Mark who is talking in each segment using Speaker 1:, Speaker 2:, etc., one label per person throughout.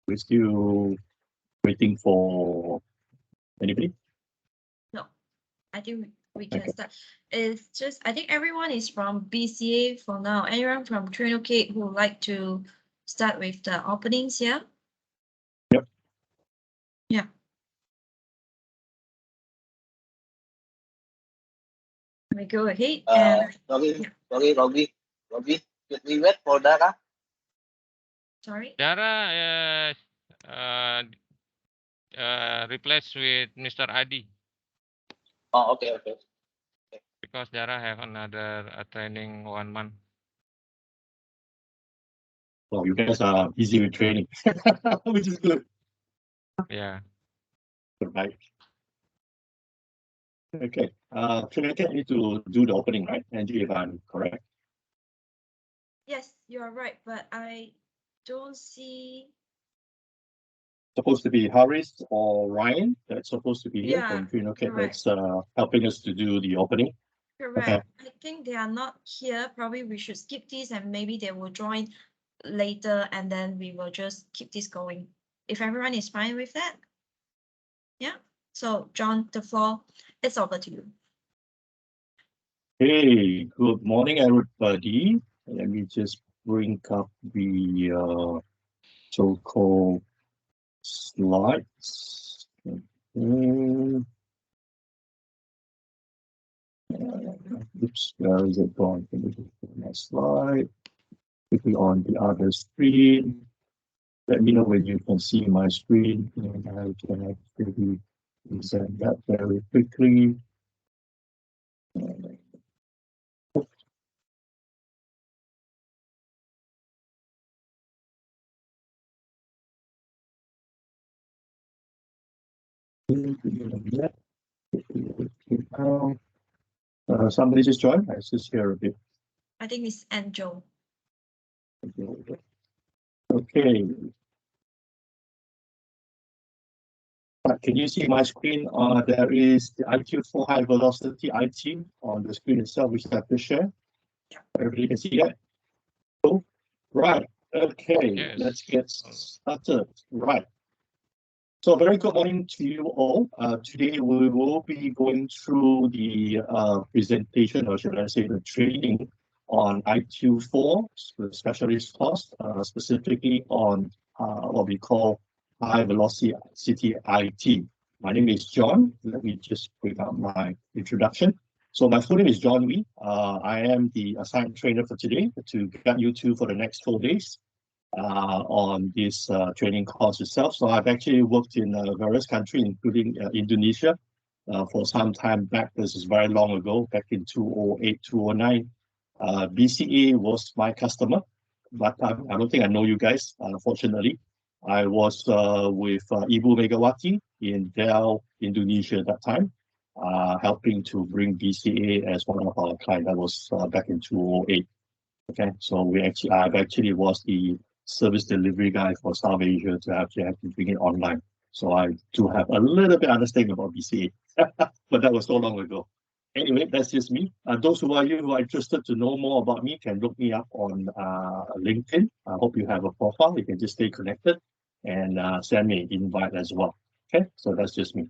Speaker 1: We're still waiting for anybody?
Speaker 2: No, I think we can start. It's just, I think everyone is from BCA for now. Anyone from Trainer Cape who would like to start with the openings here?
Speaker 1: Yep.
Speaker 2: Yeah. We go ahead.
Speaker 3: Robbie, should we wait for Dara?
Speaker 2: Sorry?
Speaker 4: Dara replaced with Mr. Adi.
Speaker 3: Oh, okay.
Speaker 4: Because Dara have another training 1 month.
Speaker 1: Well, you guys are busy with training, which is good.
Speaker 4: Yeah.
Speaker 1: Right. Okay. Trinity need to do the opening, right? Angie, if I'm correct.
Speaker 2: Yes, you are right, but I don't see.
Speaker 1: Supposed to be Haris or Ryan that's supposed to be here from Trinity that's helping us to do the opening.
Speaker 2: Correct. Okay. I think they are not here. Probably we should skip this and maybe they will join later and then we will just keep this going. If everyone is fine with that. Yeah. So John, the floor is over to you.
Speaker 1: Hey, good morning, everybody. Let me just bring up the so-called slides. Oops, where is it gone? Next slide. Quickly on the other screen. Let me know when you can see my screen, and I can actually present that very quickly. Somebody just joined. I just hear a bit.
Speaker 2: I think it's Angel.
Speaker 1: Okay. Can you see my screen? There is the ITIL for high velocity IT on the screen itself, which I have to share. Everybody can see that? Oh, right. Okay, yes. Let's get started. Right. So very good morning to you all. Today we will be going through the presentation, or should I say the training on ITIL 4, the specialist course, specifically on what we call high velocity IT. My name is John. Let me just bring up my introduction. So my full name is John Wee. I am the assigned trainer for today to guide you two for the next 4 days. On this training course itself. So I've actually worked in various countries, including Indonesia, for some time back. This is very long ago, back in 2008, 2009. BCA was my customer, but I don't think I know you guys, unfortunately. I was with Ibu Megawati in Del, Indonesia at that time, helping to bring BCA as one of our clients. That was back in 2008. Okay, so I've actually was the service delivery guy for South Asia to actually have to bring it online. So I do have a little bit understanding about BCA, but that was so long ago. Anyway, that's just me. Those who are interested to know more about me can look me up on LinkedIn. I hope you have a profile. You can just stay connected and send me an invite as well. Okay, so that's just me.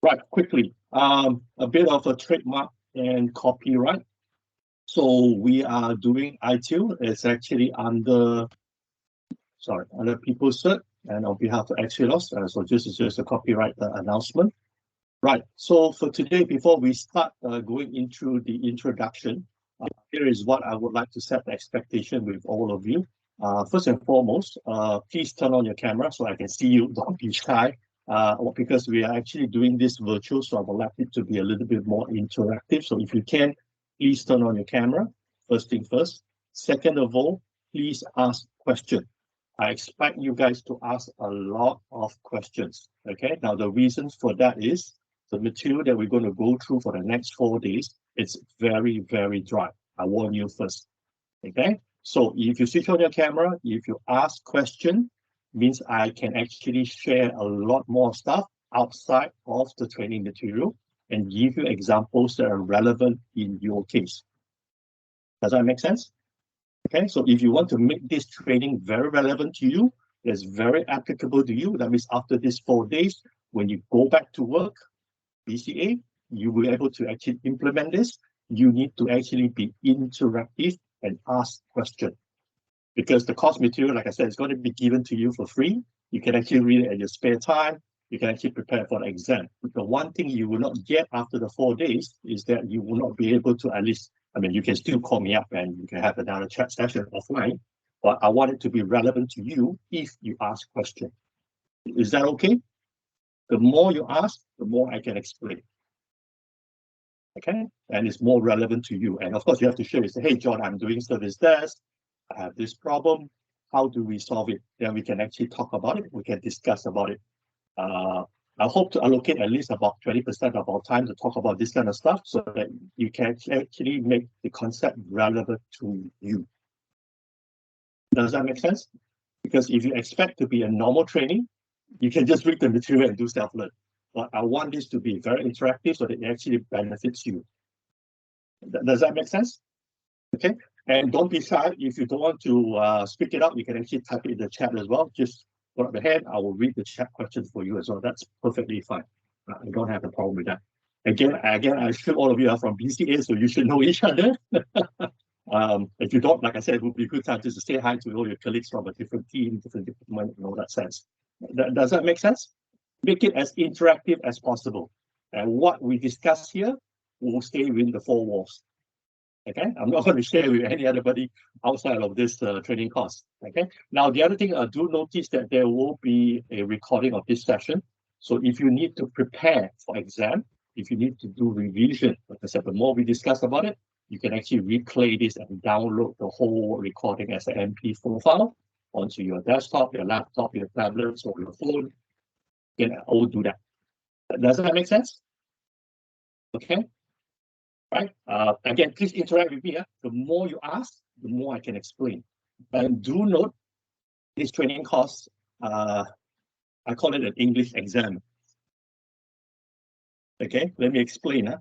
Speaker 1: Right, quickly, a bit of a trademark and copyright. So we are doing ITIL. It's actually under People's Cert and on behalf of Axios. So this is just a copyright announcement. Right. So for today, before we start going into the introduction, here is what I would like to set the expectation with all of you. First and foremost, please turn on your camera so I can see you. Don't be shy. Because we are actually doing this virtual, so I would like it to be a little bit more interactive. So if you can, please turn on your camera, first thing first. Second of all, please ask questions. I expect you guys to ask a lot of questions, okay? Now, the reason for that is the material that we're going to go through for the next 4 days, it's very, very dry. I warn you first, okay? So if you switch on your camera, if you ask question, means I can actually share a lot more stuff outside of the training material and give you examples that are relevant in your case. Does that make sense? Okay, so if you want to make this training very relevant to you, that's very applicable to you. That means after these 4 days, when you go back to work, BCA, you will be able to actually implement this. You need to actually be interactive and ask questions. Because the course material, like I said, is going to be given to you for free. You can actually read it at your spare time. You can actually prepare for the exam. But the one thing you will not get after the 4 days is that you will not be able to at least, I mean, you can still call me up and you can have another chat session offline, but I want it to be relevant to you if you ask questions. Is that okay? The more you ask, the more I can explain. Okay, and it's more relevant to you. And of course, you have to share. You say, hey, John, I'm doing service desk. I have this problem. How do we solve it? Then we can actually talk about it. We can discuss about it. I hope to allocate at least about 20% of our time to talk about this kind of stuff so that you can actually make the concept relevant to you. Does that make sense? Because if you expect to be a normal training, you can just read the material and do self-learn. But I want this to be very interactive so that it actually benefits you. Does that make sense? Okay. And don't be shy. If you don't want to speak it up, you can actually type it in the chat as well. Just put up the hand. I will read the chat questions for you as well. That's perfectly fine. I don't have a problem with that. Again, I feel all of you are from BCA, so you should know each other. If you don't, like I said, it would be a good time just to say hi to all your colleagues from a different team, different department, in all that sense. Does that make sense? Make it as interactive as possible. And what we discuss here will stay within the 4 walls. Okay, I'm not going to share with anybody outside of this training course. Okay, now the other thing, do notice that there will be a recording of this session. So if you need to prepare for exam, if you need to do revision, like I said, the more we discuss about it, you can actually replay this and download the whole recording as an MP4 file onto your desktop, your laptop, your tablets, or your phone. You can all do that. Does that make sense? Okay. Right. Again, please interact with me. The more you ask, the more I can explain. And do note this training course. I call it an English exam. Okay, let me explain.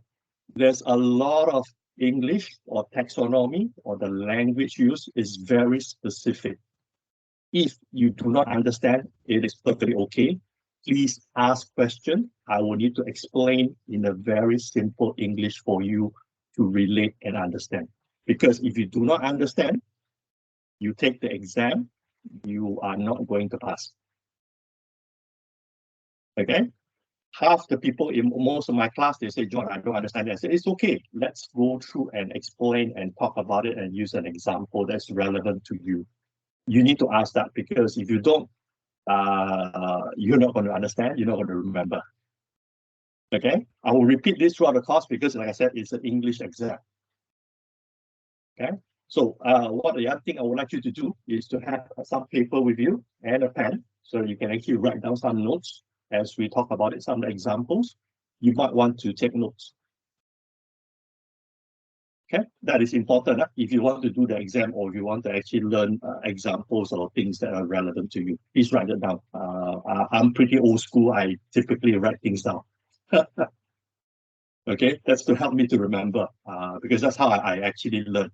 Speaker 1: There's a lot of English or taxonomy or the language used is very specific. If you do not understand, it is perfectly okay. Please ask questions. I will need to explain in a very simple English for you to relate and understand. Because if you do not understand, you take the exam, you are not going to pass. Okay? Half the people in most of my class, they say, John, I don't understand that. I say, it's okay. Let's go through and explain and talk about it and use an example that's relevant to you. You need to ask that because if you don't, you're not going to understand, you're not going to remember. Okay, I will repeat this throughout the course because, like I said, it's an English exam. Okay, so what the other thing I would like you to do is to have some paper with you and a pen so you can actually write down some notes as we talk about it, some examples. You might want to take notes. Okay, that is important if you want to do the exam or if you want to actually learn examples or things that are relevant to you. Please write it down. I'm pretty old school. I typically write things down. Okay, that's to help me to remember because that's how I actually learn.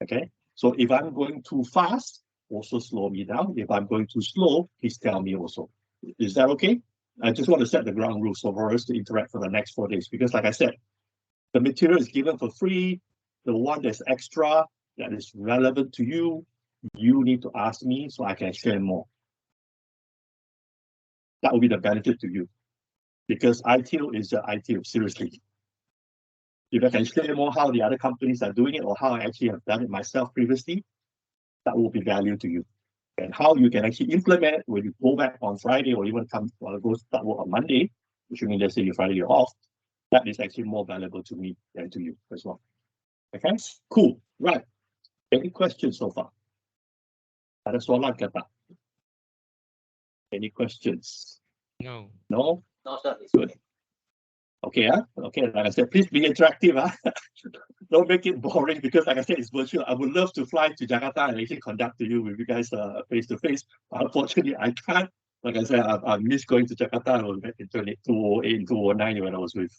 Speaker 1: Okay, so if I'm going too fast, also slow me down. If I'm going too slow, please tell me also. Is that okay? I just want to set the ground rules for us to interact for the next 4 days because, like I said, the material is given for free. The one that's extra, that is relevant to you, you need to ask me so I can share more. That will be the benefit to you because ITIL is the ITIL, seriously. If I can share more how the other companies are doing it or how I actually have done it myself previously, that will be value to you. And how you can actually implement it when you go back on Friday or even go start work on Monday, which means let's say your Friday you're off, that is actually more valuable to me than to you as well. Okay, cool. Right. Any questions so far? Ada soalan ke tak? Any questions?
Speaker 4: No.
Speaker 1: No?
Speaker 3: No, sir.
Speaker 1: Good. Okay, okay, like I said, please be interactive. Don't make it boring because, like I said, it's virtual. I would love to fly to Jakarta and actually conduct to you with you guys face to face. Unfortunately, I can't. Like I said, I miss going to Jakarta. I was back in 2008, 2009 when I was with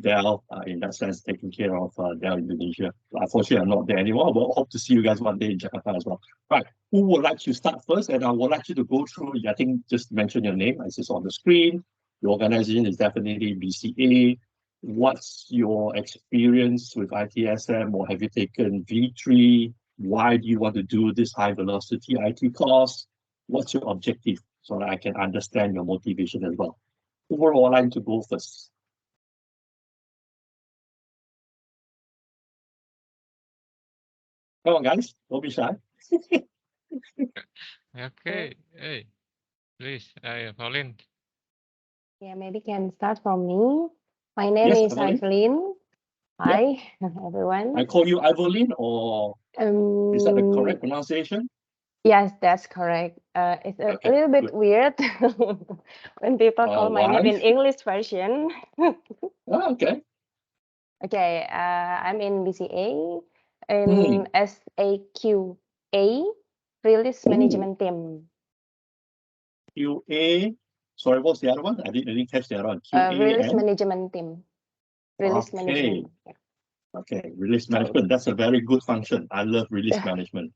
Speaker 1: Dell, in that sense, taking care of Dell Indonesia. Unfortunately, I'm not there anymore, but hope to see you guys one day in Jakarta as well. Right, who would like to start first? And I would like you to go through, I think, just mention your name as it's on the screen. The organization is definitely BCA. What's your experience with ITSM, or have you taken V3? Why do you want to do this high velocity IT course? What's your objective, so that I can understand your motivation as well? Who would like to go first? Come on, guys, don't be shy.
Speaker 4: Okay. Hey, please, Pauline.
Speaker 5: Yeah, maybe can start from me. My name
Speaker 1: Yes,
Speaker 5: is
Speaker 1: Evelyn.
Speaker 5: Evelyn. Hi, everyone.
Speaker 1: I call you Evelyn, or is that the correct pronunciation?
Speaker 5: Yes, that's correct. It's a
Speaker 1: Okay,
Speaker 5: little bit
Speaker 1: good.
Speaker 5: weird when people call my name
Speaker 1: Why?
Speaker 5: in English version.
Speaker 1: Oh, okay.
Speaker 5: Okay, I'm in BCA
Speaker 1: Hmm.
Speaker 5: in SAQA, Release
Speaker 1: Ooh.
Speaker 5: Management Team.
Speaker 1: QA. Sorry, what's the other one? I didn't catch the other one. QA
Speaker 5: Release
Speaker 1: and
Speaker 5: Management Team. Release
Speaker 1: okay.
Speaker 5: Management. Yeah.
Speaker 1: Okay, release management. That's a very good function. I love release management.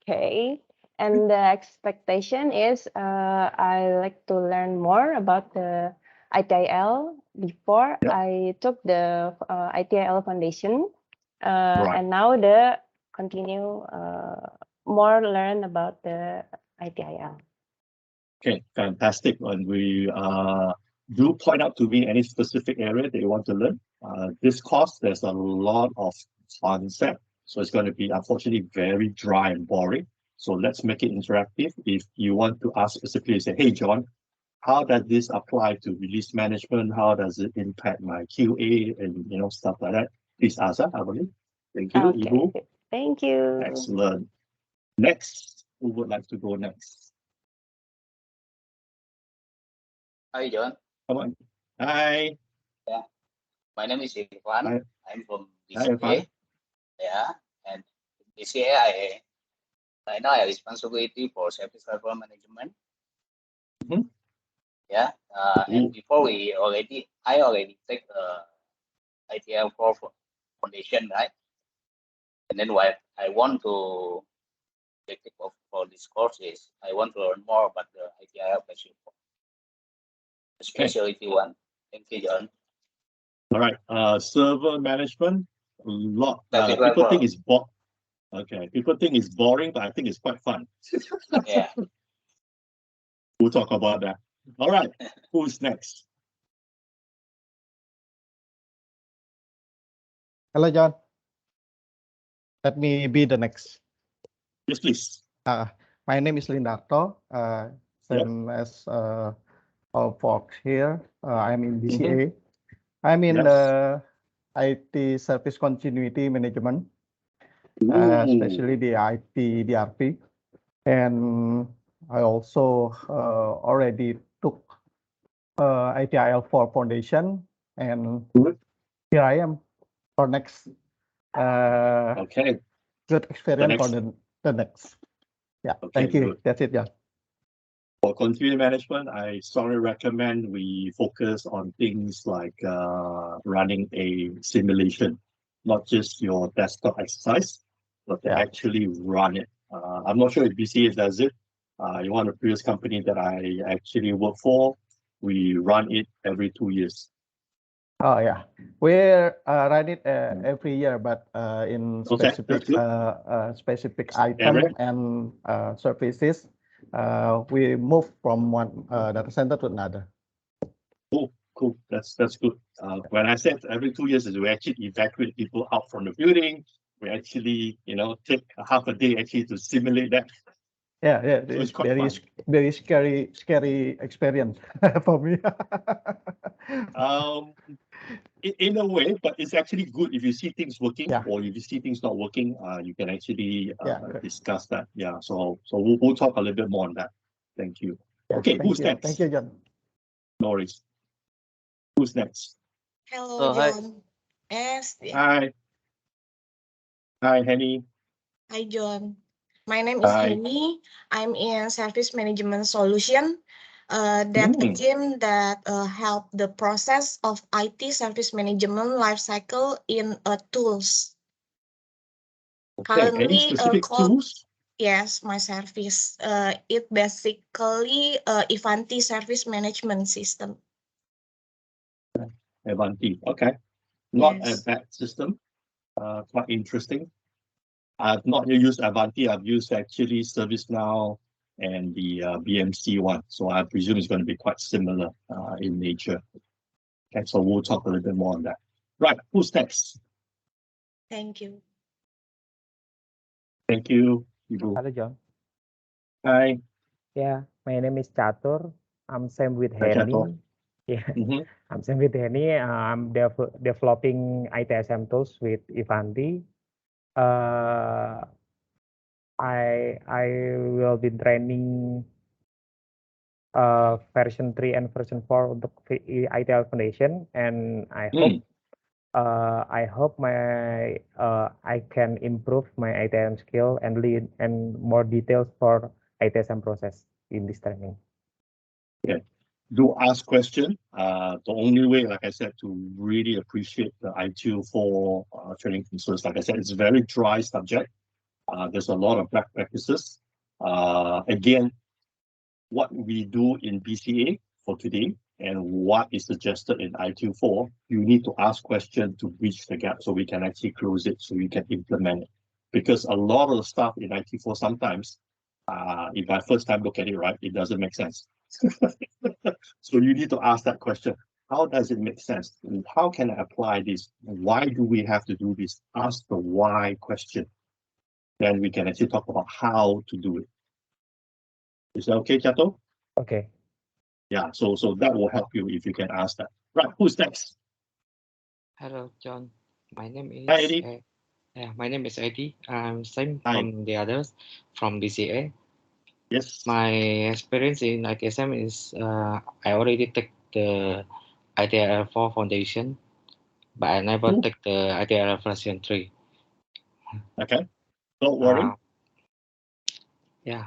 Speaker 5: Okay. And the expectation is I like to learn more about the ITIL. Before
Speaker 1: Yep.
Speaker 5: I took the ITIL foundation,
Speaker 1: Right.
Speaker 5: and now the continue more learn about the ITIL.
Speaker 1: Okay, fantastic. And we do point out to me any specific area that you want to learn. This course, there's a lot of concept, so it's going to be unfortunately very dry and boring. So let's make it interactive. If you want to ask specifically, say, hey John, how does this apply to release management? How does it impact my QA and stuff like that? Please ask, Evelyn. Thank you,
Speaker 5: Okay.
Speaker 1: Ibu.
Speaker 5: Thank you.
Speaker 1: Excellent. Next, who would like to go next?
Speaker 3: Hi, John.
Speaker 1: Come on. Hi.
Speaker 3: My name is Irfan.
Speaker 1: Hi.
Speaker 3: I'm from
Speaker 1: Hi, Irfan.
Speaker 3: BCA. Yeah, and BCA, I now have responsibility for service level management.
Speaker 1: Mhm.
Speaker 3: Yeah, and before I already take ITL for foundation, right? And then what I want to objective for this course is I want to learn more about the ITIL passion, specialty one. Thank you, John.
Speaker 1: All right. Server management. A lot.
Speaker 3: Service
Speaker 1: People think
Speaker 3: level.
Speaker 1: it's Okay. People think it's boring, but I think it's quite fun.
Speaker 3: Yeah.
Speaker 1: We'll talk about that. All right. Who's next?
Speaker 6: Hello, John. Let me be the next.
Speaker 1: Yes, please.
Speaker 6: My name is Lindarto. Same as Fox here. I'm in BCA. I'm in IT Service Continuity Management, especially the IT DRP. And I also already took ITIL 4 Foundation, and here I am for next.
Speaker 1: Okay.
Speaker 6: Good experience for the next. Yeah,
Speaker 1: Okay,
Speaker 6: thank you.
Speaker 1: good.
Speaker 6: That's it, yeah.
Speaker 1: For continuing management, I strongly recommend we focus on things like running a simulation, not just your desktop exercise, but to actually run it. I'm not sure if BCA does it. In one of the previous company that I actually work for, we run it every 2 years.
Speaker 6: Oh yeah, we run it every year, but in specific specific item and services, we move from one data center to another.
Speaker 1: Cool. That's good. When I said every 2 years, is we actually evacuate people out from the building. We actually, take half a day actually to simulate that.
Speaker 6: Yeah,
Speaker 1: So it's quite
Speaker 6: very scary experience for me.
Speaker 1: In a way, but it's actually good if you see things working, or if you see things not working, you can actually discuss that. Yeah, so we'll talk a little bit more on that. Thank you. Okay, who's next?
Speaker 6: Thank you, John.
Speaker 1: No worries. Who's next?
Speaker 7: Hello, John. Yes.
Speaker 1: Hi. Hi, Henny.
Speaker 7: Hi, John. My name is Henny. I'm in Service Management Solution. That a team that help the process of IT service management lifecycle in tools.
Speaker 1: Okay, any specific tools?
Speaker 7: Yes, my service. It basically Ivanti service management system.
Speaker 1: Avanti, okay. Not a
Speaker 7: Yes.
Speaker 1: bad system. Quite interesting. I've not used Avanti. I've used actually ServiceNow and the BMC one. So I presume it's going to be quite similar in nature. Okay, so we'll talk a little bit more on that. Right, who's next?
Speaker 7: Thank you.
Speaker 1: Thank you, Ibu.
Speaker 8: Hello, John.
Speaker 1: Hi.
Speaker 8: Yeah, my name is Catur. I'm same with
Speaker 1: Hi, Catur.
Speaker 8: Henny. Yeah, I'm same with Henny. I'm developing ITSM tools with Ivanti. I will be training version 3 and version 4 untuk ITIL Foundation, and I hope my I can improve my ITSM skill and lead and more details for ITSM process in this training.
Speaker 1: Yeah. Do ask question. The only way, like I said, to really appreciate the ITIL 4 training concerns, like I said, it's a very dry subject. There's a lot of best practices. Again, what we do in BCA for today and what is suggested in ITIL 4, you need to ask questions to bridge the gap so we can actually close it, so we can implement it. Because a lot of the stuff in ITIL 4 sometimes, if I first time look at it, right, it doesn't make sense. So you need to ask that question. How does it make sense? How can I apply this? Why do we have to do this? Ask the why question. Then we can actually talk about how to do it. Is that okay, Chato?
Speaker 8: Okay.
Speaker 1: Yeah, so that will help you if you can ask that. Right, who's next?
Speaker 9: Hello, John. My name is
Speaker 1: Hi, Eddie.
Speaker 9: my name is Eddie. I'm same
Speaker 1: Hi.
Speaker 9: from the others from BCA.
Speaker 1: Yes.
Speaker 9: My experience in ITSM is I already take the ITIL 4 foundation, but I never take the ITIL version 3.
Speaker 1: Okay, don't worry.
Speaker 9: Yeah.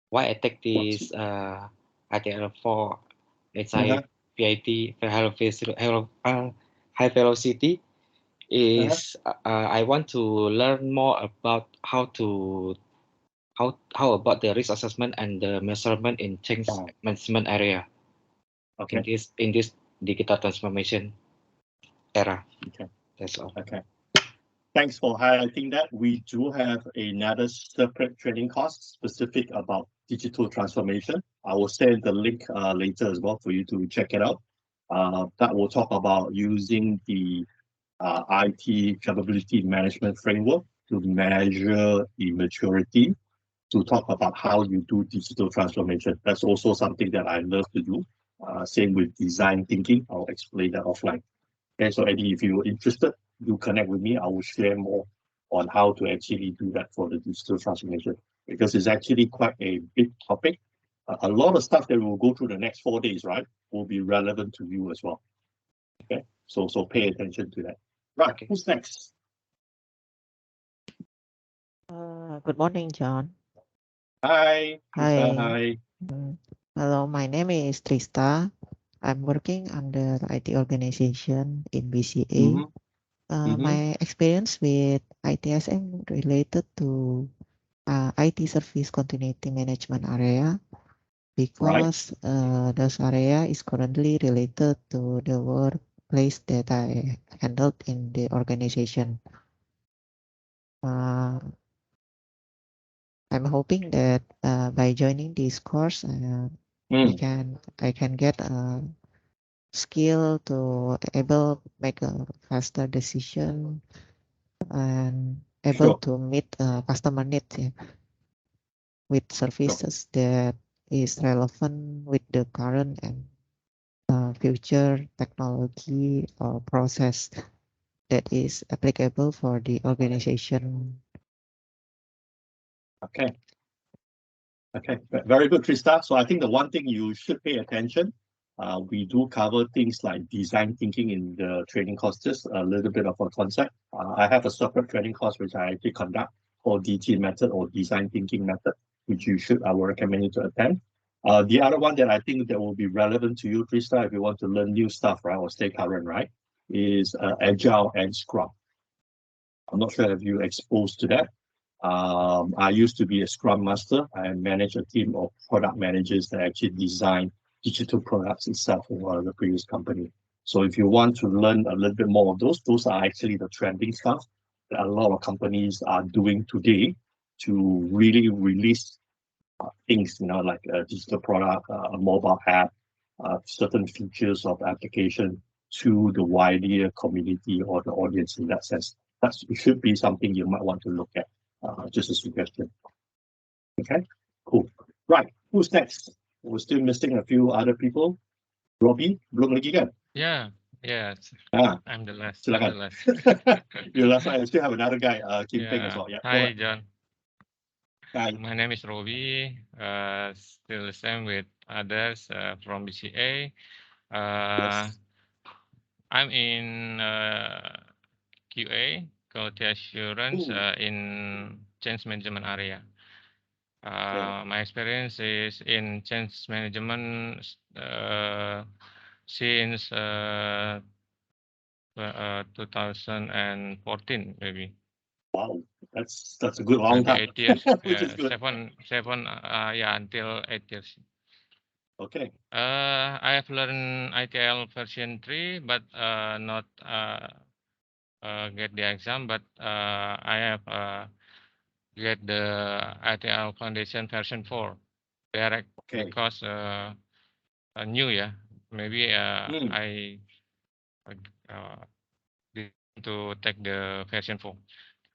Speaker 9: Why I take this ITIL 4 HIPIT high velocity is I want to learn more about how about the risk assessment and the measurement in change management area.
Speaker 1: Okay.
Speaker 9: In this digital transformation era.
Speaker 1: Okay.
Speaker 9: That's all.
Speaker 1: Okay. Thanks for highlighting that. We do have another separate training course specific about digital transformation. I will send the link later as well for you to check it out. That will talk about using the IT capability management framework to measure the maturity, to talk about how you do digital transformation. That's also something that I love to do. Same with design thinking. I'll explain that offline. Okay, so Eddie, if you're interested, do connect with me. I will share more on how to actually do that for the digital transformation, because it's actually quite a big topic. A lot of stuff that we'll go through the next 4 days, right, will be relevant to you as well. Okay, so pay attention to that. Right, okay. Who's next?
Speaker 10: Good morning, John.
Speaker 1: Hi.
Speaker 10: Hi. Hello, my name is Trista. I'm working under IT organization in BCA. My experience with ITSM related to IT service continuity management area, because those area is currently related to the workplace that I handled in the organization. I'm hoping that by joining this course, I can get a skill to able make a faster decision and able to meet customer needs with services that is relevant with the current and future technology or process that is applicable for the organization.
Speaker 1: Okay. Okay, very good, Trista. So I think the one thing you should pay attention, we do cover things like design thinking in the training course, just a little bit of a concept. I have a separate training course which I actually conduct called DT method or design thinking method, which I will recommend you to attend. The other one that I think that will be relevant to you, Krista, if you want to learn new stuff, right, or stay current, right, is Agile and Scrum. I'm not sure if you exposed to that. I used to be a Scrum Master. I manage a team of product managers that actually design digital products itself in one of the previous company. So if you want to learn a little bit more of those are actually the trending stuff that a lot of companies are doing today to really release things, like a digital product, a mobile app, certain features of application to the wider community or the audience in that sense. It should be something you might want to look at, just a suggestion. Okay, cool. Right, who's next? We're still missing a few other people. Robbie, belum lagi kan?
Speaker 4: Yeah, yes. I'm the last.
Speaker 1: Silakan.
Speaker 4: I'm the last.
Speaker 1: You're last one. I still have another guy, Kim Peng as
Speaker 4: Yeah.
Speaker 1: well. Yeah.
Speaker 4: Hi, John.
Speaker 1: Hi.
Speaker 4: My name is Robbie. Still the same with others from BCA.
Speaker 1: Yes.
Speaker 4: I'm in QA, quality assurance, in change management area. My experience is in change management since 2014, maybe.
Speaker 1: Wow, that's a good long
Speaker 4: Maybe
Speaker 1: time.
Speaker 4: 8 years.
Speaker 1: Which is good.
Speaker 4: Seven, yeah, until 8 years.
Speaker 1: Okay.
Speaker 4: I have learned ITIL version 3, but not get the exam, but I have get the ITIL Foundation version 4 direct because new, yeah. Maybe I need to take the version 4.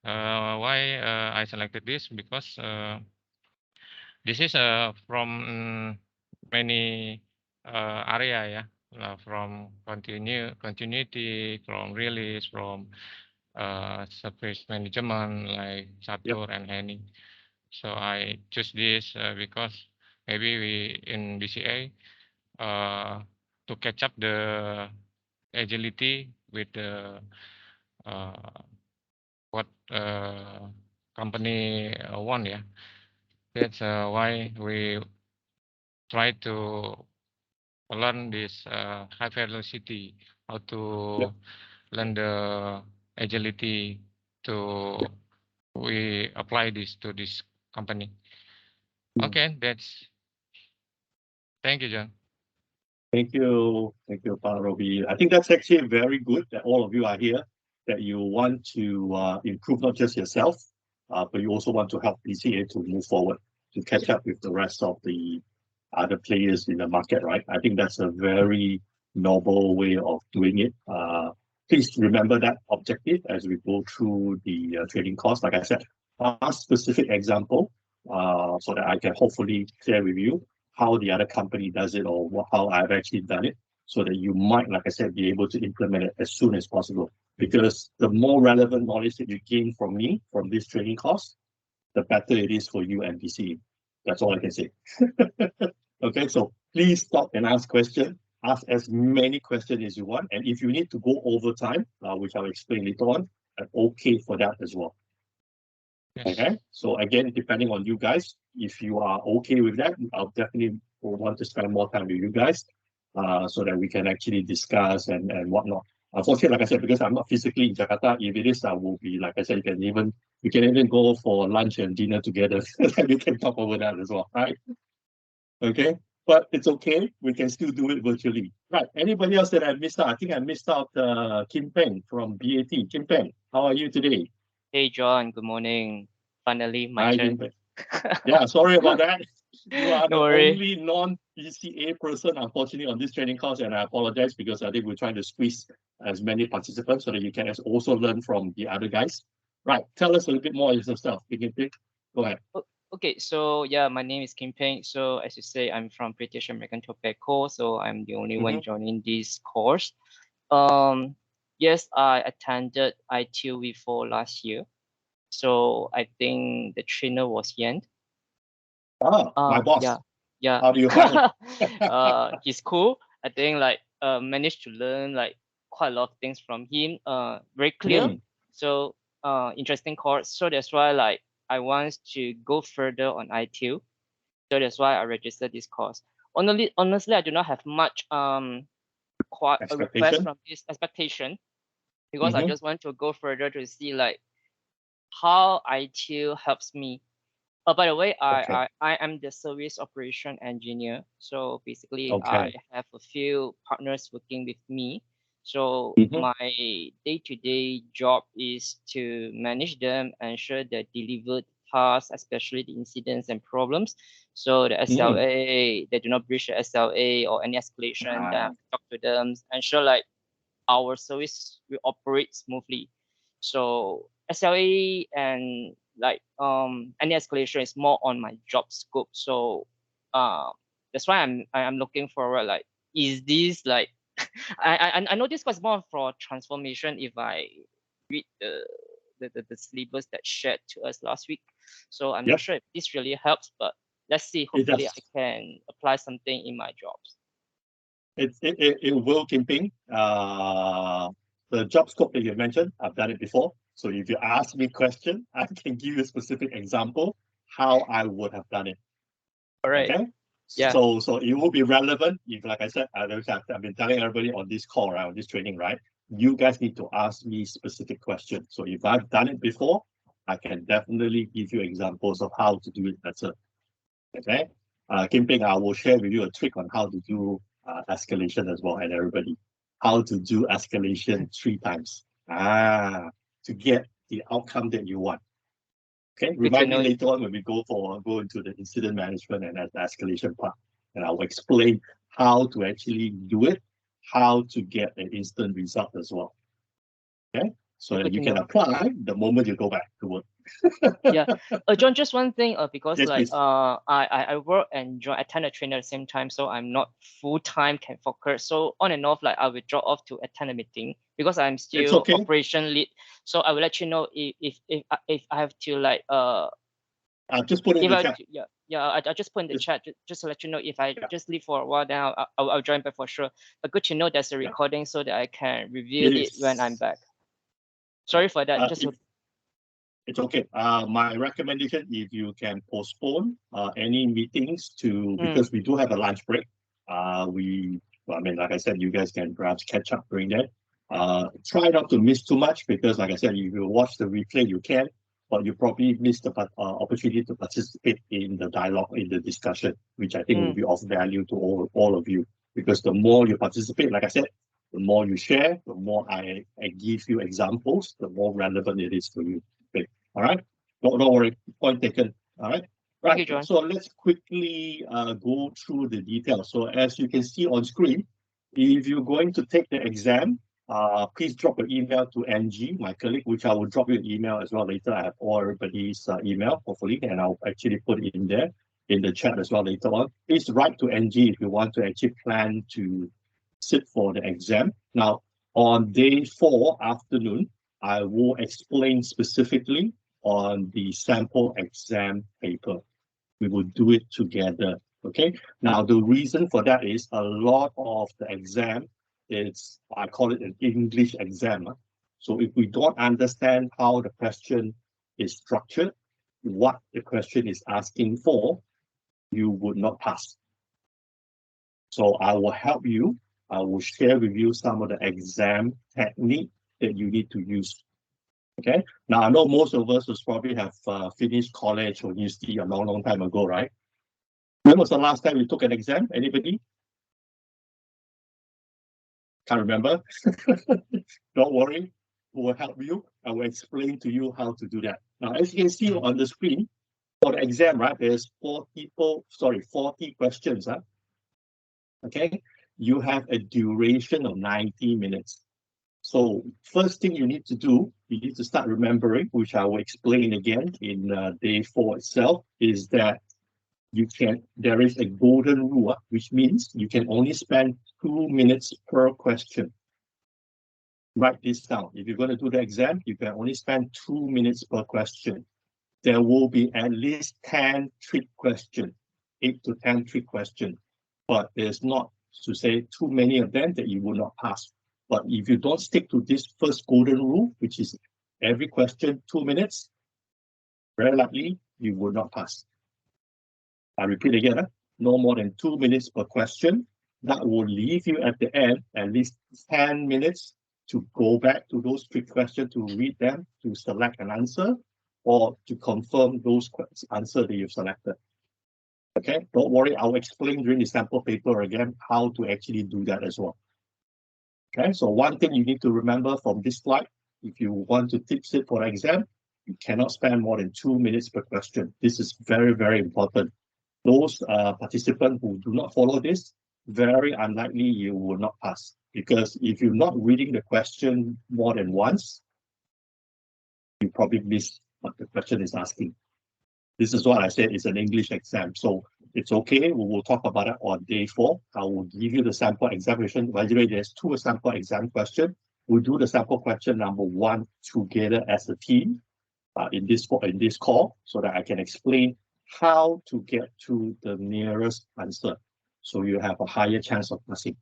Speaker 4: Why I selected this? Because this is from many area, yeah, from continuity, from release, from service management like Satur and Henny. So I choose this because maybe we in BCA to catch up the agility with the what company want, yeah. That's why we try to learn this high velocity, how to learn the agility to we apply this to this company. Okay, thank you, John.
Speaker 1: Thank you, Pak Robbie. I think that's actually very good that all of you are here, that you want to improve not just yourself, but you also want to help BCA to move forward, to catch up with the rest of the other players in the market, right? I think that's a very noble way of doing it. Please remember that objective as we go through the trading course. Like I said, a specific example so that I can hopefully share with you how the other company does it or how I've actually done it, so that you might, like I said, be able to implement it as soon as possible. Because the more relevant knowledge that you gain from me, from this training course, the better it is for you and BCE. That's all I can say. Okay, so please stop and ask questions. Ask as many questions as you want. And if you need to go over time, which I'll explain later on, I'm okay for that as well.
Speaker 4: Yes.
Speaker 1: Okay, so again, depending on you guys, if you are okay with that, I'll definitely want to spend more time with you guys so that we can actually discuss and whatnot. Unfortunately, like I said, because I'm not physically in Jakarta, if it is, I will be, like I said, we can even go for lunch and dinner together. And we can talk over that as well, right? Okay, but it's okay. We can still do it virtually. Right, anybody else that I missed out? I think I missed out Kim Peng from BAT. Kim Peng, how are you today?
Speaker 11: Hey John, good morning. Finally, my turn.
Speaker 1: Yeah, sorry about that. You are
Speaker 11: No
Speaker 1: the
Speaker 11: worry.
Speaker 1: only non-BCA person, unfortunately, on this training course, and I apologize because I think we're trying to squeeze as many participants so that you can also learn from the other guys. Right, tell us a little bit more of yourself. Go ahead.
Speaker 11: Okay, so yeah, my name is Kim Peng. So as you say, I'm from British American Tobacco, so I'm the only one joining this course. Yes, I attended ITIL before last year. So I think the trainer was Yan.
Speaker 1: My boss.
Speaker 11: Yeah.
Speaker 1: How do you find him?
Speaker 11: He's cool. I think like managed to learn like quite a lot of things from him. Very clear. So interesting course. So that's why like I want to go further on ITIL. So that's why I registered this course. Honestly, I do not have much a request from this expectation, because I just want to go further to see like how ITIL helps me. By the way, I am the service operation engineer. So basically, I have a few partners working with me. So my day-to-day job is to manage them, ensure the delivered tasks, especially the incidents and problems. So the SLA, they do not breach the SLA or any escalation, then I have to talk to them, ensure like our service will operate smoothly. So SLA and like any escalation is more on my job scope. So that's why I'm looking forward, like, is this like I know this was more for transformation if I read the syllabus that shared to us last week. So I'm not sure if this really helps, but let's see. Hopefully I can apply something in my jobs.
Speaker 1: It will, Kim Ping. The job scope that you mentioned, I've done it before. So if you ask me a question, I can give you a specific example how I would have done it.
Speaker 11: All right.
Speaker 1: Okay.
Speaker 11: Yeah.
Speaker 1: So it will be relevant if, like I said, I've been telling everybody on this call, right, on this training, right? You guys need to ask me specific questions. So if I've done it before, I can definitely give you examples of how to do it better. Okay. Kim Ping, I will share with you a trick on how to do escalation as well, and everybody, how to do escalation 3 times to get the outcome that you want. Okay, remind me later on when we go into the incident management and the escalation part, and I will explain how to actually do it, how to get an instant result as well. Okay, so that you can apply the moment you go back to work.
Speaker 11: Yeah, John, just one thing, because
Speaker 1: yes,
Speaker 11: like
Speaker 1: please.
Speaker 11: I work and attend a training at the same time, so I'm not full-time can focus. So on and off, like I will drop off to attend a meeting because I'm still operation lead. So I will let you know if I have to like
Speaker 1: I'll just put it in the chat.
Speaker 11: I just put in the chat just to let you know if I just leave for a while, then I'll join back for sure. But good to know there's a recording so that I can review it when I'm back. Sorry for that.
Speaker 1: It's okay. My recommendation, if you can postpone any meetings because we do have a lunch break. Like I said, you guys can perhaps catch up during that. Try not to miss too much because, like I said, if you watch the replay, you can, but you probably miss the opportunity to participate in the dialogue, in the discussion, which I think will be of value to all of you. Because the more you participate, like I said, the more you share, the more I give you examples, the more relevant it is for you. Okay. All right. Don't worry. Point taken. All right. Right.
Speaker 11: Thank you, John.
Speaker 1: So let's quickly go through the details. So as you can see on screen, if you're going to take the exam, please drop an email to NG, my colleague, which I will drop you an email as well later. I have everybody's email, hopefully, and I'll actually put it in there in the chat as well later on. Please write to NG if you want to actually plan to sit for the exam. Now, on day 4 afternoon, I will explain specifically on the sample exam paper. We will do it together, okay? Now, the reason for that is a lot of the exam I call it an English exam. So if we don't understand how the question is structured, what the question is asking for, you would not pass. So I will help you. I will share with you some of the exam technique that you need to use. Okay. Now, I know most of us will probably have finished college or university a long time ago, right? When was the last time you took an exam? Anybody? Can't remember? Don't worry. We will help you. I will explain to you how to do that. Now, as you can see on the screen, for the exam, right, there's 40 questions. Okay. You have a duration of 90 minutes. So first thing you need to do, you need to start remembering, which I will explain again in day 4 itself, is that there is a golden rule, which means you can only spend 2 minutes per question. Write this down. If you're going to do the exam, you can only spend 2 minutes per question. There will be at least 10 trick questions, 8 to 10 trick questions, but there's not to say too many of them that you will not pass. But if you don't stick to this first golden rule, which is every question 2 minutes, very likely you will not pass. I repeat again, no more than 2 minutes per question. That will leave you at the end at least 10 minutes to go back to those 3 questions, to read them, to select an answer, or to confirm those answers that you've selected. Okay, don't worry, I'll explain during the sample paper again how to actually do that as well. Okay, so one thing you need to remember from this slide, if you want to sit for exam, you cannot spend more than 2 minutes per question. This is very, very important. Those participants who do not follow this, very unlikely you will not pass. Because if you're not reading the question more than once, you probably miss what the question is asking. This is what I said, it's an English exam. So it's okay, we will talk about it on day 4. I will give you the sample examination. By the way, there's 2 sample exam questions. We'll do the sample question number 1 together as a team in this call, so that I can explain how to get to the nearest answer, so you have a higher chance of passing.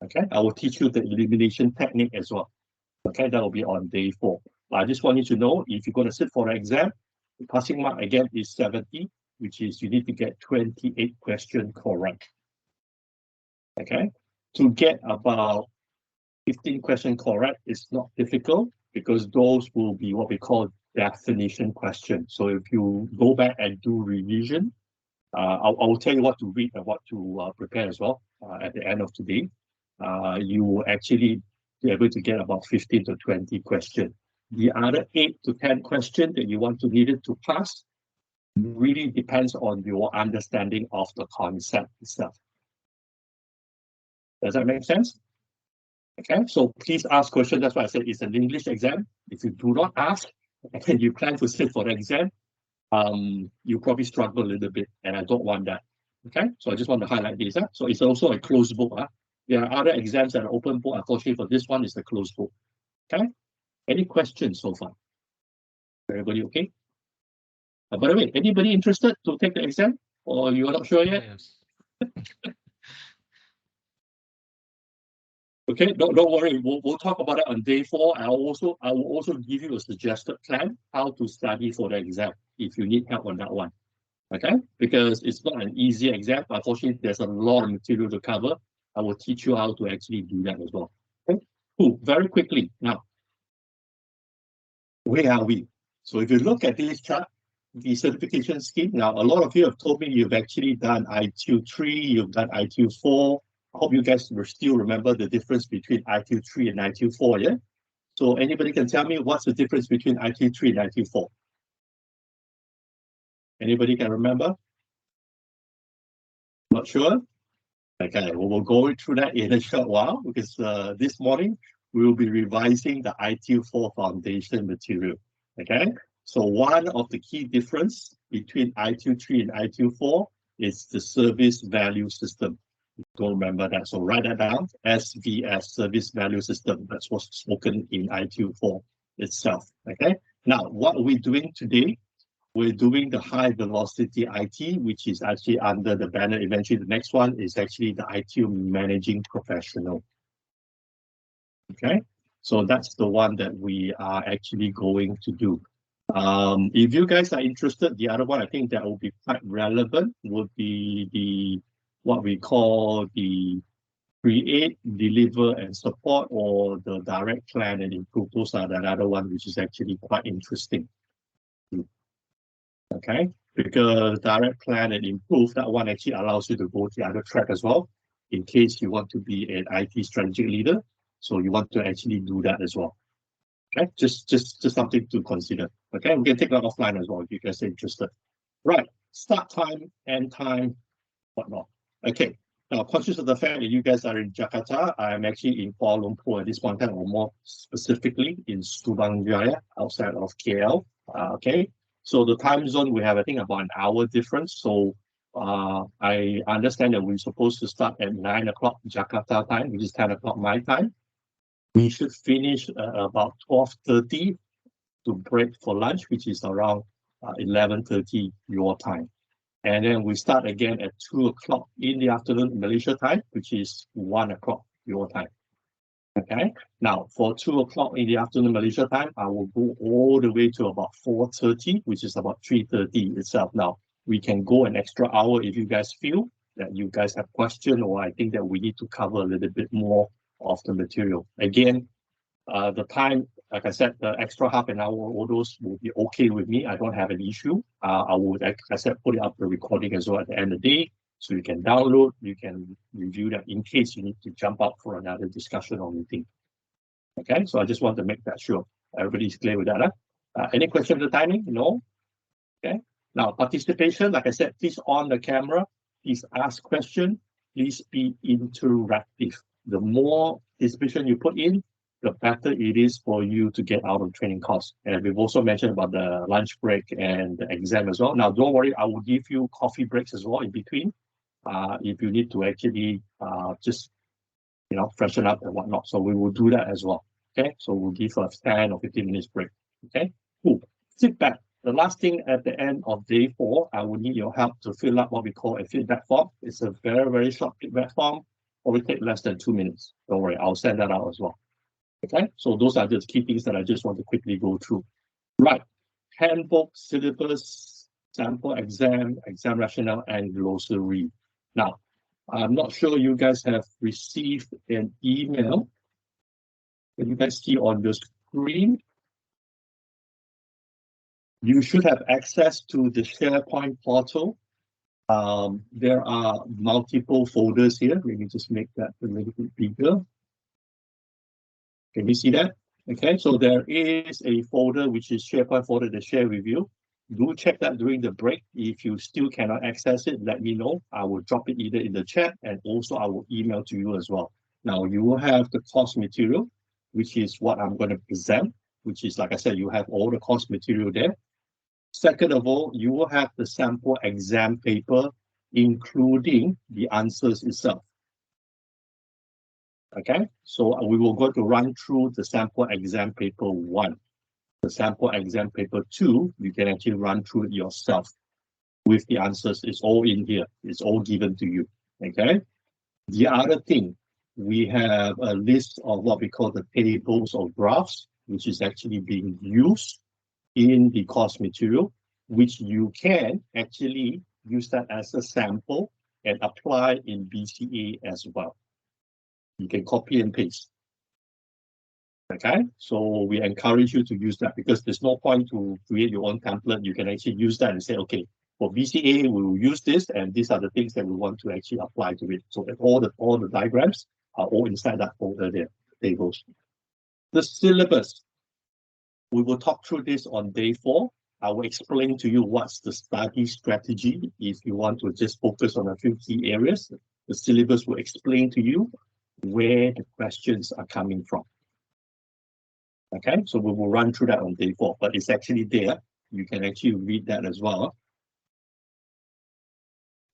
Speaker 1: Okay, I will teach you the elimination technique as well. Okay, that will be on day 4. I just want you to know, if you're going to sit for the exam, the passing mark again is 70, which is you need to get 28 questions correct. Okay, to get about 15 questions correct is not difficult, because those will be what we call definition questions. So if you go back and do revision, I will tell you what to read and what to prepare as well at the end of today. You will actually be able to get about 15 to 20 questions. The other 8 to 10 questions that you want to need it to pass really depends on your understanding of the concept itself. Does that make sense? Okay, so please ask questions. That's why I said it's an English exam. If you do not ask and you plan to sit for the exam, you probably struggle a little bit, and I don't want that. Okay, so I just want to highlight this. So it's also a closed book. There are other exams that are open book. Unfortunately, for this one, is the closed book. Okay, any questions so far? Everybody okay? By the way, anybody interested to take the exam, or you're not sure yet?
Speaker 4: Yes.
Speaker 1: Okay, don't worry. We'll talk about it on day 4. I will also give you a suggested plan how to study for the exam if you need help on that one. Okay, because it's not an easy exam. Unfortunately, there's a lot of material to cover. I will teach you how to actually do that as well. Okay, cool. Very quickly now, where are we? So if you look at this chart, the certification scheme. Now, a lot of you have told me you've actually done ITIL 3, you've done ITIL 4. I hope you guys will still remember the difference between ITIL 3 and ITIL 4, yeah? So anybody can tell me what's the difference between ITIL 3 and ITIL 4? Anybody can remember? Not sure? Okay, we will go through that in a short while, because this morning we will be revising the ITIL 4 foundation material. Okay, so one of the key difference between ITIL 3 and ITIL 4 is the service value system. Don't remember that, so write that down. SVS, service value system. That's what's spoken in ITIL 4 itself. Okay, now what we're doing today, we're doing the high velocity IT, which is actually under the banner. Eventually, the next one is actually the ITIL managing professional. Okay, so that's the one that we are actually going to do. If you guys are interested, the other one I think that will be quite relevant would be the what we call the create, deliver, and support, or the direct plan and improve. Those are the other one, which is actually quite interesting. Okay, because direct plan and improve, that one actually allows you to go to the other track as well, in case you want to be an IT strategic leader. So you want to actually do that as well. Okay, just something to consider. Okay, we can take that offline as well if you guys are interested. Right, start time, end time, whatnot. Okay, now conscious of the fact that you guys are in Jakarta, I'm actually in Kuala Lumpur at this point in time, or more specifically in Subang Jaya, outside of KL. Okay, so the time zone we have, I think, about an hour difference. So I understand that we're supposed to start at 9 o'clock Jakarta time, which is 10 o'clock my time. We should finish about 12:30 to break for lunch, which is around 11:30 your time. And then we start again at 2 o'clock in the afternoon Malaysia time, which is 1 o'clock your time. Okay, now for 2 o'clock in the afternoon Malaysia time, I will go all the way to about 4:30, which is about 3:30 itself. Now, we can go an extra hour if you guys feel that you guys have questions, or I think that we need to cover a little bit more of the material. Again, the time, like I said, the extra half an hour, all those will be okay with me. I don't have an issue. I would, like I said, put it up the recording as well at the end of the day, so you can download, you can review that in case you need to jump out for another discussion or meeting. Okay, so I just want to make that sure everybody's clear with that. Any question of the timing? No? Okay. Now, participation, like I said, please on the camera, please ask questions, please be interactive. The more participation you put in, the better it is for you to get out of training course. And we've also mentioned about the lunch break and the exam as well. Now, don't worry, I will give you coffee breaks as well in between. If you need to actually just, freshen up and whatnot. So we will do that as well. Okay, so we'll give a 10 or 15 minutes break. Okay, cool. Sit back. The last thing at the end of day 4, I will need your help to fill out what we call a feedback form. It's a very, very short feedback form. Only take less than 2 minutes. Don't worry, I'll send that out as well. Okay, so those are just key things that I just want to quickly go through. Right, handbook, syllabus, sample exam, exam rationale, and glossary. Now, I'm not sure you guys have received an email. Can you guys see on the screen? You should have access to the SharePoint portal. There are multiple folders here. Let me just make that a little bit bigger. Can you see that? Okay, so there is a folder which is SharePoint folder to share with you. Do check that during the break. If you still cannot access it, let me know. I will drop it either in the chat, and also I will email to you as well. Now you will have the course material, which is what I'm going to present, which is, like I said, you have all the course material there. Second of all, you will have the sample exam paper, including the answers itself. Okay, so we will go to run through the sample exam paper 1. The sample exam paper 2, you can actually run through it yourself with the answers. It's all in here. It's all given to you. Okay. The other thing, we have a list of what we call the tables or graphs, which is actually being used in the course material, which you can actually use that as a sample and apply in BCA as well. You can copy and paste. Okay, so we encourage you to use that because there's no point to create your own template. You can actually use that and say, okay, for BCA, we will use this, and these are the things that we want to actually apply to it. So that all the diagrams are all inside that folder there, tables. The syllabus, we will talk through this on day 4. I will explain to you what's the study strategy if you want to just focus on a few key areas. The syllabus will explain to you where the questions are coming from. Okay, so we will run through that on day 4, but it's actually there. You can actually read that as well.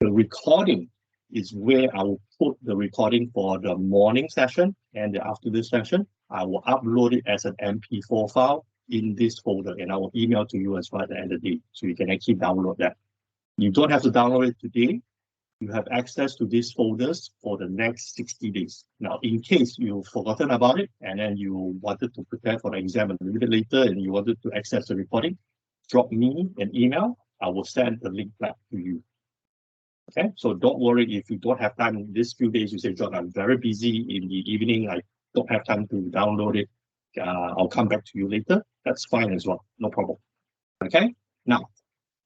Speaker 1: The recording is where I will put the recording for the morning session and the afternoon session. I will upload it as an MP4 file in this folder, and I will email to you as well at the end of the day, so you can actually download that. You don't have to download it today. You have access to these folders for the next 60 days. Now, in case you've forgotten about it and then you wanted to prepare for the exam a little bit later and you wanted to access the recording, drop me an email. I will send the link back to you. Okay, so don't worry if you don't have time this few days. You say, John, I'm very busy in the evening. I don't have time to download it. I'll come back to you later. That's fine as well. No problem. Okay, now,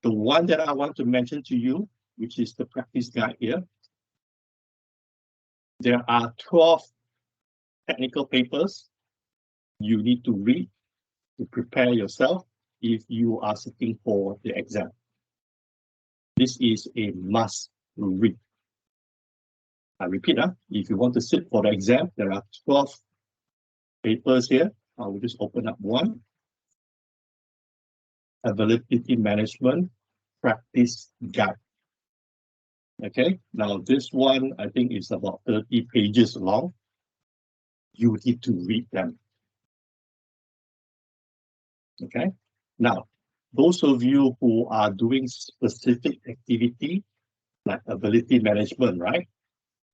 Speaker 1: the one that I want to mention to you, which is the practice guide here. There are 12 technical papers you need to read to prepare yourself if you are sitting for the exam. This is a must read. I repeat, if you want to sit for the exam, there are 12 papers here. I will just open up one. Availability Management Practice Guide. Okay, now this one I think is about 30 pages long. You need to read them. Okay, now those of you who are doing specific activity like ability management, right?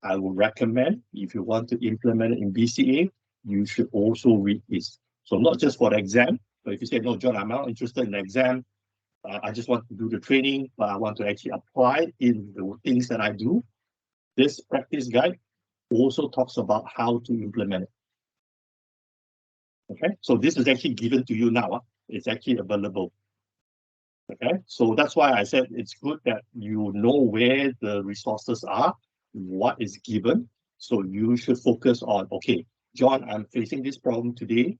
Speaker 1: I would recommend if you want to implement it in BCA, you should also read this. So not just for the exam, but if you say, no, John, I'm not interested in the exam, I just want to do the training, but I want to actually apply in the things that I do. This practice guide also talks about how to implement it. Okay, so this is actually given to you now. It's actually available. Okay, so that's why I said it's good that you know where the resources are, what is given. So you should focus on, okay, John, I'm facing this problem today.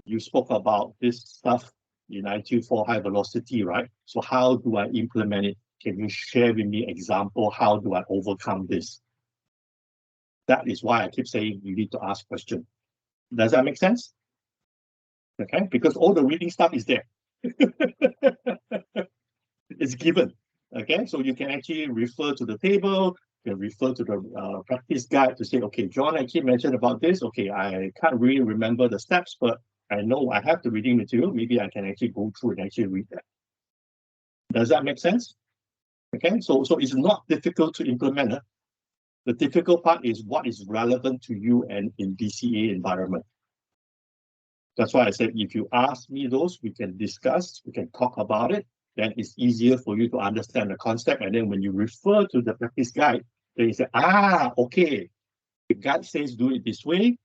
Speaker 1: You spoke about this stuff in ITIL for high velocity, right? So how do I implement it? Can you share with me example? How do I overcome this? That is why I keep saying you need to ask questions. Does that make sense? Okay, because all the reading stuff is there. It's given. Okay, so you can actually refer to the table, you can refer to the practice guide to say, okay, John actually mentioned about this. Okay, I can't really remember the steps, but I know I have the reading material. Maybe I can actually go through and actually read that. Does that make sense? Okay, so it's not difficult to implement. The difficult part is what is relevant to you and in BCA environment. That's why I said, if you ask me those, we can discuss, we can talk about it, then it's easier for you to understand the concept. And then when you refer to the practice guide, then you say, okay, the guide says do it this way.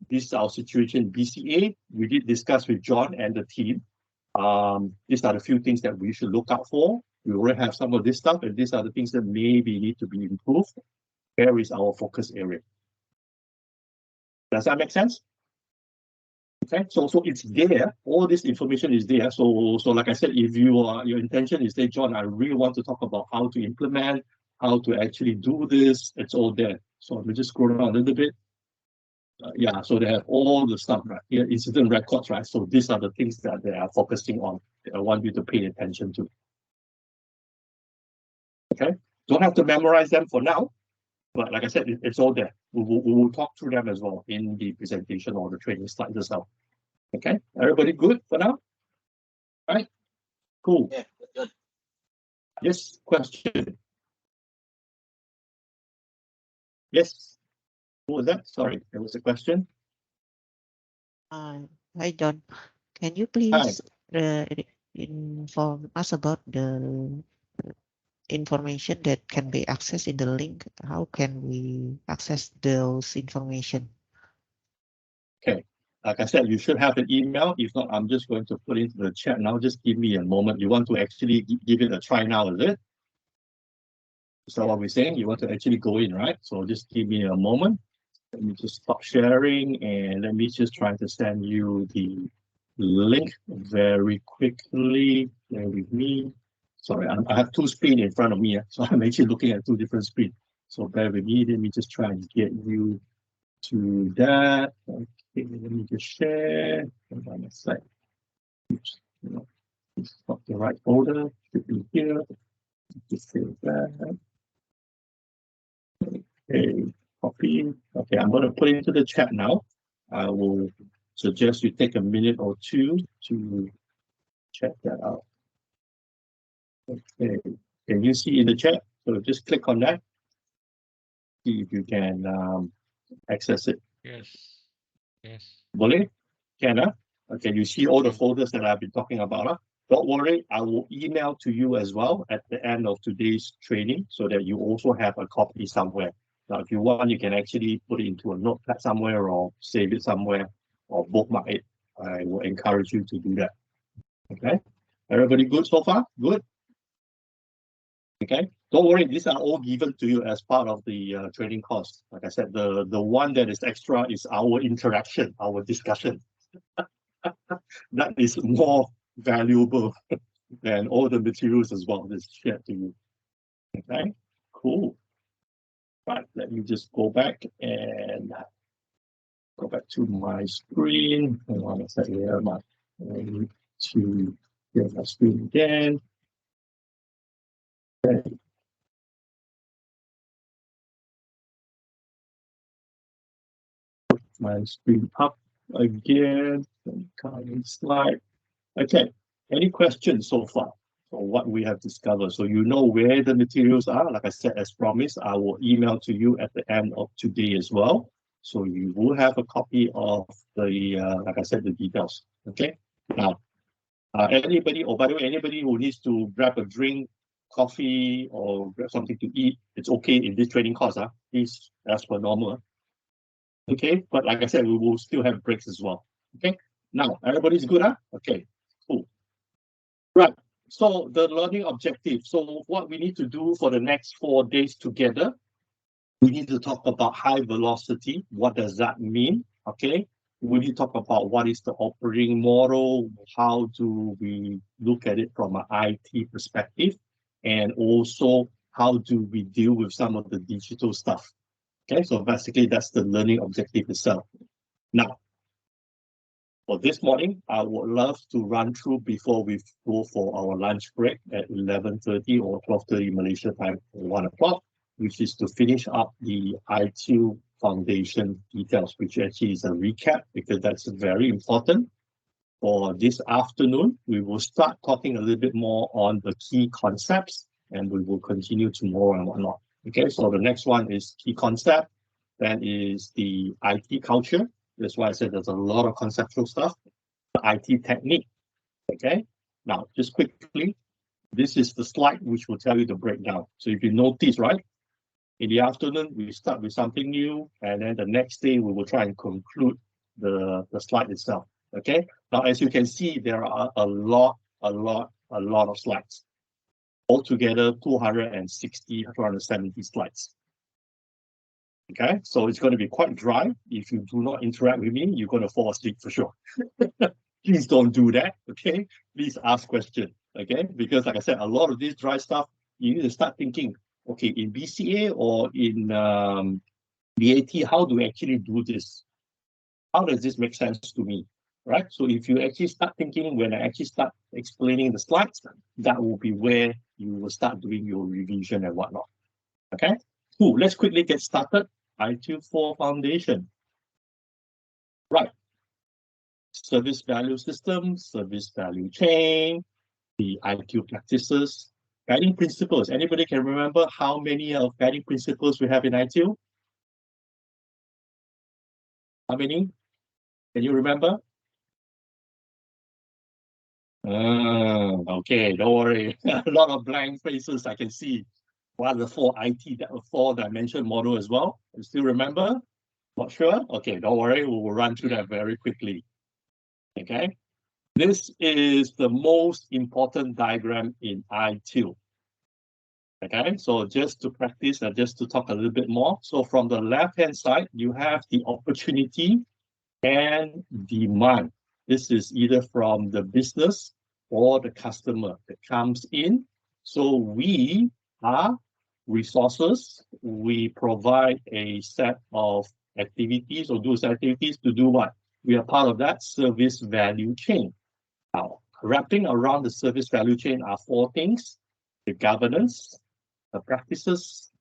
Speaker 1: This is our situation BCA. We did discuss with John and the team. These are the few things that we should look out for. We already have some of this stuff, and these are the things that maybe need to be improved. Where is our focus area? Does that make sense? Okay, so it's there. All this information is there. So like I said, if your intention is that, John, I really want to talk about how to implement, how to actually do this, it's all there. So let me just scroll down a little bit. Yeah, so they have all the stuff, right? Here, incident records, right? So these are the things that they are focusing on. I want you to pay attention to. Okay, don't have to memorize them for now, but like I said, it's all there. We will talk through them as well in the presentation or the training slides as well. Okay, everybody good for now? All right, cool.
Speaker 3: Yeah, good.
Speaker 1: Yes, question. Yes, who was that? Sorry, there was a question.
Speaker 10: Hi, John. Can you please inform us about the information that can be accessed in the link? How can we access those information?
Speaker 1: Okay, like I said, you should have an email. If not, I'm just going to put into the chat now. Just give me a moment. You want to actually give it a try now, is it? Is that what we're saying? You want to actually go in, right? So just give me a moment. Let me just stop sharing and let me just try to send you the link very quickly. Bear with me. Sorry, I have two screens in front of me, so I'm actually looking at two different screens. So bear with me. Let me just try and get you to that. Okay, let me just share. Hold on a sec. Oops, it's not the right folder. Should be here. Just save that. Okay, copy. Okay, I'm going to put it into the chat now. I will suggest you take a minute or two to check that out. Okay, can you see in the chat? So just click on that. See if you can access it.
Speaker 4: Yes. Yes.
Speaker 1: Boleh? Can, okay, you see all the folders that I've been talking about. Don't worry, I will email to you as well at the end of today's training so that you also have a copy somewhere. Now, if you want, you can actually put it into a notepad somewhere or save it somewhere or bookmark it. I will encourage you to do that. Okay, everybody good so far? Good? Okay, don't worry, these are all given to you as part of the training course. Like I said, the one that is extra is our interaction, our discussion. That is more valuable than all the materials as well that's shared to you. Okay, cool. Right, let me just go back and go back to my screen. Hold on a second here. I need to get my screen again. Okay. Put my screen up again. Current slide. Okay, any questions so far on what we have discovered? So you know where the materials are. Like I said, as promised, I will email to you at the end of today as well. So you will have a copy of the, like I said, the details. Okay, now Anybody, by the way, anybody who needs to grab a drink, coffee, or grab something to eat, it's okay in this training course. Please, as per normal. Okay, but like I said, we will still have breaks as well. Okay, now everybody's good, Okay, cool. Right, so the learning objective. So what we need to do for the next 4 days together, we need to talk about high velocity. What does that mean? Okay, we need to talk about what is the operating model, how do we look at it from an IT perspective, and also how do we deal with some of the digital stuff. Okay, so basically that's the learning objective itself. Now, for this morning, I would love to run through before we go for our lunch break at 11:30 or 12:30 Malaysia time, 1 o'clock, which is to finish up the ITIL foundation details, which actually is a recap because that's very important. For this afternoon, we will start talking a little bit more on the key concepts, and we will continue tomorrow and whatnot. Okay, so the next one is key concept, then is the IT culture. That's why I said there's a lot of conceptual stuff. The IT technique. Okay, now just quickly, this is the slide which will tell you the breakdown. So if you notice, right, in the afternoon, we start with something new, and then the next day we will try and conclude the slide itself. Okay, now as you can see, there are a lot of slides. Altogether, 260, 270 slides. Okay, so it's going to be quite dry. If you do not interact with me, you're going to fall asleep for sure. Please don't do that, okay? Please ask questions, okay? Because like I said, a lot of this dry stuff, you need to start thinking, okay, in BCA or in BAT, how do we actually do this? How does this make sense to me, right? So if you actually start thinking, when I actually start explaining the slides, that will be where you will start doing your revision and whatnot, okay? Cool, let's quickly get started. ITIL 4 Foundation. Right. Service value system, service value chain, the ITIL practices, guiding principles. Anybody can remember how many of guiding principles we have in ITIL? How many? Can you remember? Okay, don't worry. A lot of blank faces I can see. What are the 4 4-dimension model as well? You still remember? Not sure? Okay, don't worry. We will run through that very quickly. Okay. This is the most important diagram in ITIL. Okay, so just to practice and just to talk a little bit more. So from the left-hand side, you have the opportunity and demand. This is either from the business or the customer that comes in. So we are resources. We provide a set of activities or those activities to do what? We are part of that service value chain. Now, wrapping around the service value chain are 4 things: the governance, the practices,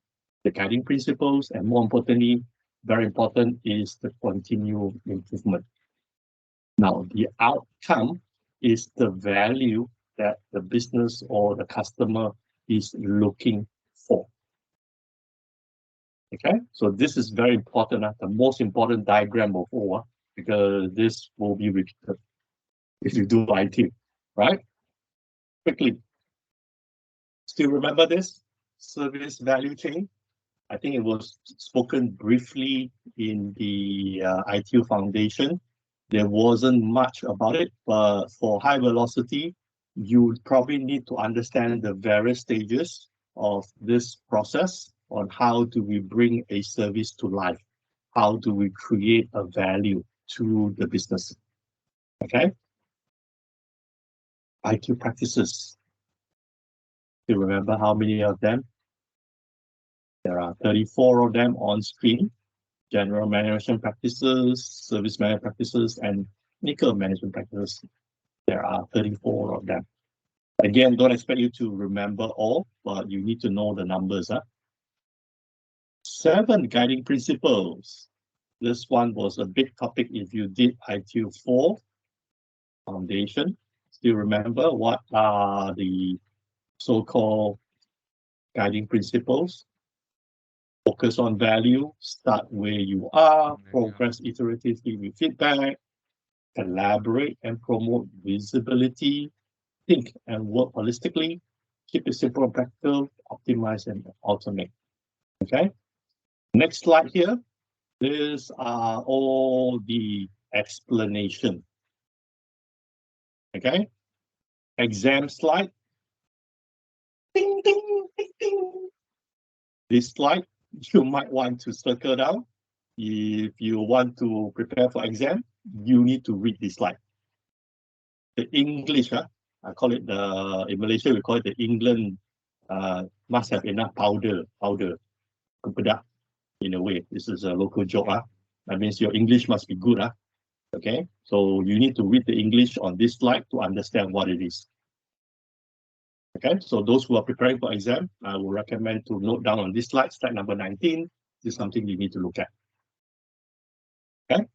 Speaker 1: the guiding principles, and more importantly, very important, is the continual improvement. Now, the outcome is the value that the business or the customer is looking for. Okay, so this is very important, the most important diagram of all, because this will be repeated if you do IT, right? Quickly. Still remember this? Service value chain. I think it was spoken briefly in the ITIL Foundation. There wasn't much about it, but for high velocity, you probably need to understand the various stages of this process on how do we bring a service to life? How do we create a value to the business? Okay. ITIL practices. Do you remember how many of them? There are 34 of them on screen. General management practices, service management practices, and technical management practices. There are 34 of them. Again, don't expect you to remember all, but you need to know the numbers. 7 guiding principles. This one was a big topic if you did ITIL 4 Foundation. Still remember what are the so-called guiding principles? Focus on value, start where you are, progress iteratively with feedback, collaborate and promote visibility, think and work holistically, keep it simple and practical, optimize and automate. Okay. Next slide here. These are all the explanation. Okay. Exam slide. Ding, ding, ding, ding. This slide you might want to circle down. If you want to prepare for exam, you need to read this slide. The English, I call it in Malaysia, we call it the England, must have enough powder, kepedak, in a way. This is a local joke. That means your English must be good. Okay, so you need to read the English on this slide to understand what it is. Okay, so those who are preparing for exam, I will recommend to note down on this slide, slide number 19. This is something you need to look at. Okay,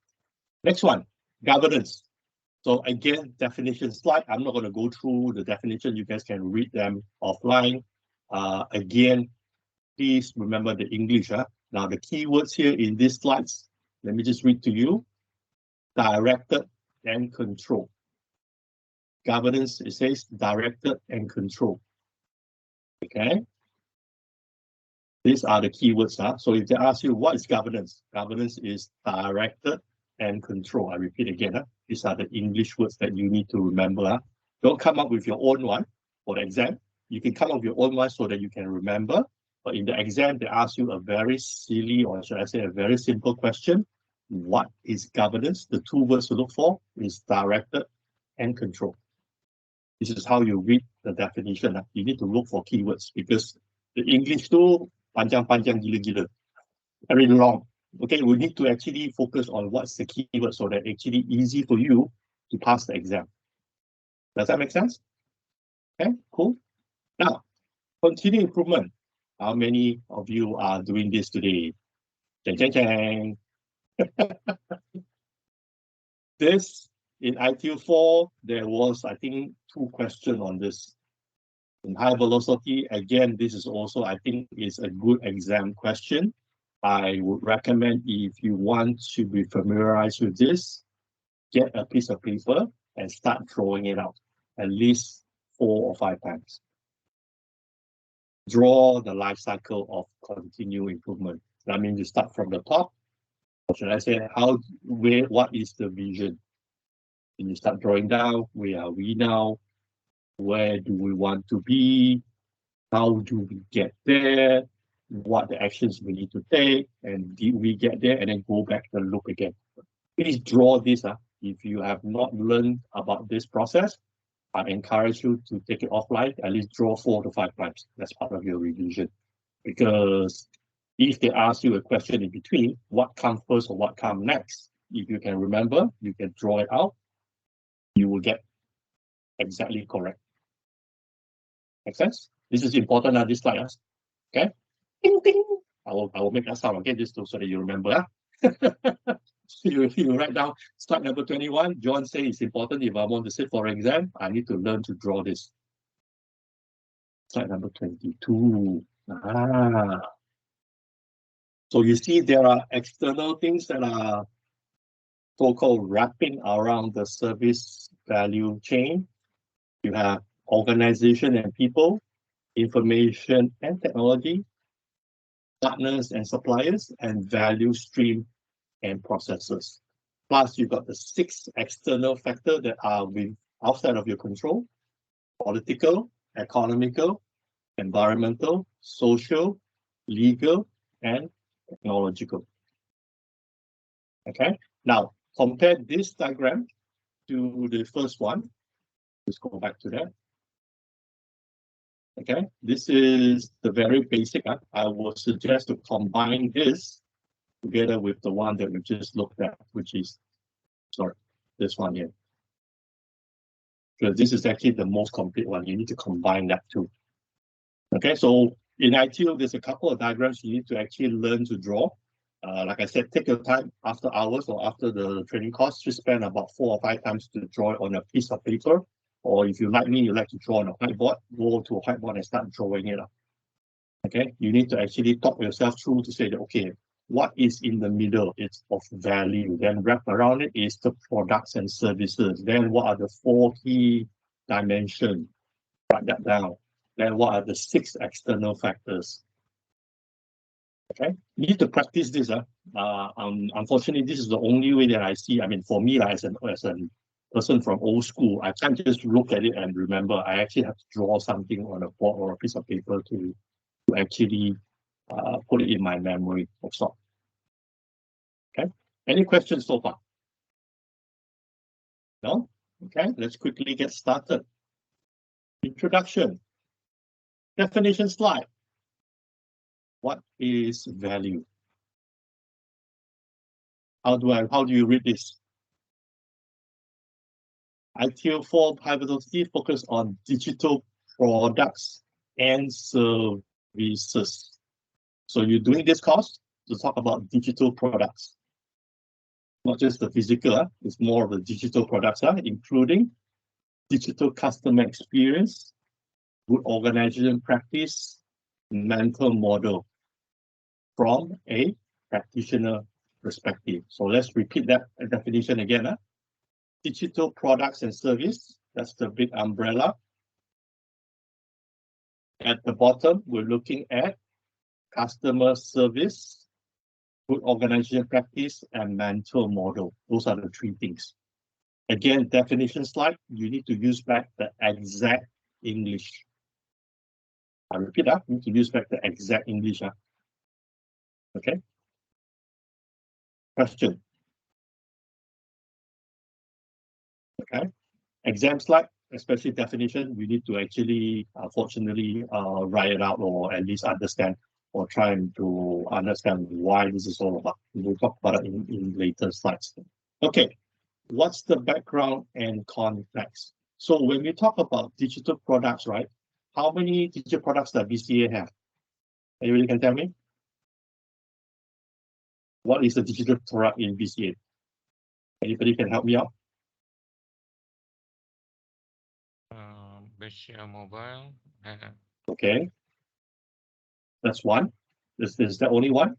Speaker 1: next one, governance. So again, definition slide. I'm not going to go through the definition. You guys can read them offline. Again, please remember the English. Now the keywords here in these slides, let me just read to you. Directed and control. Governance, it says directed and control. Okay. These are the keywords. So if they ask you what is governance, governance is directed and control. I repeat again. These are the English words that you need to remember. Don't come up with your own one for the exam. You can come up with your own one so that you can remember. But in the exam, they ask you a very silly, or should I say a very simple question. What is governance? The two words to look for is directed and control. This is how you read the definition. You need to look for keywords because the English too panjang-panjang gila-gila, very long. Okay, we need to actually focus on what's the keyword so that actually easy for you to pass the exam. Does that make sense? Okay, cool. Now, continuous improvement. How many of you are doing this today? Chang, chang, chang. This, in ITIL 4, there was, I think, 2 questions on this. In high velocity, again, this is also, I think, is a good exam question. I would recommend if you want to be familiarized with this, get a piece of paper and start drawing it out at least 4 or 5 times. Draw the life cycle of continuous improvement. That means you start from the top. Or should I say, what is the vision? And you start drawing down, where are we now? Where do we want to be? How do we get there? What the actions we need to take? And did we get there? And then go back and look again. Please draw this. If you have not learned about this process, I encourage you to take it offline, at least draw 4 to 5 times. That's part of your revision. Because if they ask you a question in between, what comes first or what comes next? If you can remember, you can draw it out. You will get exactly correct. Make sense? This is important on this slide. Okay. Ding, ding. I will make that sound. Okay, just so that you remember. You write down slide number 21. John says it's important if I want to sit for an exam, I need to learn to draw this. Slide number 22. So you see there are external things that are so-called wrapping around the service value chain. You have organization and people, information and technology, partners and suppliers, and value stream and processes. Plus, you got the 6 external factors that are outside of your control: political, economical, environmental, social, legal, and technological. Okay, now compare this diagram to the first one. Let's go back to that. Okay, this is the very basic. I would suggest to combine this together with the one that we just looked at, which is, sorry, this one here. So this is actually the most complete one. You need to combine that too. Okay, so in ITIL, there's a couple of diagrams you need to actually learn to draw. Like I said, take your time after hours or after the training course. Just spend about 4 or 5 times to draw it on a piece of paper. Or if you like me, you like to draw on a whiteboard, go to a whiteboard and start drawing it up. Okay, you need to actually talk yourself through to say that, okay, what is in the middle? It's of value. Then wrap around it is the products and services. Then what are the 4 key dimension? Write that down. Then what are the 6 external factors? Okay, you need to practice this. Unfortunately, this is the only way that I see. I mean, for me, as a person from old school, I can't just look at it and remember. I actually have to draw something on a board or a piece of paper to actually put it in my memory of sort. Okay, any questions so far? No? Okay, let's quickly get started. Introduction. Definition slide. What is value? How do you read this? ITIL 4 pivotal C focus on digital products and services. So you're doing this course to talk about digital products. Not just the physical, it's more of the digital products, including digital customer experience, good organization practice, mental model from a practitioner perspective. So let's repeat that definition again. Digital products and service, that's the big umbrella. At the bottom, we're looking at customer service, good organization practice, and mental model. Those are the 3 things. Again, definition slide, you need to use back the exact English. I repeat, you need to use back the exact English. Okay. Question. Okay. Exam slide, especially definition, we need to actually, unfortunately, write it out or at least understand or try to understand why this is all about. We'll talk about it in later slides. Okay. What's the background and context? So when we talk about digital products, right? How many digital products does BCA have? Anybody can tell me? What is the digital product in BCA? Anybody can help me out?
Speaker 4: BCA Mobile.
Speaker 1: Okay. That's one. Is that only one?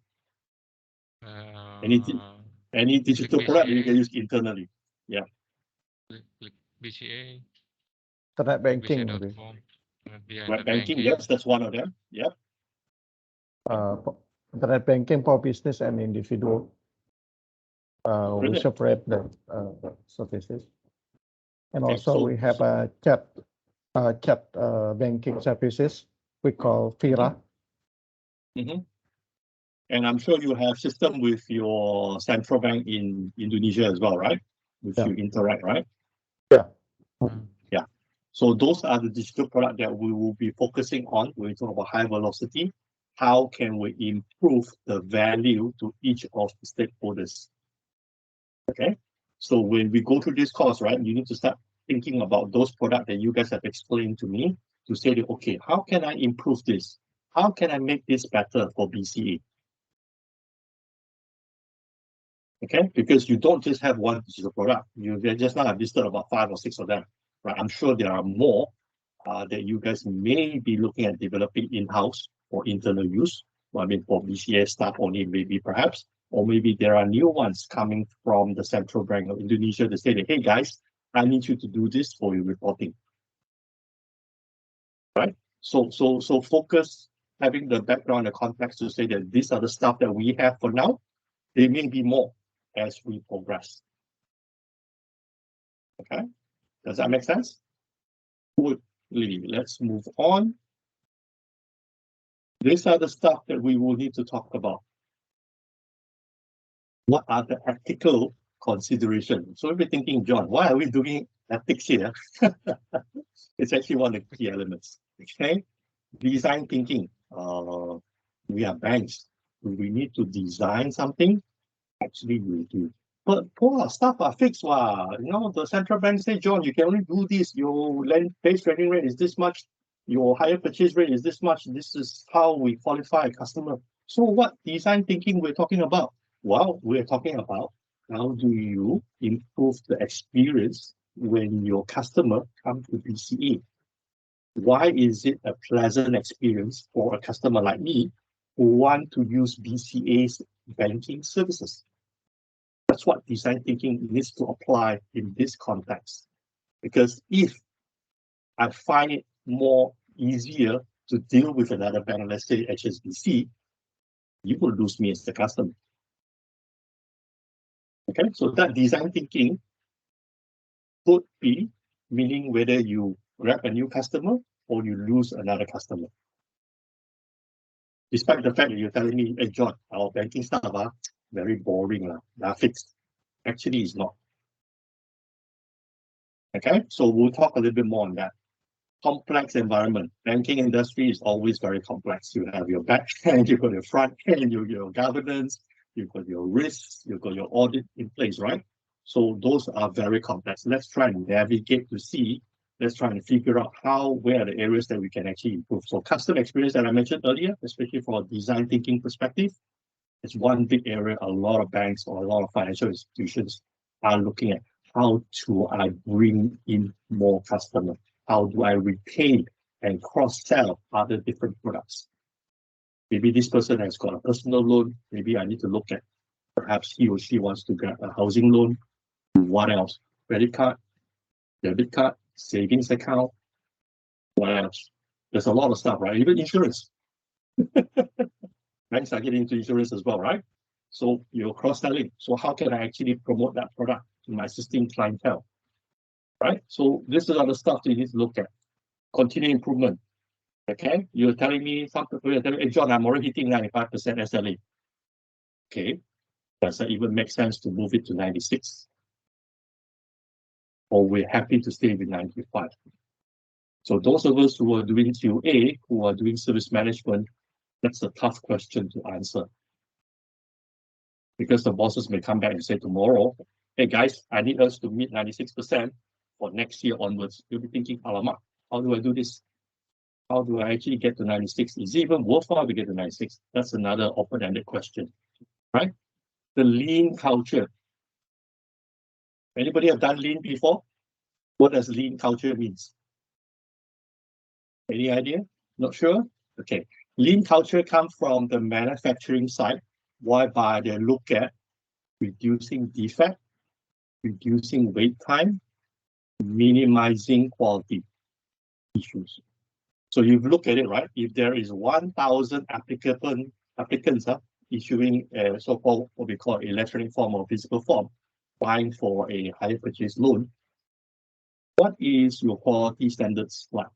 Speaker 1: Any digital product you can use internally? Yeah.
Speaker 4: BCA.
Speaker 6: Internet banking.
Speaker 1: Web banking, yes, that's one of them. Yep.
Speaker 6: Internet banking for business and individual. We separate the services. And
Speaker 1: Okay,
Speaker 6: also we have a chat banking services we call Vira.
Speaker 1: And I'm sure you have system with your central bank in Indonesia as well, right? Which you interact, right?
Speaker 6: Yeah.
Speaker 1: Yeah. So those are the digital products that we will be focusing on when we talk about high velocity. How can we improve the value to each of the stakeholders? Okay. So when we go through this course, right, you need to start thinking about those products that you guys have explained to me to say that, okay, how can I improve this? How can I make this better for BCA? Okay, because you don't just have one digital product. You just now have listed about 5 or 6 of them, right? I'm sure there are more that you guys may be looking at developing in-house for internal use. I mean, for BCA staff only, maybe perhaps, or maybe there are new ones coming from the central bank of Indonesia to say that, hey guys, I need you to do this for your reporting, right? So focus, having the background and context to say that these are the stuff that we have for now. There may be more as we progress. Okay, does that make sense? Quickly, let's move on. These are the stuff that we will need to talk about. What are the ethical considerations? So if you're thinking, John, why are we doing ethics here? It's actually one of the key elements. Okay, design thinking. We are banks. We need to design something. Actually, we do. But stuff are fixed. The central bank say, John, you can only do this. Your base lending rate is this much. Your higher purchase rate is this much. This is how we qualify a customer. So what design thinking we're talking about? Well, we're talking about how do you improve the experience when your customer comes to BCA? Why is it a pleasant experience for a customer like me who want to use BCA's banking services? That's what design thinking needs to apply in this context. Because if I find it more easier to deal with another bank, let's say HSBC, you will lose me as the customer. Okay, so that design thinking could be meaning whether you grab a new customer or you lose another customer. Despite the fact that you're telling me, hey John, our banking stuff very boring, fixed. Actually, it's not. Okay, so we'll talk a little bit more on that. Complex environment. Banking industry is always very complex. You have your back end, you've got your front end, you've got your governance, you've got your risks, you've got your audit in place, right? So those are very complex. Let's try and navigate to see, let's try and figure out where are the areas that we can actually improve. So customer experience that I mentioned earlier, especially for a design thinking perspective, it's one big area a lot of banks or a lot of financial institutions are looking at. How do I bring in more customers? How do I retain and cross-sell other different products? Maybe this person has got a personal loan. Maybe I need to look at perhaps he or she wants to get a housing loan. What else? Credit card, debit card, savings account. What else? There's a lot of stuff, right? Even insurance. Banks are getting into insurance as well, right? So you're cross-selling. So how can I actually promote that product to my existing clientele? Right? So this is other stuff that you need to look at. Continued improvement. Okay, you're telling me something, you're telling me, hey John, I'm already hitting 95% SLA. Okay, does that even make sense to move it to 96? Or we're happy to stay with 95? So those of us who are doing QA, who are doing service management, that's a tough question to answer. Because the bosses may come back and say tomorrow, hey guys, I need us to meet 96% for next year onwards. You'll be thinking, alamak, how do I do this? How do I actually get to 96? Is it even worthwhile to get to 96? That's another open-ended question, right? The lean culture. Anybody have done lean before? What does lean culture means? Any idea? Not sure? Okay. Lean culture comes from the manufacturing side, whereby they look at reducing defect, reducing wait time, minimizing quality issues. So you look at it, right? If there is 1,000 applicants issuing a so-called what we call electronic form or physical form, buying for a hire purchase loan, what is your quality standards like?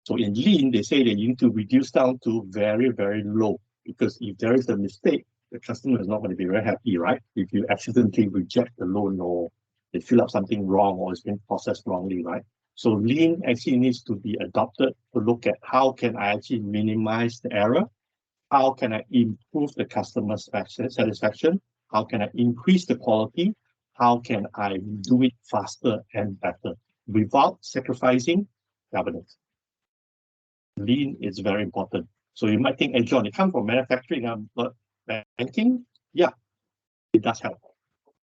Speaker 1: So in lean, they say that you need to reduce down to very, very low, because if there is a mistake, the customer is not going to be very happy, right? If you accidentally reject the loan or they fill up something wrong or it's been processed wrongly, right? So lean actually needs to be adopted to look at how can I actually minimize the error? How can I improve the customer satisfaction? How can I increase the quality? How can I do it faster and better without sacrificing governance? Lean is very important. So you might think, hey John, it comes from manufacturing, but banking, yeah, it does help.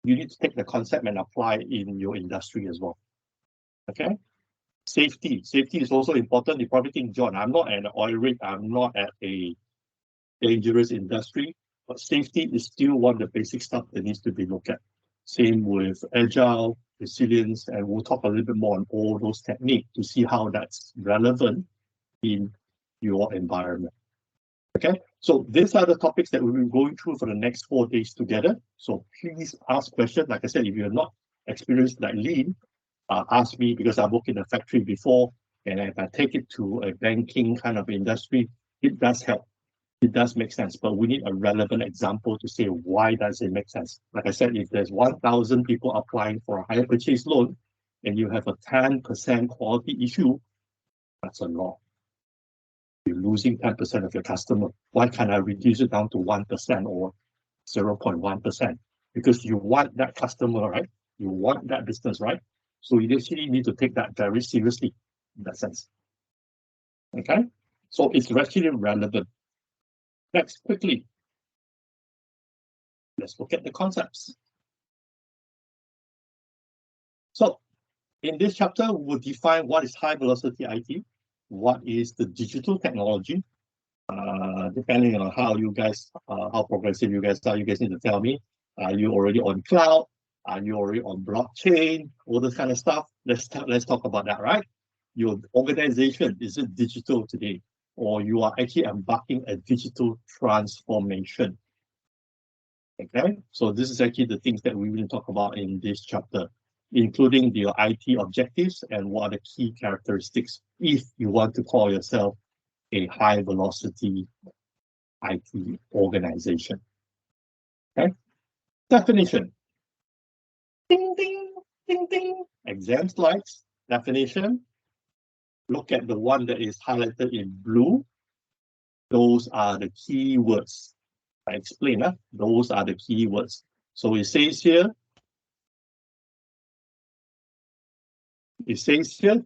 Speaker 1: You need to take the concept and apply it in your industry as well. Okay. Safety is also important. You probably think, John, I'm not at an oil rig, I'm not at a dangerous industry, but safety is still one of the basic stuff that needs to be looked at. Same with agile, resilience, and we'll talk a little bit more on all those techniques to see how that's relevant in your environment. Okay, so these are the topics that we'll be going through for the next 4 days together. So please ask questions. Like I said, if you're not experienced like lean, ask me, because I worked in a factory before, and if I take it to a banking kind of industry, it does help. It does make sense, but we need a relevant example to say why does it make sense. Like I said, if there's 1,000 people applying for a hire purchase loan and you have a 10% quality issue, that's a lot. You're losing 10% of your customer. Why can't I reduce it down to 1% or 0.1%? Because you want that customer, right? You want that business, right? So you actually need to take that very seriously in that sense. Okay, so it's actually relevant. Next, quickly, let's look at the concepts. So in this chapter, we will define what is high velocity IT, what is the digital technology, depending on how you guys, how progressive you guys are, you guys need to tell me, are you already on cloud? Are you already on blockchain? All this kind of stuff. Let's talk about that, right? your organization, is it digital today? Or you are actually embarking a digital transformation? Okay, so this is actually the things that we will talk about in this chapter, including your IT objectives and what are the key characteristics if you want to call yourself a high velocity IT organization. Okay, definition. Ding, ding, ding, ding. Exam slides, definition. Look at the one that is highlighted in blue. Those are the key words. I explain, those are the key words. So it says here,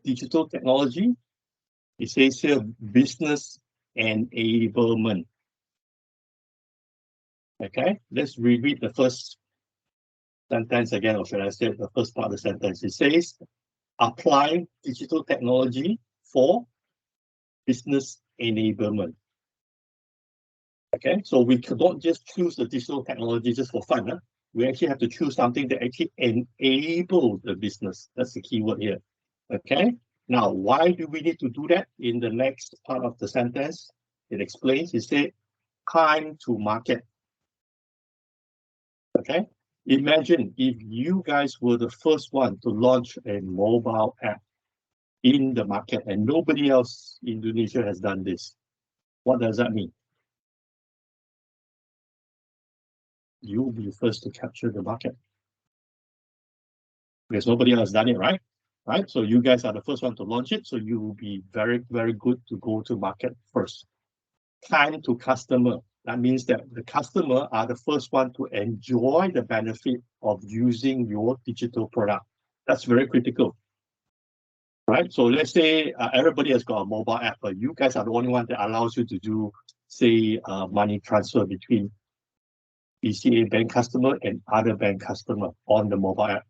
Speaker 1: digital technology. It says here, business enablement. Okay, let's reread the first sentence again, or should I say the first part of the sentence? It says, apply digital technology for business enablement. Okay, so we don't just choose the digital technology just for fun. We actually have to choose something that actually enables the business. That's the key word here. Okay, now why do we need to do that? In the next part of the sentence, it explains, it said, time to market. Okay, imagine if you guys were the first one to launch a mobile app in the market and nobody else in Indonesia has done this. What does that mean? You'll be first to capture the market. Because nobody else has done it, right? Right? So you guys are the first one to launch it, so you will be very, very good to go to market first. Time to customer. That means that the customer are the first one to enjoy the benefit of using your digital product. That's very critical. Right? So let's say everybody has got a mobile app, but you guys are the only one that allows you to do, say, money transfer between BCA bank customer and other bank customer on the mobile app.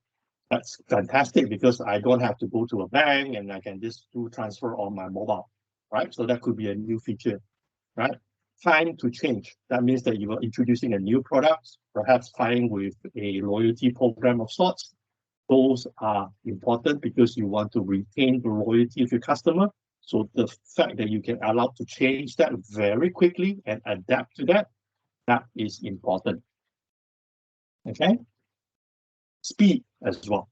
Speaker 1: That's fantastic because I don't have to go to a bank and I can just do transfer on my mobile, right? So that could be a new feature, right? Time to change. That means that you are introducing a new product, perhaps tying with a loyalty program of sorts. Those are important because you want to retain the loyalty of your customer. So the fact that you can allow to change that very quickly and adapt to that, that is important. Okay? Speed as well.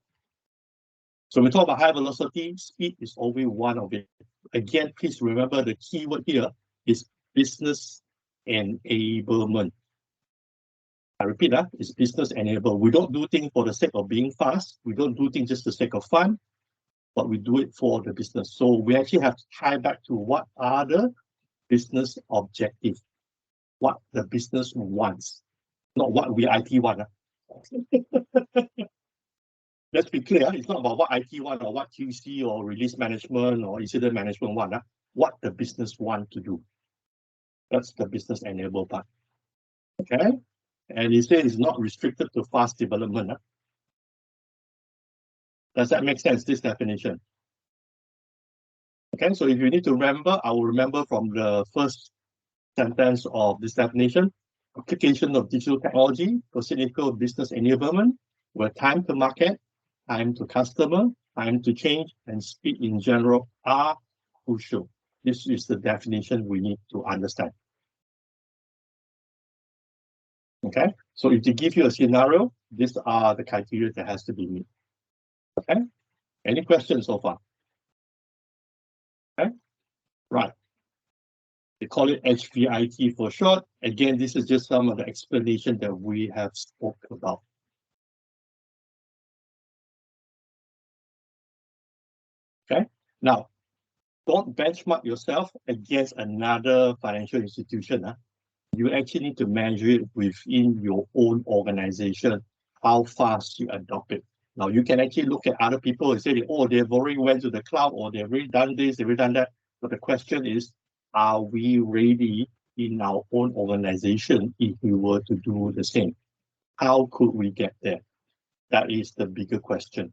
Speaker 1: So we talk about high velocity, speed is always one of it. Again, please remember the key word here is business enablement. I repeat that, it's business enablement. We don't do things for the sake of being fast. We don't do things just for the sake of fun, but we do it for the business. So we actually have to tie back to what are the business objectives, what the business wants, not what we IT want. Let's be clear, it's not about what IT want or what QC or release management or incident management want, what the business want to do. That's the business enable part. Okay? And it says it's not restricted to fast development. Does that make sense, this definition? Okay, so if you need to remember, I will remember from the first sentence of this definition, application of digital technology for cyclical business enablement, where time to market, time to customer, time to change, and speed in general are crucial. This is the definition we need to understand. Okay, so if they give you a scenario, these are the criteria that has to be met. Okay, any questions so far? Okay, right. They call it HVIT for short. Again, this is just some of the explanation that we have spoken about. Okay, now don't benchmark yourself against another financial institution. You actually need to measure it within your own organization, how fast you adopt it. Now you can actually look at other people and say, oh, they've already went to the cloud, or they've already done this, they've already done that. But the question is, are we ready in our own organization if we were to do the same? How could we get there? That is the bigger question.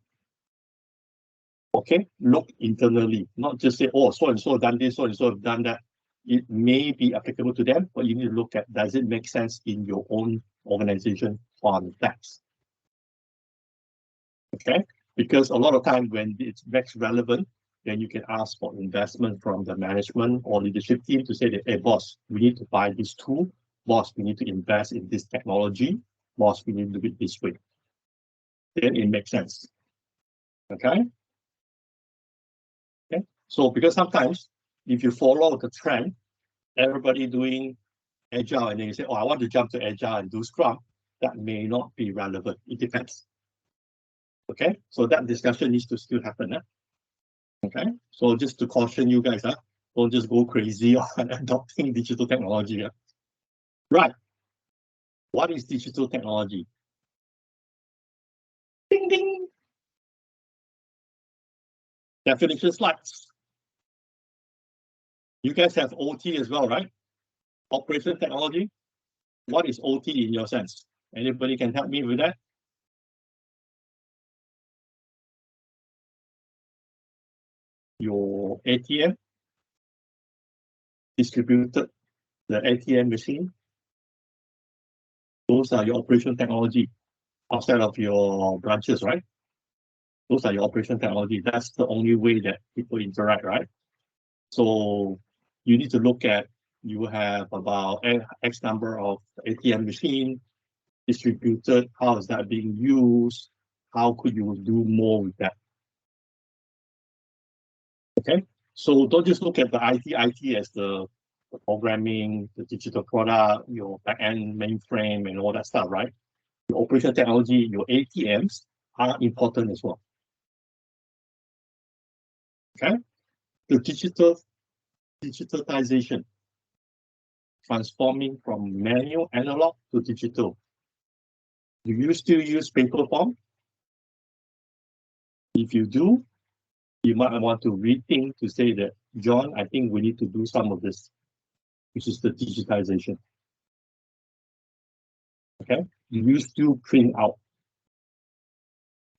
Speaker 1: Okay, look internally, not just say, oh, so and so done this, so and so have done that. It may be applicable to them, but you need to look at, does it make sense in your own organization context? Okay, because a lot of time when it's most relevant, then you can ask for investment from the management or leadership team to say that, hey, boss, we need to buy this tool. Boss, we need to invest in this technology. Boss, we need to do it this way. Then it makes sense. Okay? Okay. So because sometimes if you follow the trend, everybody doing Agile and then you say, oh, I want to jump to Agile and do Scrum, that may not be relevant. It depends. Okay, so that discussion needs to still happen. Okay, so just to caution you guys, don't just go crazy on adopting digital technology. Right. What is digital technology? Ding ding. Definition slides. You guys have OT as well, right? Operation technology. What is OT in your sense? Anybody can help me with that? Your ATM, distributed the ATM machine. Those are your operation technology outside of your branches, right? Those are your operation technology. That's the only way that people interact, right? So you need to look at, you have about X number of ATM machine distributed. How is that being used? How could you do more with that? Okay, so don't just look at the IT as the programming, the digital product, your back-end mainframe and all that stuff, right? Your operation technology, your ATMs are important as well. Okay, the digitalization, transforming from manual analog to digital. Do you still use paper form? If you do, you might want to rethink to say that, John, I think we need to do some of this, which is the digitization. Okay, you still print out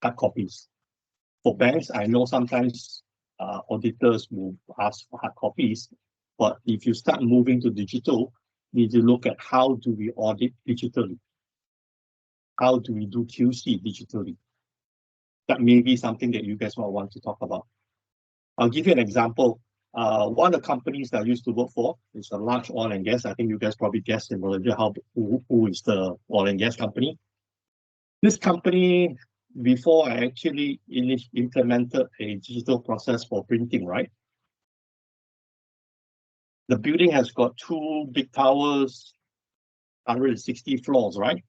Speaker 1: hard copies. For banks, I know sometimes auditors will ask for hard copies, but if you start moving to digital, you need to look at how do we audit digitally? How do we do QC digitally? That may be something that you guys might want to talk about. I'll give you an example. One of the companies that I used to work for is a large oil and gas. I think you guys probably guessed in Malaysia who is the oil and gas company. This company, before I actually implemented a digital process for printing, right? The building has got 2 big towers, 160 floors, right?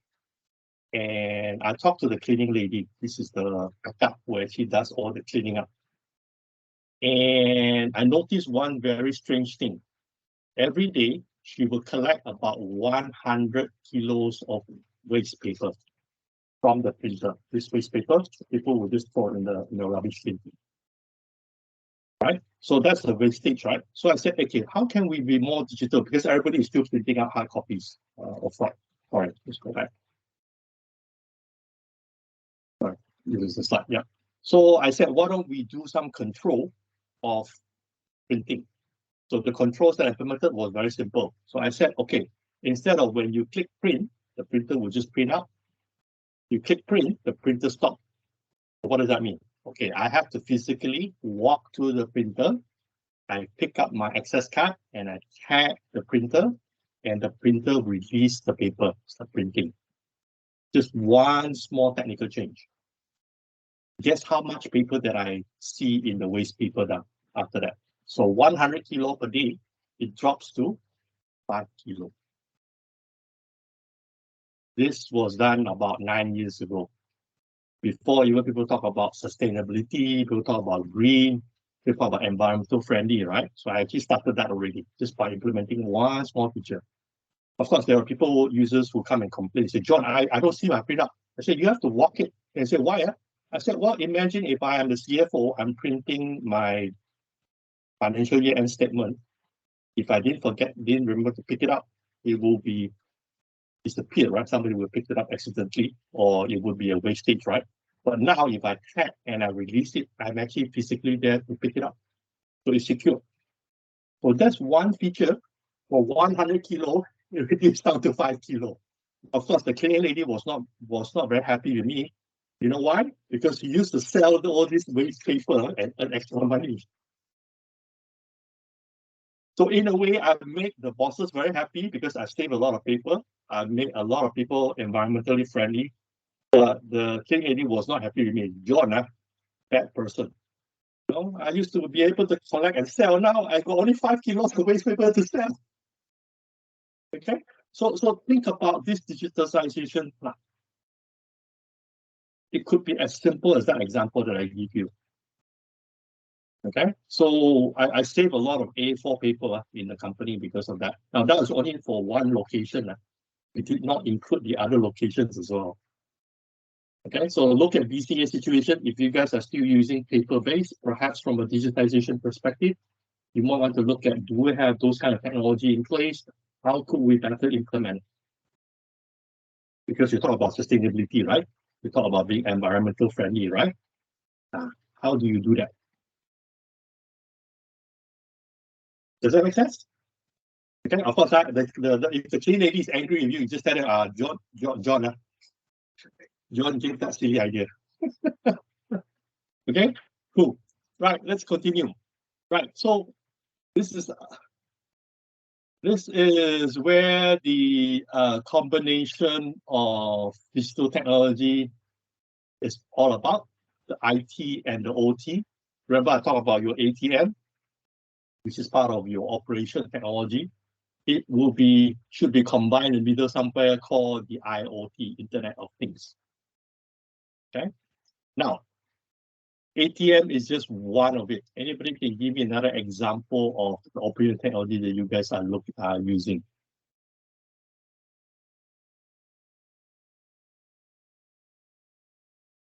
Speaker 1: And I talked to the cleaning lady. This is the backup where she does all the cleaning up. And I noticed one very strange thing. Every day, she will collect about 100 kilos of waste paper from the printer. This waste paper, people will just throw it in the rubbish bin. Right? So that's the wastage, right? So I said, okay, how can we be more digital? Because everybody is still printing out hard copies of what? All right, let's go back. All right, this is the slide, yeah. So I said, why don't we do some control of printing? So the controls that I implemented was very simple. So I said, okay, instead of when you click print, the printer will just print out. You click print, the printer stops. What does that mean? Okay, I have to physically walk to the printer. I pick up my access card and I tag the printer, and the printer releases the paper, start printing. Just one small technical change. Guess how much paper that I see in the waste paper dump after that? So 100 kilo per day, it drops to 5 kilo. This was done about 9 years ago. Before even people talk about sustainability, people talk about green, people talk about environmental friendly, right? So I actually started that already, just by implementing one small feature. Of course, there are people, users who come and complain, say, John, I don't see my print up. I said, you have to walk it. And say, why? I said, well, imagine if I am the CFO, I'm printing my financial year end statement. If I didn't remember to pick it up, it will be disappeared, right? Somebody will pick it up accidentally, or it would be a wastage, right? But now if I tag and I release it, I'm actually physically there to pick it up. So it's secure. So that's one feature. For 100 kilo, it reduced down to 5 kilo. Of course, the cleaning lady was not very happy with me. You know why? Because she used to sell all this waste paper and earn extra money. So in a way, I've made the bosses very happy because I saved a lot of paper. I've made a lot of people environmentally friendly. But the king lady was not happy with me. John, bad person. You know, I used to be able to collect and sell. Now I got only 5 kilos of waste paper to sell. Okay, so think about this digitalization plan. It could be as simple as that example that I give you. Okay, so I save a lot of A4 paper in the company because of that. Now that was only for one location. We did not include the other locations as well. Okay, so look at BCA situation. If you guys are still using paper-based, perhaps from a digitization perspective, you might want to look at, do we have those kind of technology in place? How could we better implement? Because you talk about sustainability, right? You talk about being environmental friendly, right? How do you do that? Does that make sense? Okay, of course, if the clean lady is angry with you, you just tell her, John gave that silly idea. Okay, cool. Right, let's continue. Right, so this is where the combination of digital technology is all about, the IT and the OT. Remember, I talked about your ATM, which is part of your operation technology. It should be combined in the middle somewhere called the IoT, Internet of Things. Okay, now ATM is just one of it. Anybody can give me another example of the operating technology that you guys are using?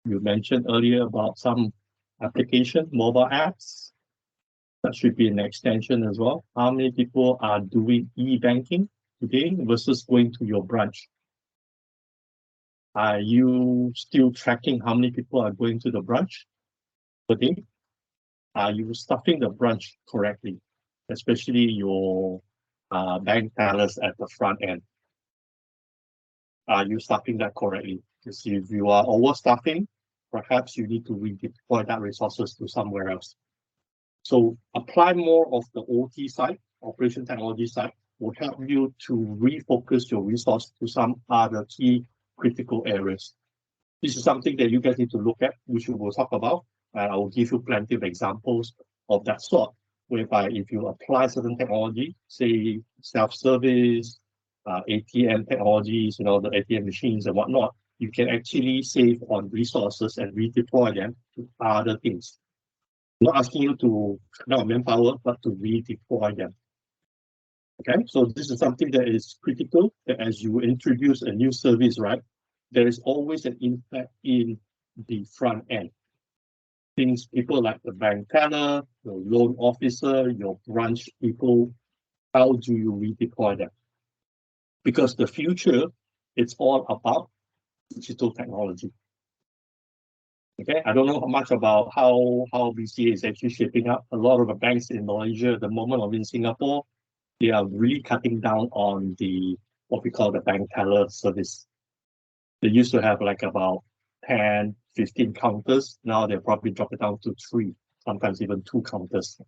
Speaker 1: You mentioned earlier about some application, mobile apps. That should be an extension as well. How many people are doing e-banking today versus going to your branch? Are you still tracking how many people are going to the branch per day? Are you stuffing the branch correctly, especially your bank tellers at the front end? Are you stuffing that correctly? Because if you are overstuffing, perhaps you need to redeploy that resources to somewhere else. So apply more of the OT side, operation technology side, will help you to refocus your resource to some other key critical areas. This is something that you guys need to look at, which we will talk about. And I will give you plenty of examples of that sort, whereby if you apply certain technology, say self-service, ATM technologies, the ATM machines and whatnot, you can actually save on resources and redeploy them to other things. I'm not asking you to cut down manpower, but to redeploy them. Okay, so this is something that is critical, that as you introduce a new service, right, there is always an impact in the front end. Things, people like the bank teller, your loan officer, your branch people, how do you redeploy them? Because the future, it's all about digital technology. Okay, I don't know much about how BCA is actually shaping up. A lot of the banks in Malaysia at the moment or in Singapore, they are really cutting down on what we call the bank teller service. They used to have like about 10, 15 counters. Now they're probably dropping down to 3, sometimes even 2 counters.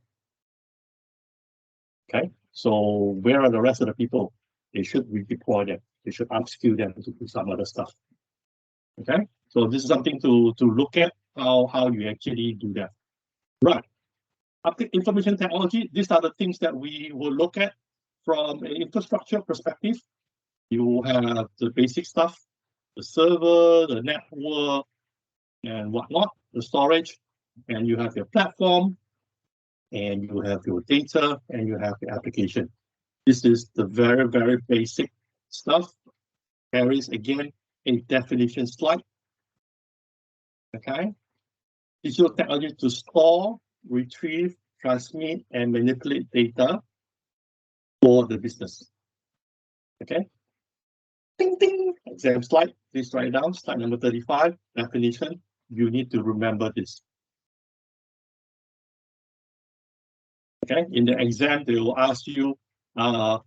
Speaker 1: Okay, so where are the rest of the people? They should redeploy them. They should upskill them to do some other stuff. Okay, so this is something to look at, how you actually do that. Right. After information technology, these are the things that we will look at from an infrastructure perspective. You have the basic stuff, the server, the network, and whatnot, the storage, and you have your platform, and you have your data, and you have the application. This is the very, very basic stuff. There is, again, a definition slide. Okay. Digital technology to store, retrieve, transmit, and manipulate data for the business. Okay. Ding, ding. Exam slide. Please write it down. Slide number 35. Definition. You need to remember this. Okay. In the exam, they will ask you, application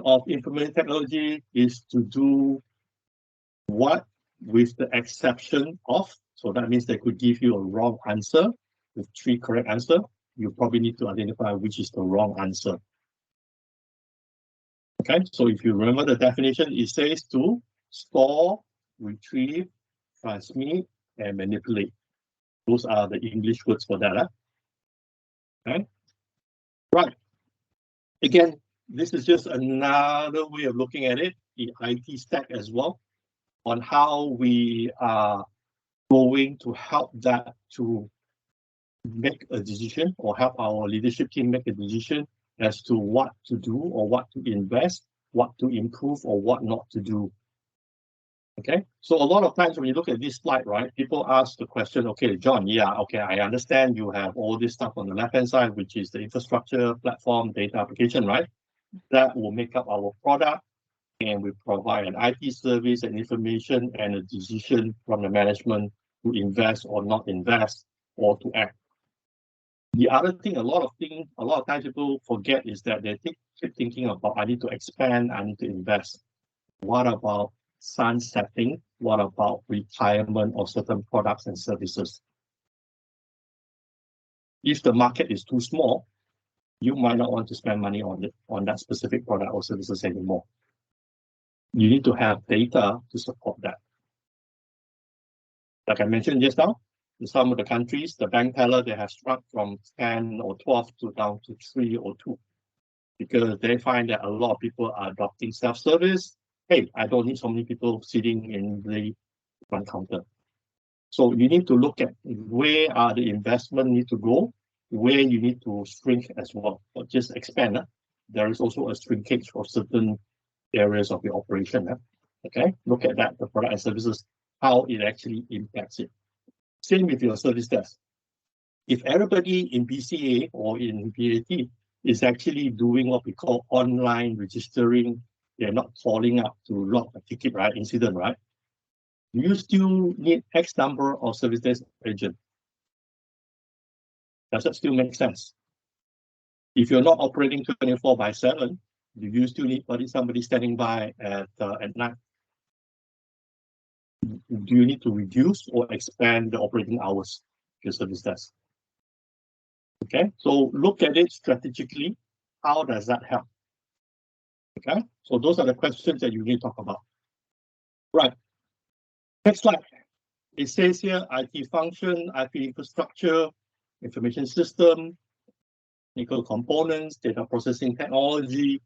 Speaker 1: of information technology is to do what with the exception of. So that means they could give you a wrong answer with 3 correct answers. you probably need to identify which is the wrong answer. Okay, so if you remember the definition, it says to store, retrieve, transmit, and manipulate. Those are the English words for that. Okay, right. Again, this is just another way of looking at it, the IT stack as well, on how we are going to help that to make a decision or help our leadership team make a decision as to what to do or what to invest, what to improve or what not to do. Okay, so a lot of times when you look at this slide, right, people ask the question, okay, John, yeah, okay, I understand you have all this stuff on the left-hand side, which is the infrastructure, platform, data application, right? That will make up our product, and we provide an IT service and information and a decision from the management to invest or not invest or to act. The other thing, a lot of times people forget is that they keep thinking about, I need to expand, I need to invest. What about sunsetting? What about retirement of certain products and services? If the market is too small, you might not want to spend money on that specific product or services anymore. You need to have data to support that. Like I mentioned just now, in some of the countries, the bank teller, they have struck from 10 or 12 to down to 3 or 2, because they find that a lot of people are adopting self-service. Hey, I don't need so many people sitting in the front counter. So you need to look at where are the investment need to go, where you need to shrink as well, or just expand. There is also a shrinkage for certain areas of the operation. Okay, look at that, the product and services, how it actually impacts it. Same with your service desk. If everybody in BCA or in BAT is actually doing what we call online registering, they're not calling up to log a ticket, right? Incident, right? You still need X number of service desk agents. Does that still make sense? If you're not operating 24/7, do you still need somebody standing by at night? Do you need to reduce or expand the operating hours of your service desk? Okay, so look at it strategically. How does that help? Okay, so those are the questions that you need to talk about. Right. Next slide. It says here IT function, IP infrastructure, information system, technical components, data processing technology,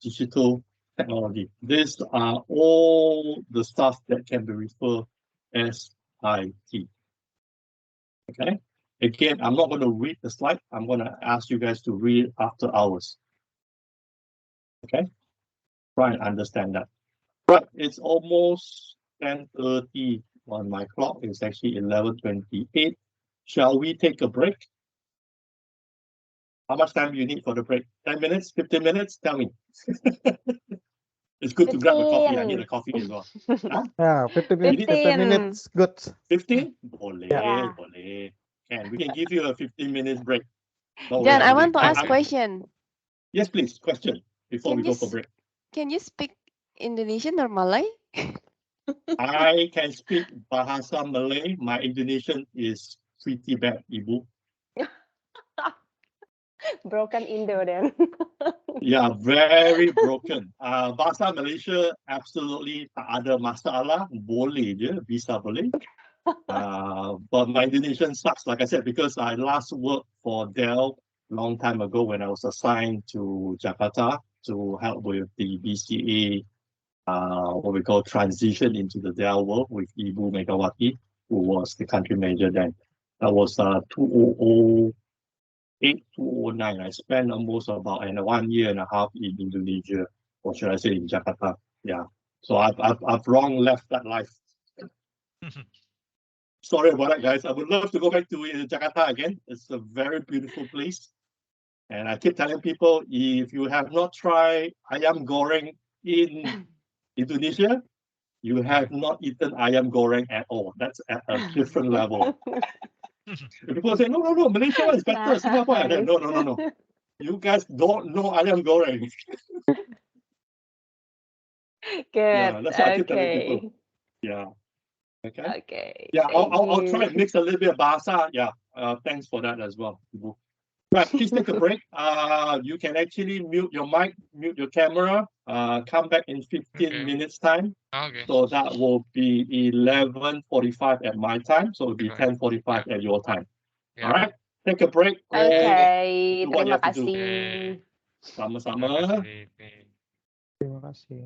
Speaker 1: digital technology. These are all the stuff that can be referred as IT. Okay. Again, I'm not going to read the slide. I'm going to ask you guys to read after hours. Okay. Try and understand that. Right. It's almost 10:30 on my clock. It's actually 11:28. Shall we take a break? How much time do you need for the break? 10 minutes? 15 minutes? Tell me. It's good to grab a coffee. I need a coffee as well. Huh?
Speaker 6: Yeah, 15 minutes. 15 minutes. Good.
Speaker 1: 15? Boleh, boleh. We can give you a 15 minutes break. No
Speaker 12: John,
Speaker 1: worries,
Speaker 12: I want to
Speaker 1: Boleh.
Speaker 12: ask question.
Speaker 1: Yes, please. Question before we go for break.
Speaker 12: Can you speak Indonesian or Malay?
Speaker 1: I can speak Bahasa Malay. My Indonesian is pretty bad, Ibu.
Speaker 5: Broken Indo then.
Speaker 1: Yeah, very broken. Bahasa Malaysia absolutely tak ada masalah. Boleh je, bisa boleh. But my Indonesian sucks, like I said, because I last worked for Dell long time ago when I was assigned to Jakarta to help with the BCA, what we call transition into the Dell world with Ibu Megawati, who was the country manager then. That was 2008, 2009. I spent almost about 1.5 years in Indonesia, or should I say in Jakarta? Yeah. So I've long left that life. Sorry about that, guys. I would love to go back to Jakarta again. It's a very beautiful place. And I keep telling people, if you have not tried ayam goreng in Indonesia, you have not eaten ayam goreng at all. That's at a different level. People say, no, Malaysia is better, Singapore. No. You guys don't know ayam goreng.
Speaker 5: Good.
Speaker 1: Yeah, that's what I keep telling people. Yeah. Okay.
Speaker 5: Okay.
Speaker 1: Yeah, I'll try
Speaker 5: you.
Speaker 1: and mix a little bit of bahasa. Yeah. Thanks for that as well, Ibu. Right, please take a break. You can actually mute your mic, mute your camera, come back in 15 minutes time.
Speaker 4: Okay.
Speaker 1: So that will be 11:45 at my time. So it'll be 10:45 at your time.
Speaker 4: Yeah.
Speaker 1: All right, take a break.
Speaker 5: Okay,
Speaker 1: do what you
Speaker 5: terima
Speaker 1: have to do.
Speaker 5: kasih.
Speaker 1: Sama-sama.
Speaker 8: Terima kasih.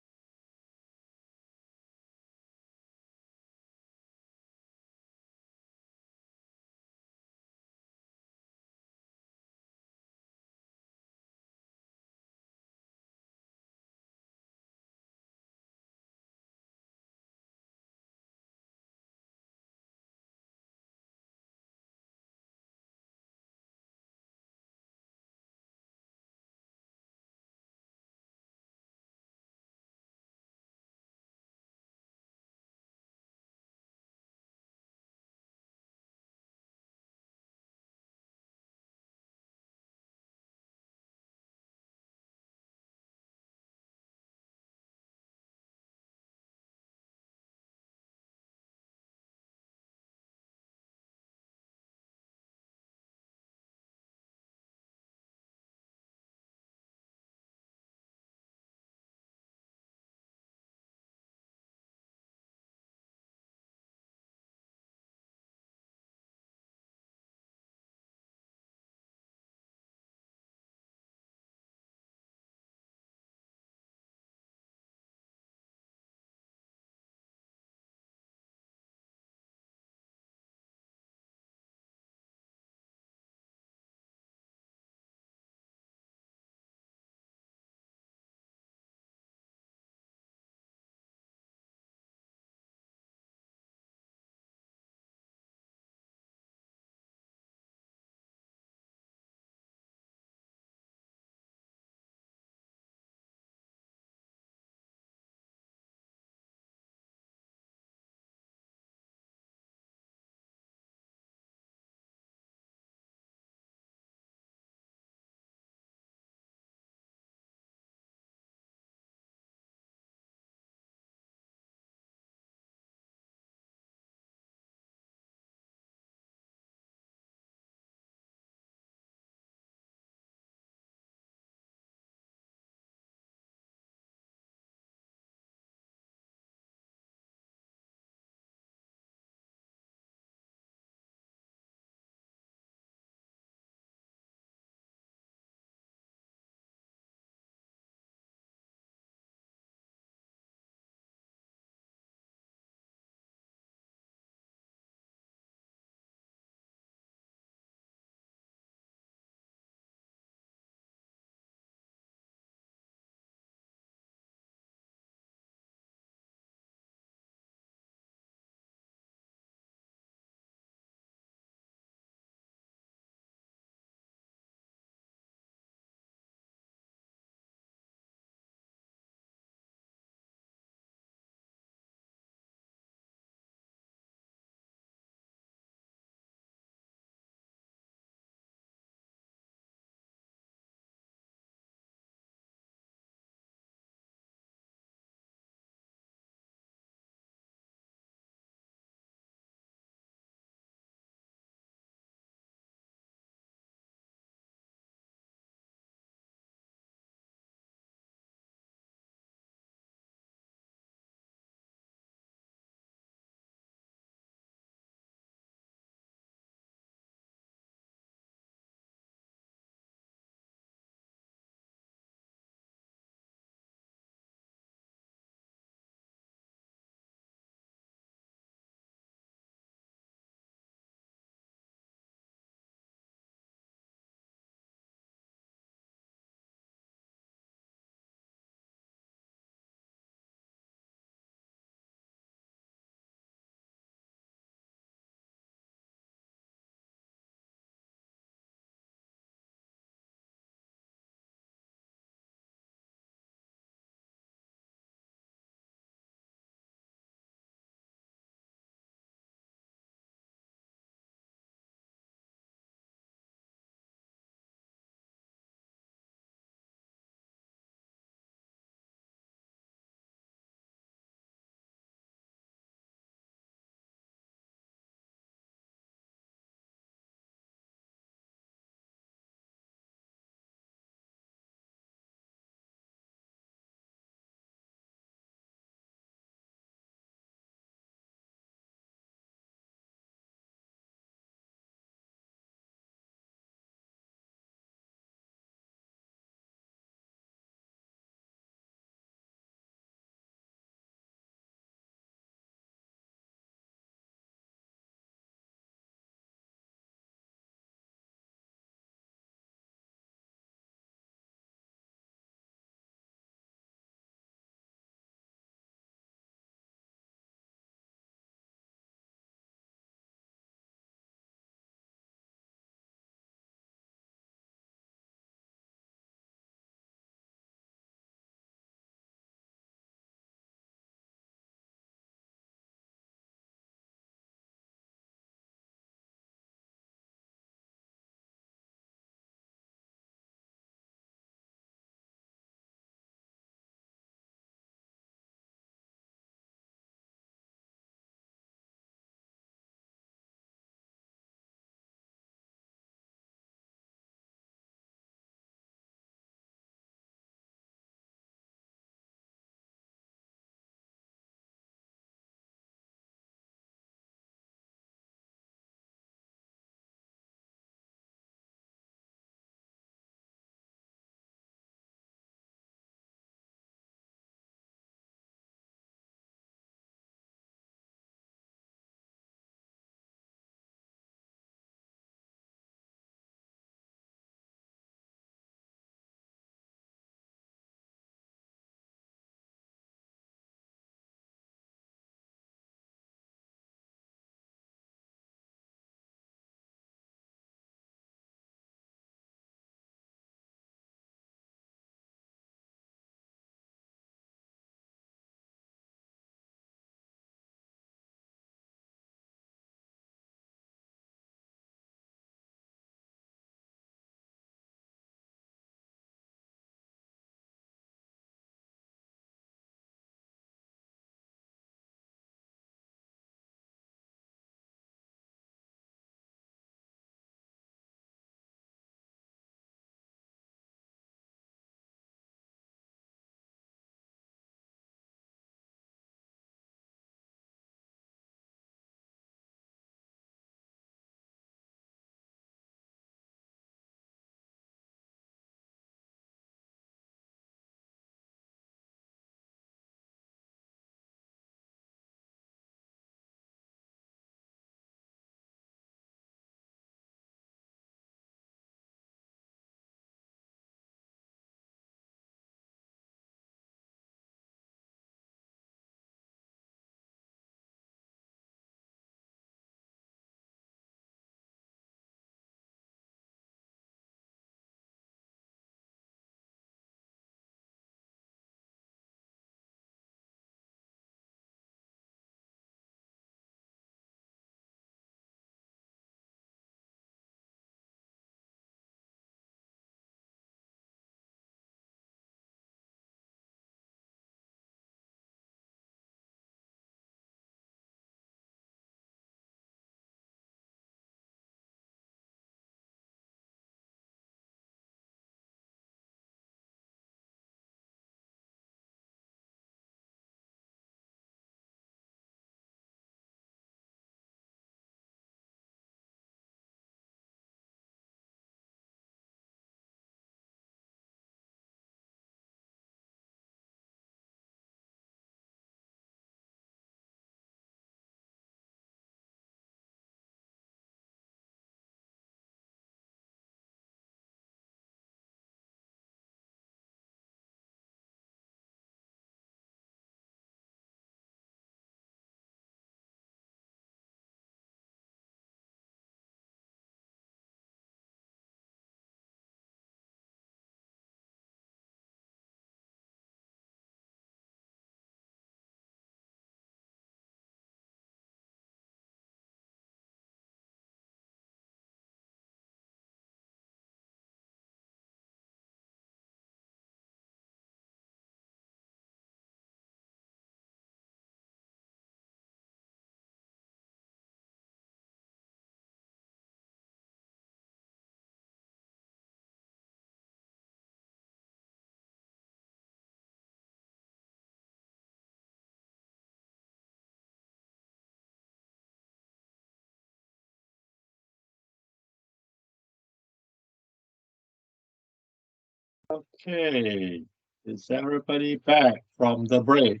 Speaker 1: Okay, is everybody back from the break?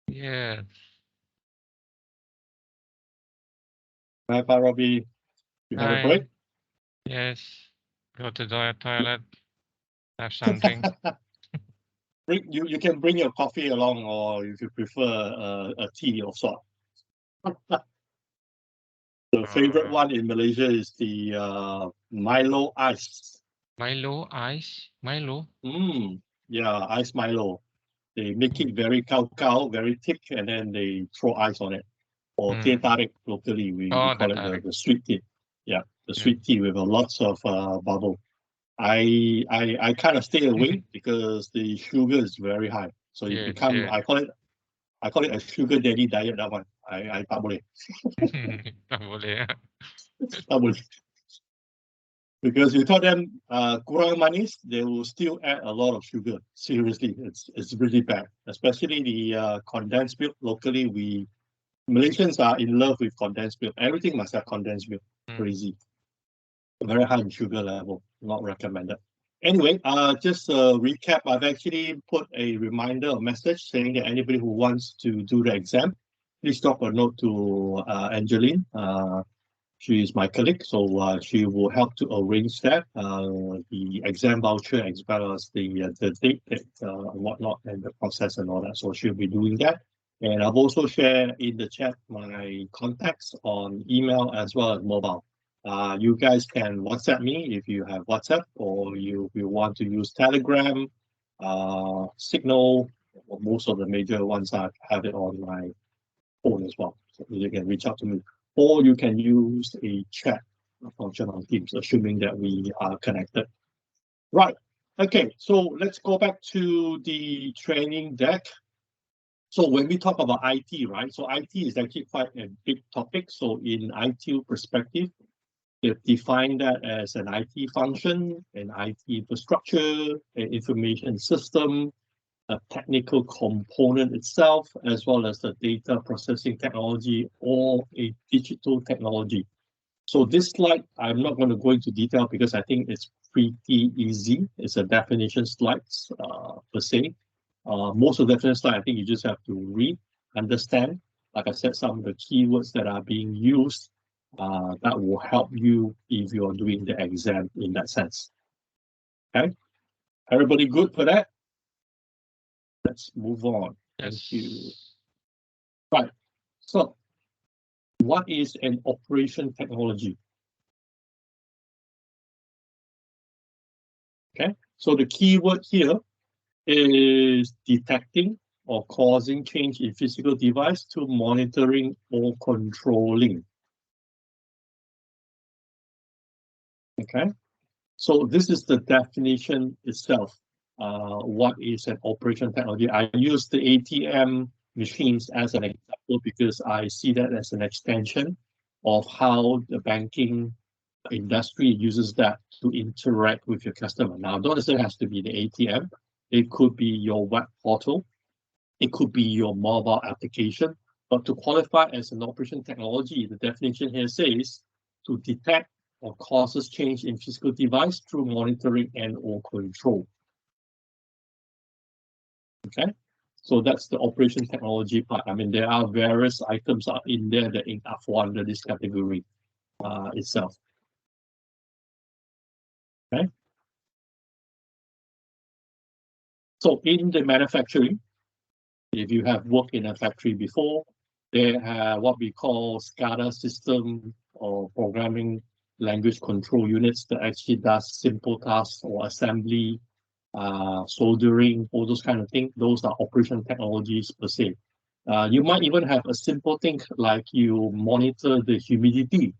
Speaker 4: Yes.
Speaker 1: Hi, Robbie. You had a
Speaker 4: Hi.
Speaker 1: break?
Speaker 4: Yes. Go to the toilet. Have some drink.
Speaker 1: You can bring your coffee along, or if you prefer a tea of sort. The favorite one in Malaysia is the Milo ice.
Speaker 4: Milo ice. Milo.
Speaker 1: Yeah, ice Milo. They make it very cow, very thick, and then they throw ice on it. Or teh tarik locally, we call it the sweet tea. Yeah, the sweet tea with lots of bubble. I kind of stay away because the sugar is very high. So it become I call it a sugar daddy diet. That one I tak boleh.
Speaker 4: Tak boleh.
Speaker 1: Tak boleh. Because you tell them kurang manis, they will still add a lot of sugar. Seriously, it's really bad. Especially the condensed milk. Locally, Malaysians are in love with condensed milk. Everything must have condensed milk. Crazy. Very high in sugar level. Not recommended. Anyway, just a recap. I've actually put a reminder, a message saying that anybody who wants to do the exam, please drop a note to Angeline. She is my colleague, so she will help to arrange that, the exam voucher as well as the date and whatnot, and the process and all that. So she'll be doing that. And I've also shared in the chat my contacts on email as well as mobile. You guys can WhatsApp me if you have WhatsApp, or you want to use Telegram, Signal. Most of the major ones I have it on my phone as well, so you can reach out to me. Or you can use a chat function on Teams, assuming that we are connected. Right. Okay, so let's go back to the training deck. So when we talk about IT, right? So IT is actually quite a big topic. So in ITIL perspective, they've defined that as an IT function, an IT infrastructure, an information system, a technical component itself, as well as the data processing technology or a digital technology. So this slide, I'm not going to go into detail because I think it's pretty easy. It's a definition slides per se. Most of the definition slide, I think you just have to read, understand. Like I said, some of the keywords that are being used that will help you if you're doing the exam in that sense. Okay, everybody good for that? Let's move on. Thank you. Right. So, what is an operation technology? Okay. So the keyword here is detecting or causing change in physical device to monitoring or controlling. Okay. So this is the definition itself. What is an operation technology? I use the ATM machines as an example because I see that as an extension of how the banking industry uses that to interact with your customer. Now, don't necessarily has to be the ATM. It could be your web portal. It could be your mobile application. But to qualify as an operation technology, the definition here says to detect or causes change in physical device through monitoring and or control. Okay, so that's the operation technology part. I mean, there are various items in there that fall under this category itself. Okay. So in the manufacturing, if you have worked in a factory before, they have what we call SCADA system or programming language control units that actually does simple tasks or assembly, soldering, all those kind of things. Those are operation technologies per se. You might even have a simple thing like you monitor the humidity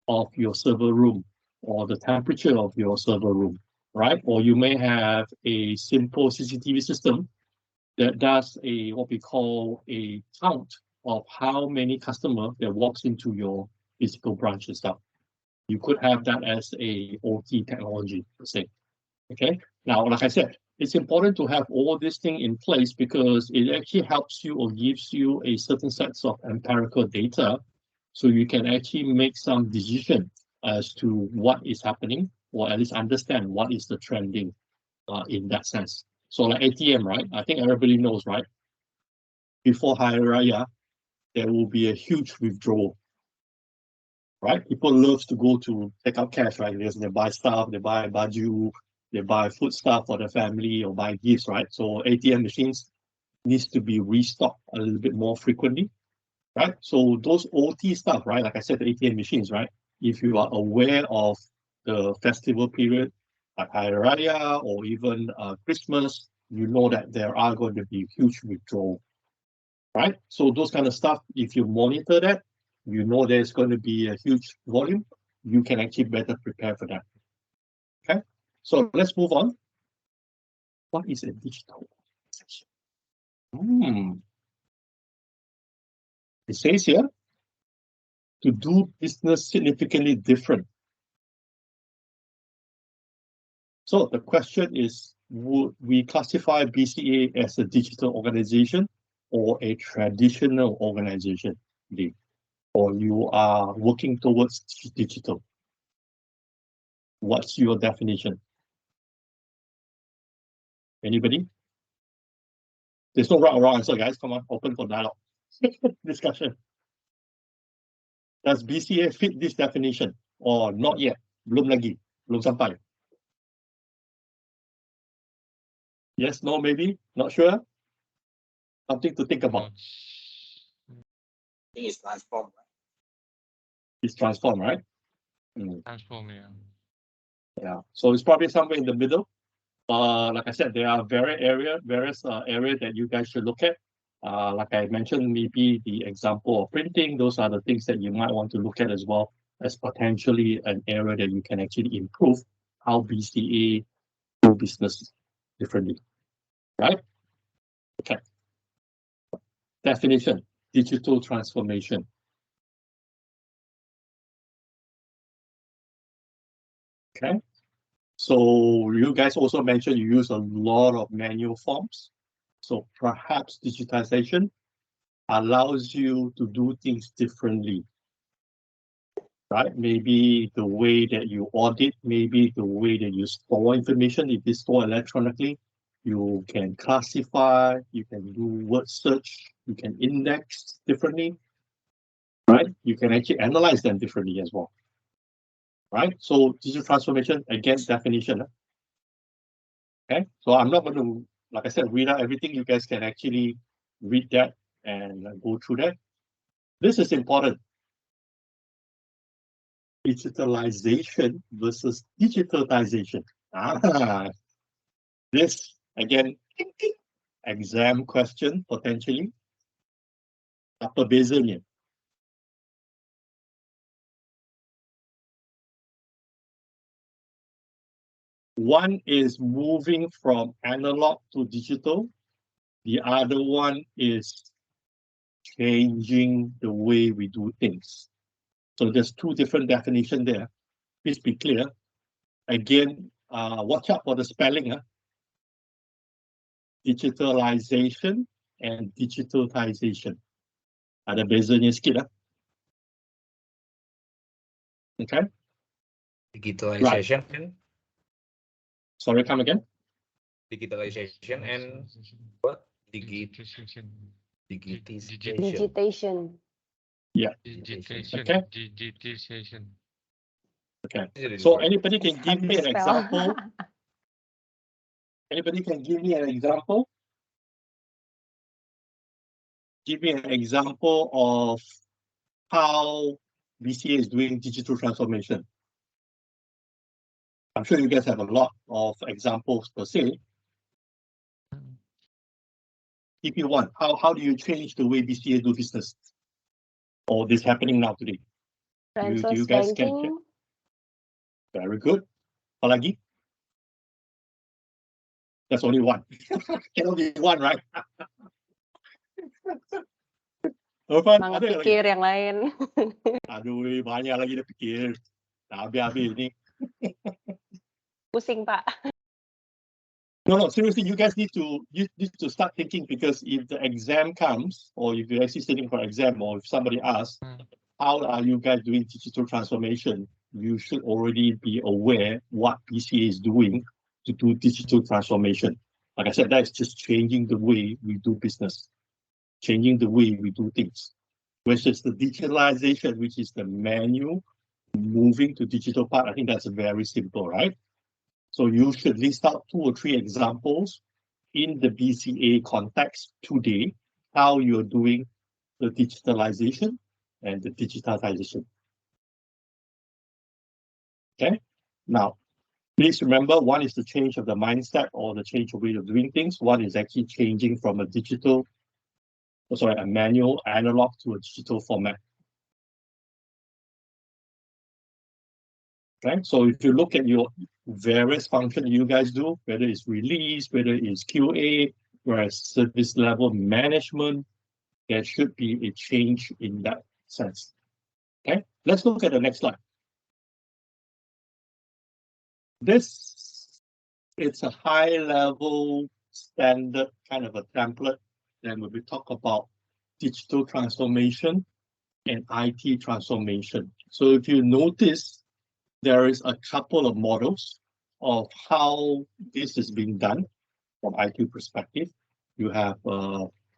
Speaker 1: of your server room or the temperature of your server room, right? Or you may have a simple CCTV system that does what we call a count of how many customers that walks into your physical branch and stuff. You could have that as a OT technology per se. Okay. Now, like I said, it's important to have all this thing in place because it actually helps you or gives you a certain sets of empirical data, so you can actually make some decision as to what is happening or at least understand what is the trending in that sense. So like ATM, right? I think everybody knows, right? Before Hari Raya, there will be a huge withdrawal, right? People love to go to take out cash, right? They buy stuff, they buy baju, they buy food stuff for the family or buy gifts, right? So ATM machines needs to be restocked a little bit more frequently, right? So those OT stuff, right? Like I said, the ATM machines, right? If you are aware of the festival period, like Hari Raya or even Christmas, you know that there are going to be huge withdrawal, right? So those kind of stuff, if you monitor that, you know there's going to be a huge volume, you can actually better prepare for that. Okay, so let's move on. What is a digital organization? It says here, to do business significantly different. So the question is, would we classify BCA as a digital organization or a traditional organization? Or you are working towards digital? What's your definition? Anybody? There's no right or wrong answer, guys. Come on, open for dialogue. Discussion. Does BCA fit this definition or not yet? Belum lagi, belum sampai. Yes, no, maybe, not sure. Something to think about.
Speaker 3: I think it's transformed.
Speaker 1: It's transformed, right?
Speaker 4: Transform, yeah.
Speaker 1: Yeah, so it's probably somewhere in the middle. Like I said, there are various areas that you guys should look at. Like I mentioned, maybe the example of printing, those are the things that you might want to look at as well as potentially an area that you can actually improve how BCA do business differently, right? Okay. Definition, digital transformation. Okay. So you guys also mentioned you use a lot of manual forms. So perhaps digitization allows you to do things differently, right? Maybe the way that you audit, maybe the way that you store information. If it's stored electronically, you can classify, you can do word search, you can index differently, right? You can actually analyze them differently as well, right? So digital transformation, again, definition. Okay, so I'm not going to, like I said, read out everything. You guys can actually read that and go through that. This is important. Digitalization versus digitalization. This, again, exam question, potentially. Apa bezanya? One is moving from analog to digital. The other one is changing the way we do things. So there's two different definitions there. Please be clear. Again, watch out for the spelling. Digitalization and digitalization. Ada bezanya sikit. Okay.
Speaker 9: Digitalization
Speaker 1: Right.
Speaker 9: and
Speaker 1: Sorry, come again.
Speaker 9: digitalization and what? Digitization.
Speaker 5: Digitation.
Speaker 1: Yeah.
Speaker 4: Digitization.
Speaker 1: Okay.
Speaker 4: Digitization.
Speaker 1: Okay. So anybody can give me an
Speaker 5: Spell.
Speaker 1: example? Anybody can give me an example? Give me an example of how BCA is doing digital transformation. I'm sure you guys have a lot of examples per se. If you want, how do you change the way BCA do business? Or this happening now today? You guys can check.
Speaker 5: Banking.
Speaker 1: Very good. Apa lagi? That's only one. Can only be one, right? Irfan,
Speaker 5: Semangat
Speaker 1: ada lagi?
Speaker 5: pikir yang lain.
Speaker 1: Aduh, banyak lagi dia pikir. Dah habis-habis ni.
Speaker 5: Pusing, Pak.
Speaker 1: No, seriously, you guys need to start thinking, because if the exam comes, or if you're actually sitting for exam, or if somebody asks, how are you guys doing digital transformation? you should already be aware what BCA is doing to do digital transformation. Like I said, that's just changing the way we do business, changing the way we do things. Versus the digitalization, which is the manual, moving to digital part, I think that's very simple, right? So you should list out 2 or 3 examples in the BCA context today, how you're doing the digitalization and the digitization. Okay, now, please remember, one is the change of the mindset or the change of way of doing things. One is actually changing from a manual analog to a digital format. Okay, so if you look at your various functions you guys do, whether it's release, whether it's QA, whereas service level management, there should be a change in that sense. Okay, let's look at the next slide. It's a high-level standard kind of a template. Then when we talk about digital transformation and IT transformation. So if you notice, there is a couple of models of how this is being done from IT perspective. You have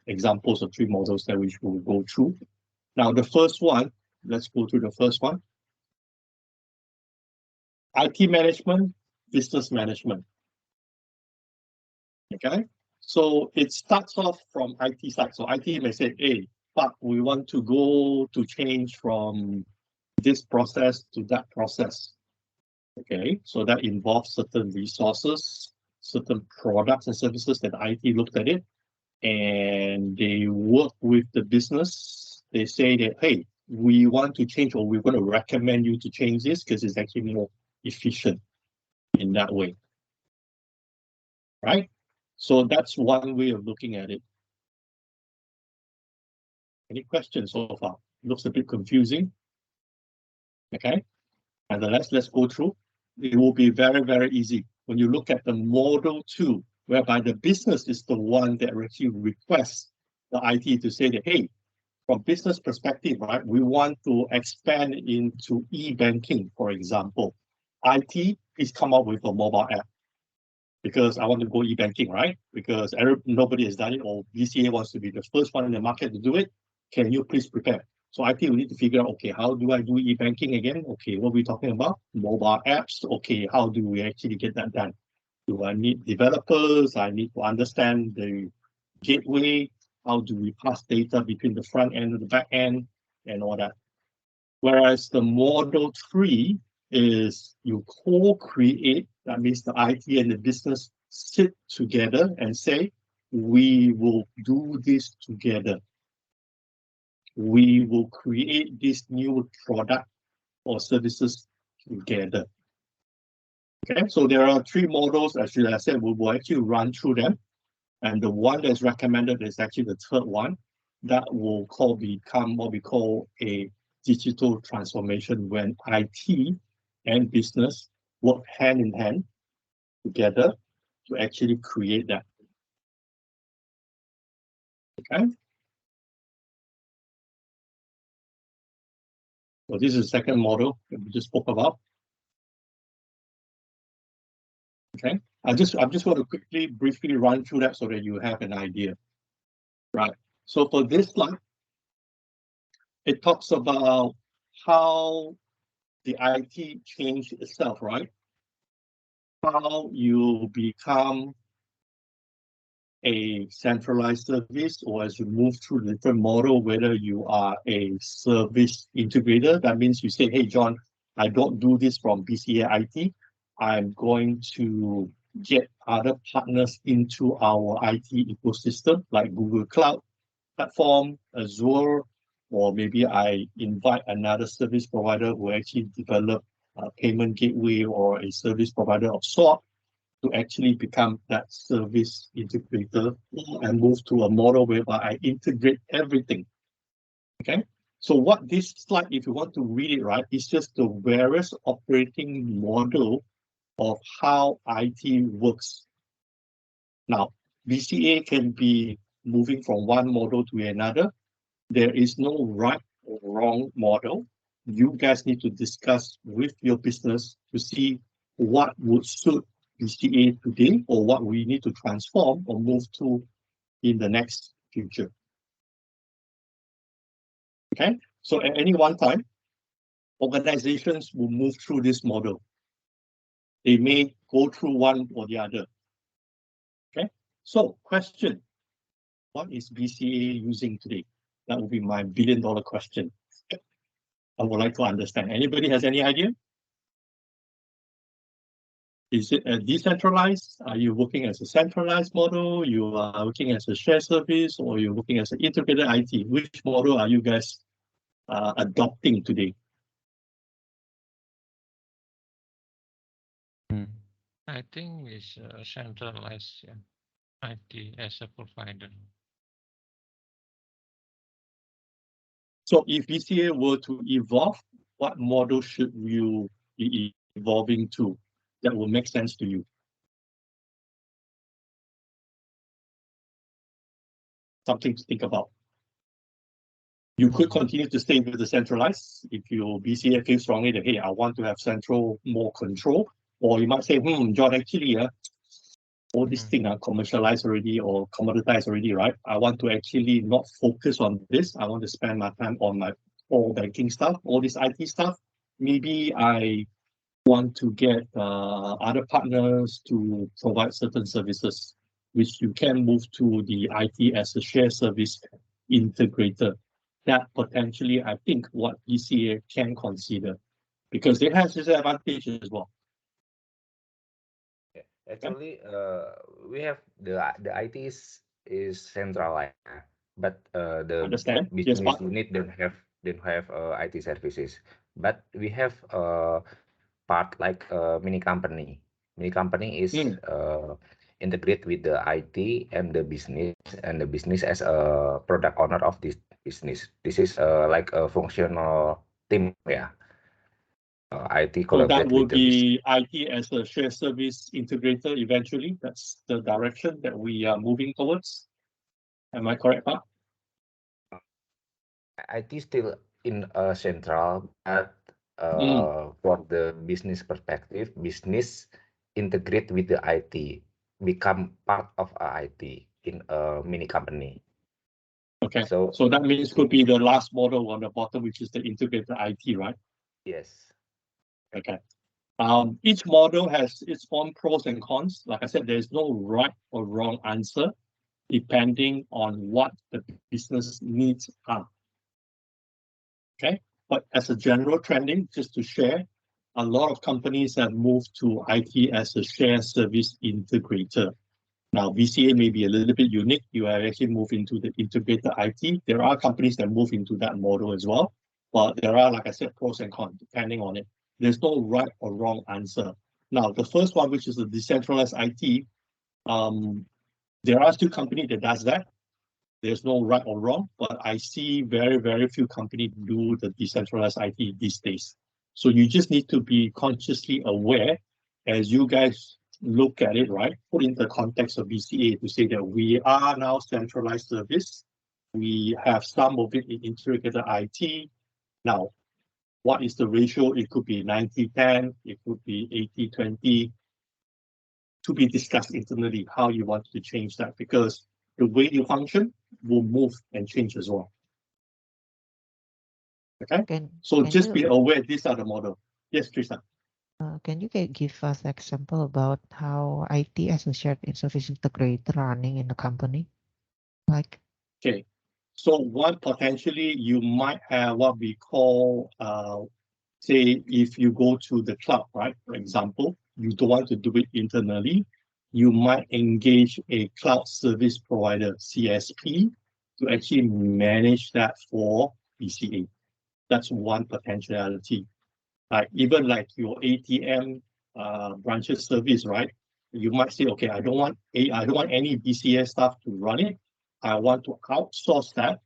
Speaker 1: examples of 3 models that we will go through. Now, the first one, let's go through the first one. IT management, business management. Okay, so it starts off from IT side. So IT may say, hey, but we want to go to change from this process to that process. Okay, so that involves certain resources, certain products and services that IT looked at it, and they work with the business. They say that, hey, we want to change, or we're going to recommend you to change this because it's actually more efficient in that way. Right? So that's one way of looking at it. Any questions so far? Looks a bit confusing. Okay, nonetheless, let's go through. It will be very, very easy. When you look at the model 2, whereby the business is the one that actually requests the IT to say that, hey, from business perspective, right, we want to expand into e-banking, for example. IT, please come up with a mobile app because I want to go e-banking, right? Because nobody has done it, or BCA wants to be the first one in the market to do it. Can you please prepare? So I think we need to figure out, okay, how do I do e-banking again? Okay, what are we talking about? Mobile apps. Okay, how do we actually get that done? Do I need developers? I need to understand the gateway. How do we pass data between the front end and the back end and all that? Whereas the model 3 is you co-create, that means the IT and the business sit together and say, we will do this together. We will create this new product or services together. Okay, so there are 3 models, as I said, we will actually run through them. And the one that's recommended is actually the 3rd one that will become what we call a digital transformation, when IT and business work hand in hand together to actually create that. Okay. So this is the 2nd model that we just spoke about. Okay, I'm just going to quickly, briefly run through that so that you have an idea. Right. So for this slide, it talks about how the IT changed itself, right? How you become a centralized service, or as you move through the different model, whether you are a service integrator, that means you say, hey, John, I don't do this from BCA IT. I'm going to get other partners into our IT ecosystem, like Google Cloud Platform, Azure, or maybe I invite another service provider who actually develop a payment gateway or a service provider of sort to actually become that service integrator and move to a model whereby I integrate everything. Okay, so what this slide, if you want to read it right, is just the various operating model of how IT works. Now, BCA can be moving from one model to another. There is no right or wrong model. you guys need to discuss with your business to see what would suit BCA today or what we need to transform or move to in the next future. Okay, so at any one time, organizations will move through this model. They may go through one or the other. Okay, so question, what is BCA using today? That would be my billion-dollar question. I would like to understand. Anybody has any idea? Is it a decentralized? Are you working as a centralized model? You are working as a shared service, or you're working as an integrated IT? Which model are you guys adopting today?
Speaker 4: I think it's centralized, yeah. IT as a provider.
Speaker 1: So if BCA were to evolve, what model should you be evolving to that will make sense to you? Something to think about. You could continue to stay with the centralized if your BCA feels strongly that, hey, I want to have central more control. Or you might say, John, actually, all these things are commercialized already or commoditized already, right? I want to actually not focus on this. I want to spend my time on my core banking stuff, all this IT stuff. Maybe I want to get other partners to provide certain services, which you can move to the IT as a shared service integrator. That potentially, I think, what BCA can consider, because it has its advantages as well.
Speaker 13: Actually, we have the IT is centralized, but the business unit don't have IT services. But we have part like mini company. Mini company is integrate with the IT and the business as a product owner of this business. This is like a functional team, yeah. IT
Speaker 1: So that
Speaker 13: collaborate
Speaker 1: will
Speaker 13: with the
Speaker 1: be IT as a shared service integrator eventually. That's the direction that we are moving towards. Am I correct, Pak?
Speaker 13: IT still in central, but for the business perspective, business integrate with the IT, become part of IT in a mini company.
Speaker 1: Okay, so that means could be the last model on the bottom, which is the integrated IT, right?
Speaker 13: Yes.
Speaker 1: Okay. Each model has its own pros and cons. Like I said, there's no right or wrong answer, depending on what the business needs are. Okay, but as a general trending, just to share, a lot of companies have moved to IT as a shared service integrator. Now, BCA may be a little bit unique. You have actually moved into the integrated IT. There are companies that move into that model as well, but there are, like I said, pros and cons depending on it. There's no right or wrong answer. Now, the first one, which is the decentralized IT, there are still companies that does that. There's no right or wrong, but I see very, very few companies do the decentralized IT these days. So you just need to be consciously aware as you guys look at it, right? Put in the context of BCA to say that we are now centralized service. We have some of it in integrated IT. Now, what is the ratio? It could be 90-10, it could be 80-20. To be discussed internally how you want to change that, because the way you function will move and change as well. Okay, so just be aware these are the model. Yes, Tristan.
Speaker 10: Can you give us example about how IT as a shared service integrator running in the company? Like,
Speaker 1: okay, so one potentially you might have what we call, say, if you go to the cloud, right? For example, you don't want to do it internally. You might engage a cloud service provider, CSP, to actually manage that for BCA. That's one potentiality. Even like your ATM branches service, right? You might say, okay, I don't want any BCA staff to run it. I want to outsource that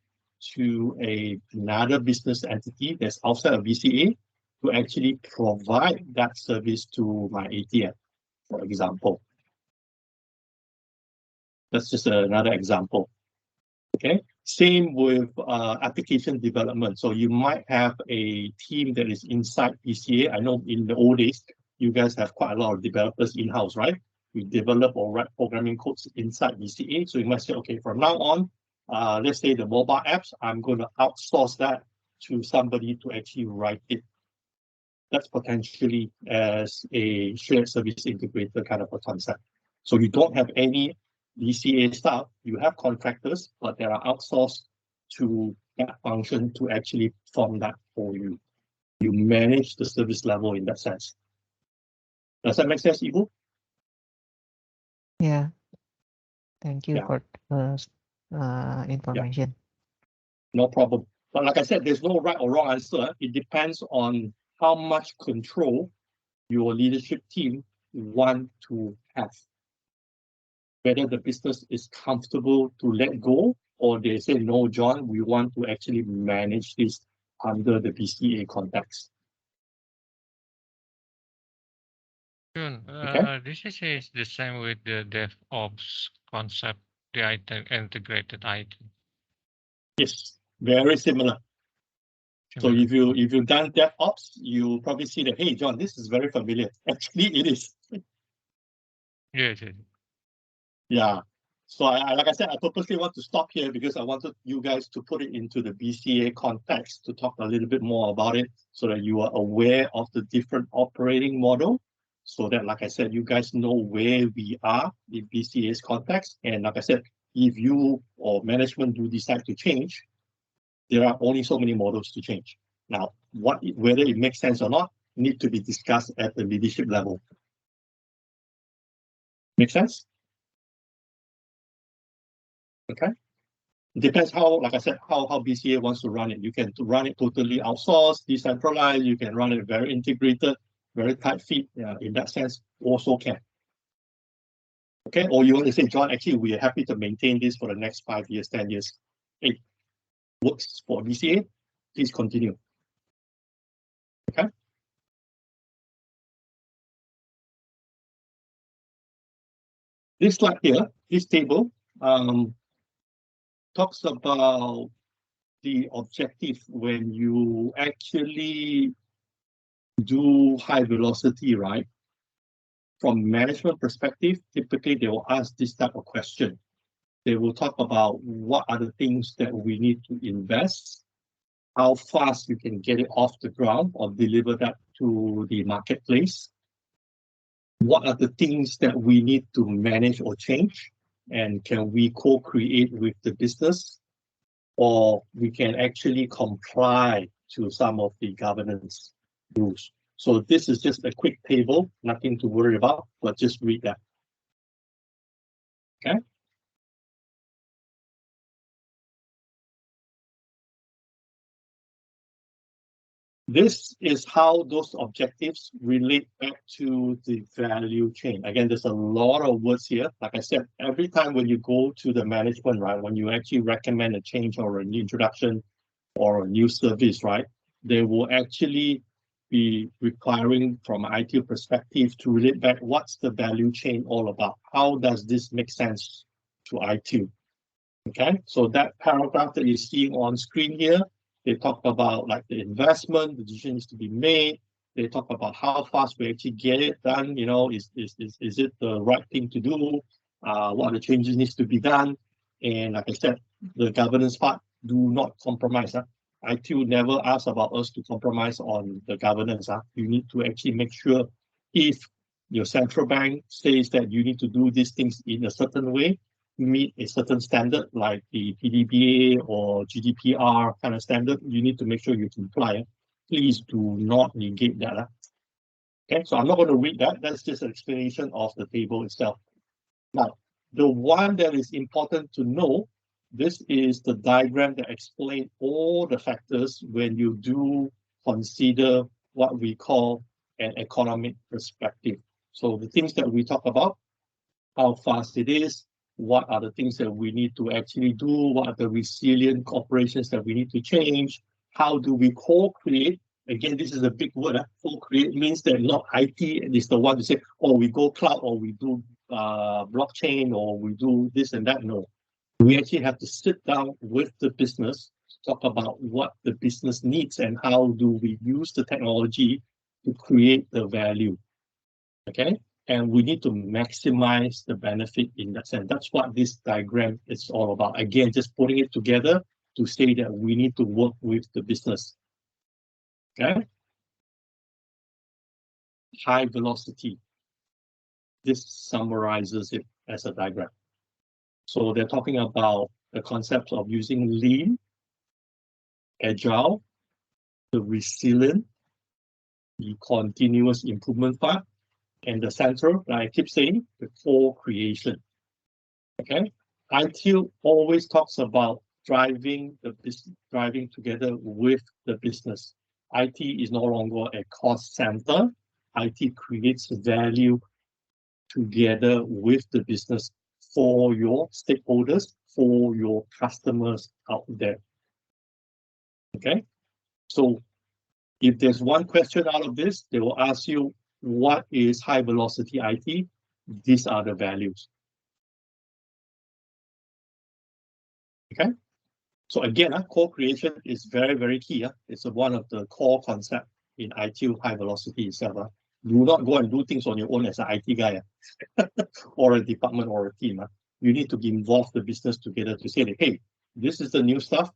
Speaker 1: to another business entity that's outside of BCA to actually provide that service to my ATM, for example. That's just another example. Okay, Same with application development. So you might have a team that is inside BCA. I know in the old days, you guys have quite a lot of developers in-house, right? We develop or write programming codes inside BCA. So you might say, okay, from now on, let's say the mobile apps, I'm going to outsource that to somebody to actually write it. That's potentially as a shared service integrator kind of a concept. So you don't have any BCA staff, you have contractors, but they are outsourced to that function to actually perform that for you. You manage the service level in that sense. Does that make sense, Ibu?
Speaker 10: Yeah. Thank you
Speaker 1: Yeah.
Speaker 10: for information.
Speaker 1: No problem. But like I said, there's no right or wrong answer. It depends on how much control your leadership team want to have. Whether the business is comfortable to let go, or they say, no, John, we want to actually manage this under the BCA context.
Speaker 4: Okay. This is the same with the DevOps concept, the integrated IT.
Speaker 1: Yes, very similar. So if you've done DevOps, you probably see that, hey, John, this is very familiar. Actually, it is.
Speaker 4: Yes.
Speaker 1: Yeah. So like I said, I purposely want to stop here because I wanted you guys to put it into the BCA context to talk a little bit more about it so that you are aware of the different operating model. So that, like I said, you guys know where we are in BCA's context. And like I said, if you or management do decide to change, there are only so many models to change. Now, whether it makes sense or not, need to be discussed at the leadership level. Make sense? Okay. It depends how, like I said, how BCA wants to run it. You can run it totally outsourced, decentralized. You can run it very integrated, very tight fit. In that sense, also can. Okay. Or you want to say, John, actually, we are happy to maintain this for the next 5 years, 10 years. It works for BCA. Please continue. Okay. This slide here, this table, talks about the objective when you actually do high velocity, right? From management perspective, typically they will ask this type of question. They will talk about what are the things that we need to invest, how fast you can get it off the ground or deliver that to the marketplace. What are the things that we need to manage or change? And can we co-create with the business? Or we can actually comply to some of the governance rules. So this is just a quick table, nothing to worry about, but just read that. Okay. This is how those objectives relate back to the value chain. Again, there's a lot of words here. Like I said, every time when you go to the management, right, when you actually recommend a change or a new introduction or a new service, right, they will actually be requiring from an ITIL perspective to relate back what's the value chain all about? How does this make sense to ITIL? Okay, so that paragraph that you're seeing on screen here, they talk about like the investment, the decision needs to be made. They talk about how fast we actually get it done. You know, is it the right thing to do? What are the changes needs to be done? And like I said, the governance part, do not compromise. ITIL never asks about us to compromise on the governance. You need to actually make sure if your central bank says that you need to do these things in a certain way, meet a certain standard like the PDBA or GDPR kind of standard, you need to make sure you comply. Please do not negate that. Okay, so I'm not going to read that. That's just an explanation of the table itself. Now, the one that is important to know, this is the diagram that explains all the factors when you do consider what we call an economic perspective. So the things that we talk about, how fast it is, what are the things that we need to actually do, what are the resilient operations that we need to change, how do we co-create. Again, this is a big word. Co-create means that not IT is the one to say, oh, we go cloud or we do blockchain or we do this and that. No, We actually have to sit down with the business, talk about what the business needs and how do we use the technology to create the value. Okay, and we need to maximize the benefit in that sense. That's what this diagram is all about. Again, just putting it together to say that we need to work with the business. Okay, high velocity. This summarizes it as a diagram. So they're talking about the concepts of using lean, agile, the resilient, the continuous improvement part, and the central, like I keep saying, the co-creation. Okay, ITIL always talks about driving the business, driving together with the business. IT is no longer a cost center. IT creates value together with the business for your stakeholders, for your customers out there. Okay, so if there's one question out of this, they will ask you, what is high velocity IT? These are the values. Okay, so again, co-creation is very, very key. It's one of the core concepts in ITIL high velocity itself. Do not go and do things on your own as an IT guy or a department or a team. You need to involve the business together to say, hey, this is the new stuff.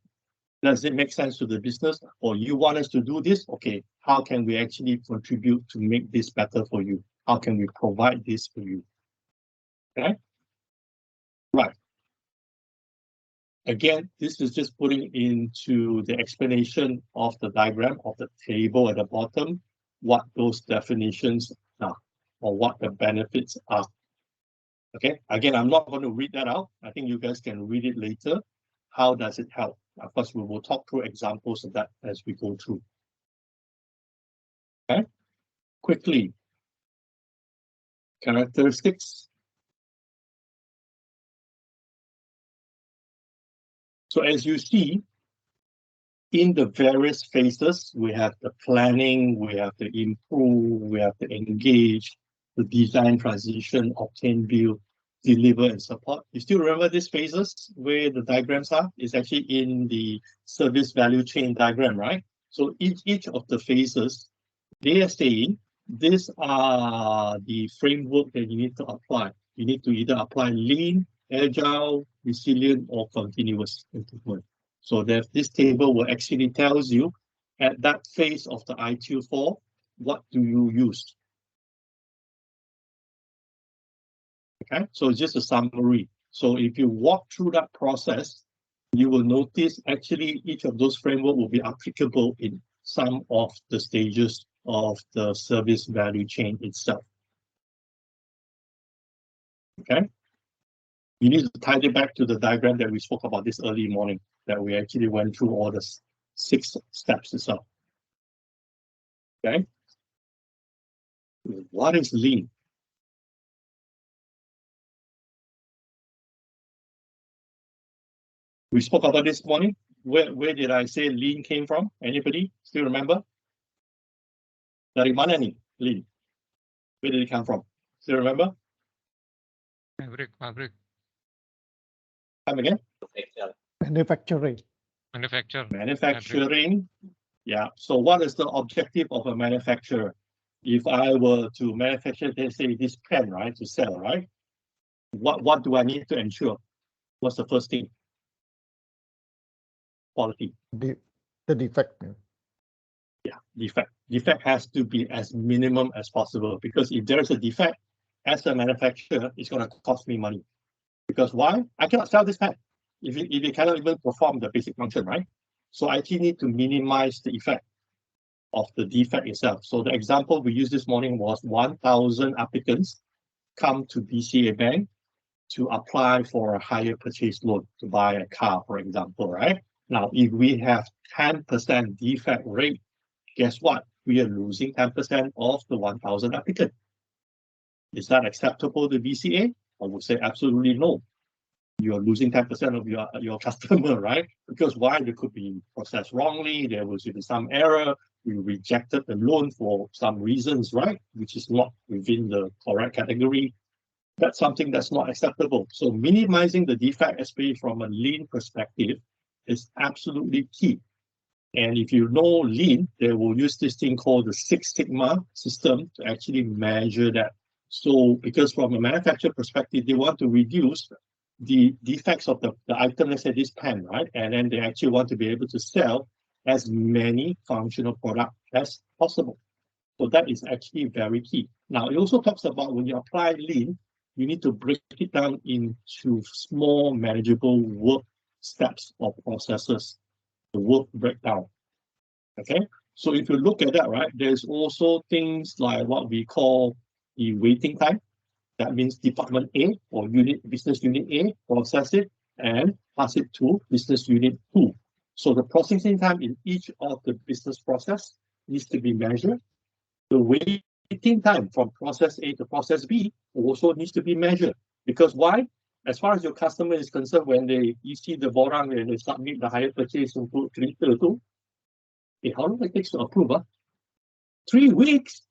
Speaker 1: Does it make sense to the business? Or you want us to do this? Okay, how can we actually contribute to make this better for you? How can we provide this for you? Okay, right. Again, this is just putting into the explanation of the diagram of the table at the bottom, what those definitions are or what the benefits are. Okay, again, I'm not going to read that out. I think you guys can read it later. How does it help? Of course, we will talk through examples of that as we go through. Okay, quickly. Characteristics. So as you see, in the various phases, we have the planning, we have the improve, we have the engage, the design, transition, obtain, build, deliver, and support. You still remember these phases where the diagrams are? It's actually in the service value chain diagram, right? So each of the phases, they are saying these are the framework that you need to apply. You need to either apply lean, agile, resilient, or continuous improvement. So that this table will actually tells you at that phase of the ITIL 4, what do you use? Okay, so it's just a summary. So if you walk through that process, you will notice actually each of those framework will be applicable in some of the stages of the service value chain itself. Okay, you need to tie it back to the diagram that we spoke about this early morning, that we actually went through all the 6 steps itself. Okay, what is lean? We spoke about this morning. Where did I say lean came from? Anybody still remember? Dari mana nih lean? Where did it come from? Still remember?
Speaker 4: Fabric.
Speaker 1: Come again?
Speaker 6: Manufacturing.
Speaker 1: Manufacturing. Yeah. So what is the objective of a manufacturer? If I were to manufacture, let's say this pen, right, to sell, right? What do I need to ensure? What's the first thing? Quality.
Speaker 6: The defect.
Speaker 1: Yeah, defect. Defect has to be as minimum as possible, because if there is a defect, as a manufacturer, it's going to cost me money. Because why? I cannot sell this pen if it cannot even perform the basic function, right? So IT need to minimize the effect of the defect itself. So the example we used this morning was 1,000 applicants come to BCA Bank to apply for a higher purchase loan to buy a car, for example, right? Now, if we have 10% defect rate, guess what? We are losing 10% of the 1,000 applicants. Is that acceptable to BCA? I would say absolutely no. You're losing 10% of your customer, right? Because why? They could be processed wrongly, there was some error, we rejected the loan for some reasons, right? Which is not within the correct category. That's something that's not acceptable. So minimizing the defect, especially from a lean perspective, is absolutely key. And if you know lean, they will use this thing called the Six Sigma system to actually measure that. So because from a manufacturer perspective, they want to reduce the defects of the item, let's say this pen, right? And then they actually want to be able to sell as many functional products as possible. So that is actually very key. Now, it also talks about when you apply lean, you need to break it down into small, manageable work steps or processes, the work breakdown. Okay, so if you look at that, right, there's also things like what we call the waiting time. That means department A or business unit A process it and pass it to business unit 2. So the processing time in each of the business process needs to be measured. The waiting time from process A to process B also needs to be measured. Because why? As far as your customer is concerned, when you see the borang and they submit the hire purchase untuk kereta tu, how long it takes to approve? 3 weeks?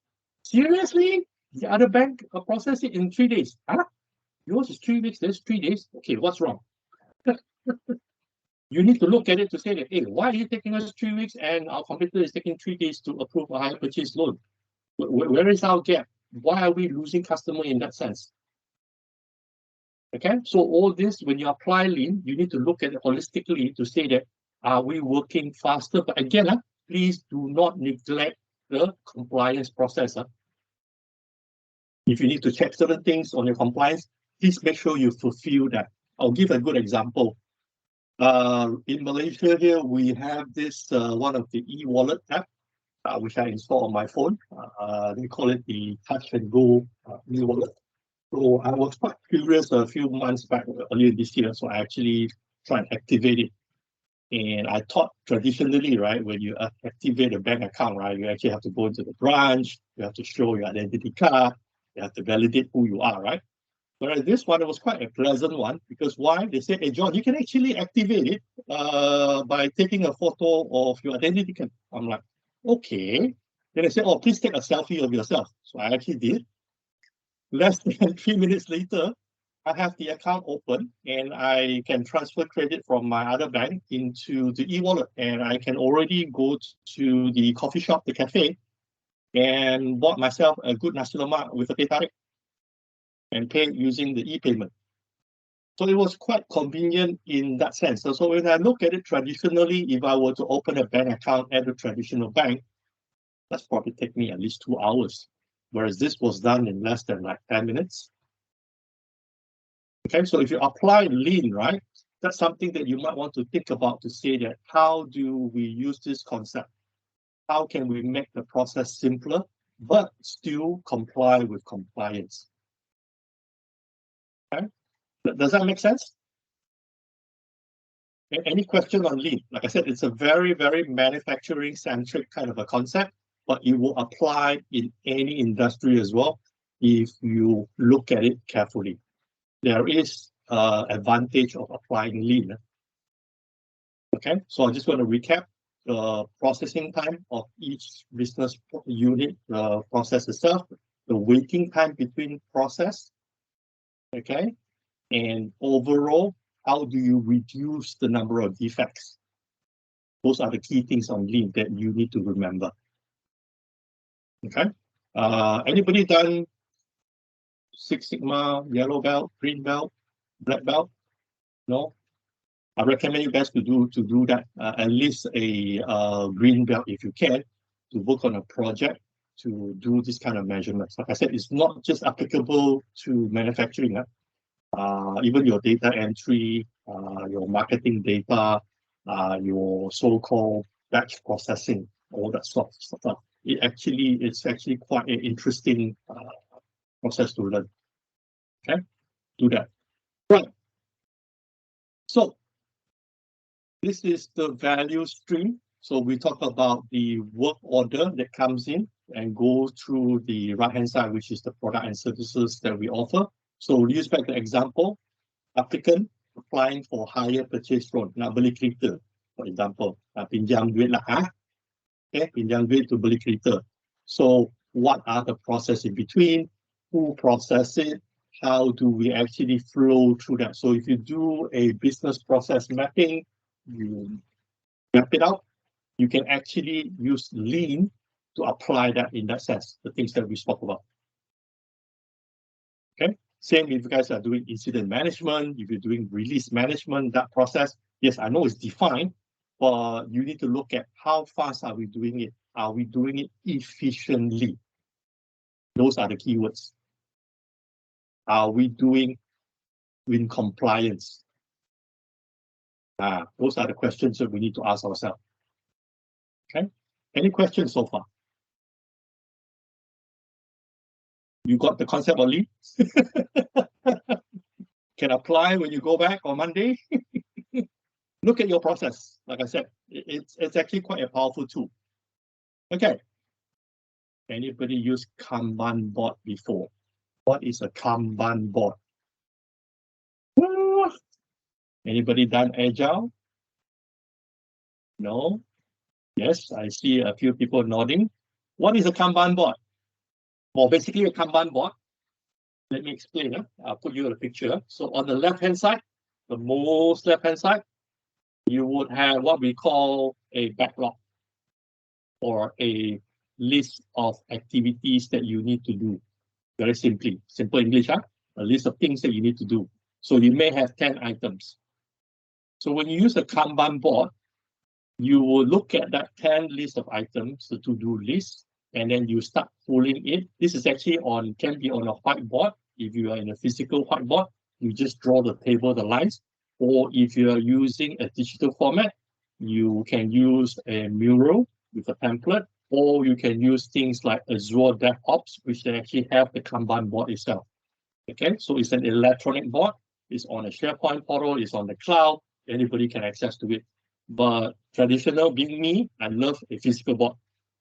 Speaker 1: Seriously? The other bank process it in 3 days. Huh? Yours is 3 weeks, there's 3 days. Okay, what's wrong? You need to look at it to say that, hey, why are you taking us 3 weeks and our competitor is taking 3 days to approve a hire purchase loan? Where is our gap? Why are we losing customer in that sense? Okay, so all this, when you apply lean, you need to look at it holistically to say that, are we working faster? But again, please do not neglect the compliance process. If you need to check certain things on your compliance, please make sure you fulfill that. I'll give a good example. In Malaysia here, we have this one of the e-wallet app, which I install on my phone. They call it the Touch and Go e-wallet. So I was quite curious a few months back, earlier this year, so I actually tried and activate it. And I thought traditionally, right, when you activate a bank account, right, you actually have to go into the branch, you have to show your identity card, you have to validate who you are, right? Whereas this one, it was quite a pleasant one, because why? They said, hey, John, you can actually activate it by taking a photo of your identity card. I'm like, okay. Then they said, oh, please take a selfie of yourself. So I actually did. Less than 3 minutes later, I have the account open and I can transfer credit from my other bank into the e-wallet, and I can already go to the coffee shop, the cafe, and bought myself a good nasi lemak with a teh tarik and paid using the e-payment. So it was quite convenient in that sense. So when I look at it traditionally, if I were to open a bank account at a traditional bank, that's probably take me at least 2 hours. Whereas this was done in less than like 10 minutes. Okay, so if you apply lean, right, that's something that you might want to think about to say that how do we use this concept? How can we make the process simpler, but still comply with compliance? Okay, does that make sense? Any question on lean? Like I said, it's a very, very manufacturing-centric kind of a concept, but it will apply in any industry as well if you look at it carefully. There is advantage of applying lean. Okay, so I just want to recap the processing time of each business unit, the process itself, the waiting time between process, okay, and overall, how do you reduce the number of defects? Those are the key things on lean that you need to remember. Okay, anybody done Six Sigma, yellow belt, green belt, black belt? No? I recommend you guys to do that, at least a green belt if you can, to work on a project to do this kind of measurements. Like I said, it's not just applicable to manufacturing. Even your data entry, your marketing data, your so-called batch processing, all that sort of stuff. It's actually quite an interesting process to learn. Okay, do that. Right. So this is the value stream. So we talk about the work order that comes in and goes through the right-hand side, which is the product and services that we offer. So we'll use back the example, applicant applying for hire purchase loan, nak beli kereta, for example, pinjam duit lah, okay, pinjam duit to beli kereta. So what are the process in between? Who process it? how do we actually flow through that. So if you do a business process mapping, you map it out, you can actually use Lean to apply that in that sense, the things that we spoke about. Okay, same if you guys are doing incident management, if you're doing release management, that process, yes, I know it's defined, but you need to look at how fast are we doing it? Are we doing it efficiently? Those are the keywords. Are we doing in compliance? Those are the questions that we need to ask ourselves. Okay, any questions so far? You got the concept of Lean? Can apply when you go back on Monday. Look at your process. Like I said, it's actually quite a powerful tool. Okay. Anybody use Kanban board before? What is a Kanban board? Anybody done Agile? No? Yes, I see a few people nodding. What is a Kanban board? Well, basically a Kanban board. Let me explain. I'll put you a picture. So on the left-hand side, the most left-hand side, you would have what we call a backlog or a list of activities that you need to do. Very simply, simple English, a list of things that you need to do. So you may have 10 items. So when you use a Kanban board, you will look at that 10 list of items, the to-do list, and then you start pulling it. This is actually can be on a whiteboard. If you are in a physical whiteboard, you just draw the table, the lines. Or if you are using a digital format, you can use a mural with a template, or you can use things like Azure DevOps, which they actually have the Kanban board itself. Okay, so it's an electronic board. It's on a SharePoint portal. It's on the cloud. Anybody can access to it. But traditional, being me, I love a physical board.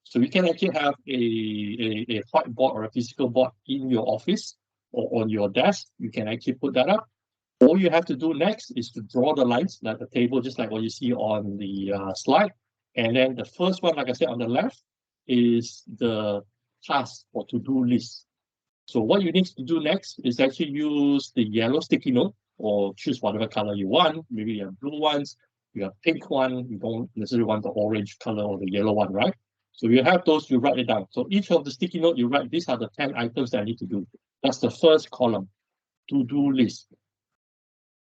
Speaker 1: So you can actually have a whiteboard or a physical board in your office or on your desk. You can actually put that up. All you have to do next is to draw the lines, like the table, just like what you see on the slide. And then the first one, like I said, on the left, is the task or to-do list. So what you need to do next is actually use the yellow sticky note or choose whatever color you want. Maybe you have blue ones, you have pink one, you don't necessarily want the orange color or the yellow one, right? So you have those, you write it down. So each of the sticky note, you write, these are the 10 items that I need to do. That's the first column, to-do list.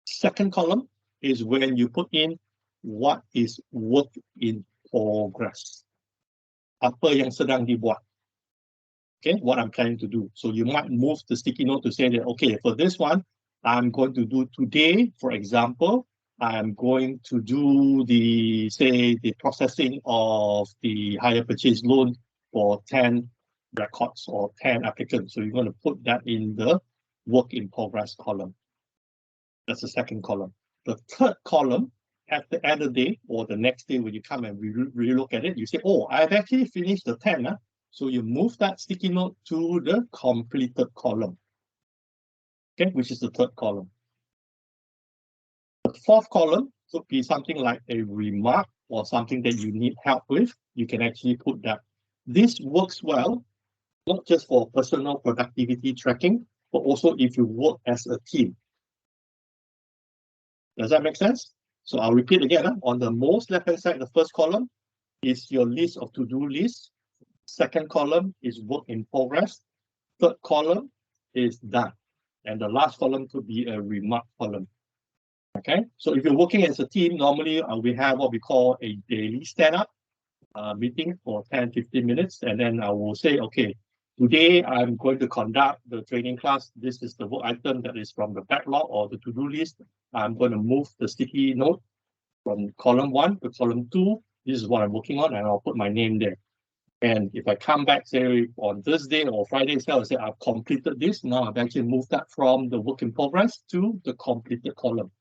Speaker 1: Second column is when you put in what is work in progress. Apa yang sedang dibuat. Okay, what I'm planning to do. So you might move the sticky note to say that, okay, for this one, I'm going to do today, for example, I'm going to do the processing of the hire purchase loan for 10 records or 10 applicants. So you're going to put that in the work in progress column. That's the second column. The third column, at the end of the day or the next day when you come and re-look at it, you say, oh, I've actually finished the 10. So you move that sticky note to the completed column, okay, which is the third column. The fourth column could be something like a remark or something that you need help with. You can actually put that. This works well, not just for personal productivity tracking, but also if you work as a team. Does that make sense? So I'll repeat again. On the most left-hand side, the first column is your list of to-do lists. Second column is work in progress. Third column is done. And the last column could be a remark column. Okay, so if you're working as a team, normally we have what we call a daily stand-up meeting for 10-15 minutes. And then I will say, okay, today I'm going to conduct the training class. This is the work item that is from the backlog or the to-do list. I'm going to move the sticky note from column 1 to column 2. This is what I'm working on, and I'll put my name there. And if I come back, say, on Thursday or Friday, I'll say, I've completed this. Now I've actually moved that from the work in progress to the completed column.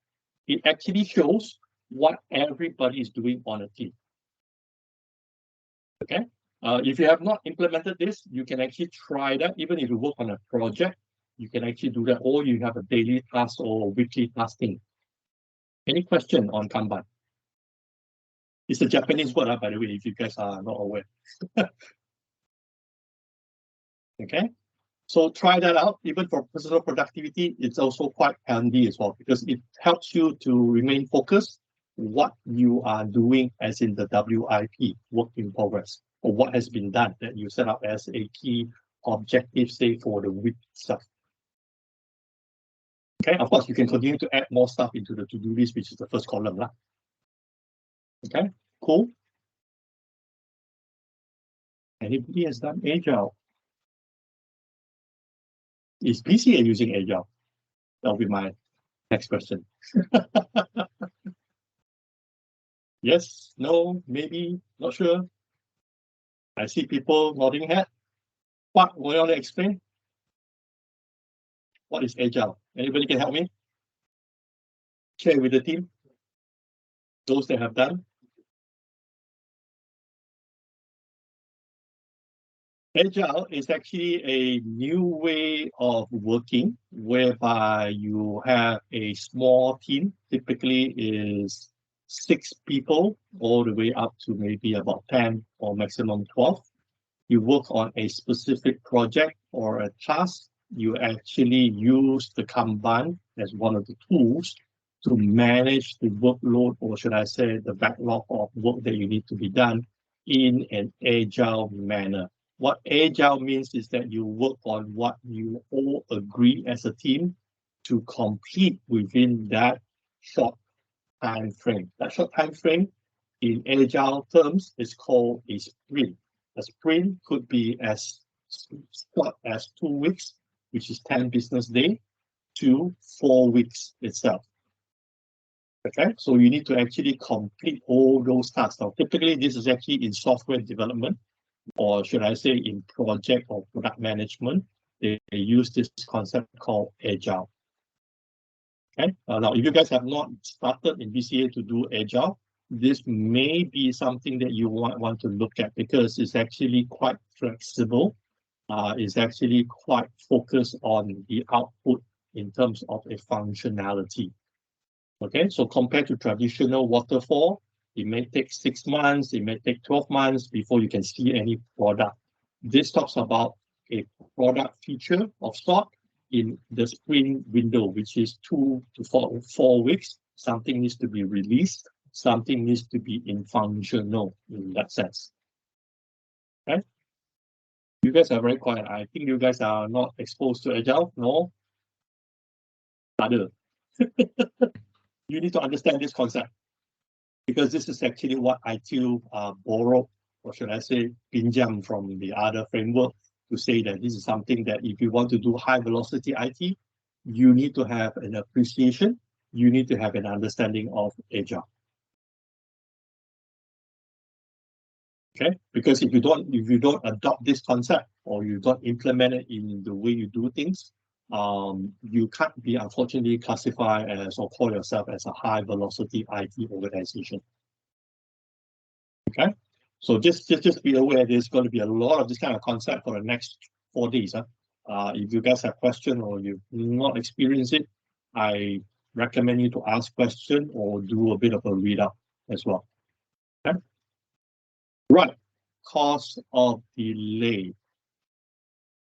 Speaker 1: It actually shows what everybody is doing on a team. Okay. If you have not implemented this, you can actually try that. Even if you work on a project, you can actually do that, or you have a daily task or weekly tasking. Any question on Kanban? It's a Japanese word, by the way, if you guys are not aware. Okay. So try that out. Even for personal productivity, it's also quite handy as well because it helps you to remain focused what you are doing as in the WIP, work in progress, or what has been done that you set up as a key objective, say, for the week itself. Okay, of course, you can continue to add more stuff into the to-do list, which is the first column. Okay, cool. Anybody has done Agile? Is PCA using Agile? That'll be my next question. Yes, no, maybe, not sure. I see people nodding head. What will you want to explain? What is Agile? Anybody can help me? Share with the team. Those that have done. Agile is actually a new way of working whereby you have a small team, typically is 6 people, all the way up to maybe about 10 or maximum 12. You work on a specific project or a task. You actually use the Kanban as one of the tools to manage the workload, or should I say the backlog of work that you need to be done in an agile manner. What agile means is that you work on what you all agree as a team to complete within that short time frame. That short time frame in agile terms is called a sprint. A sprint could be as short as 2 weeks, which is 10 business days, to 4 weeks itself. Okay, so you need to actually complete all those tasks. Now, typically, this is actually in software development, or should I say in project or product management. They use this concept called Agile. Okay, now if you guys have not started in BCA to do Agile, this may be something that you want to look at because it's actually quite flexible. It's actually quite focused on the output in terms of a functionality. Okay, so compared to traditional waterfall, it may take 6 months, it may take 12 months before you can see any product. This talks about a product feature of sort in the sprint window, which is 2 to 4 weeks. Something needs to be released, something needs to be in functional in that sense. Okay, you guys are very quiet. I think you guys are not exposed to Agile. No, other. You need to understand this concept because this is actually what ITIL borrowed, or should I say, pinjam from the other framework to say that this is something that if you want to do high velocity IT, you need to have an appreciation, you need to have an understanding of Agile. Okay, because if you don't adopt this concept or you don't implement it in the way you do things, you can't be unfortunately classified as or call yourself as a high velocity IT organization. Okay, so just be aware there's going to be a lot of this kind of concept for the next 4 days. If you guys have questions or you've not experienced it, I recommend you to ask questions or do a bit of a read up as well. Okay, right, cause of delay.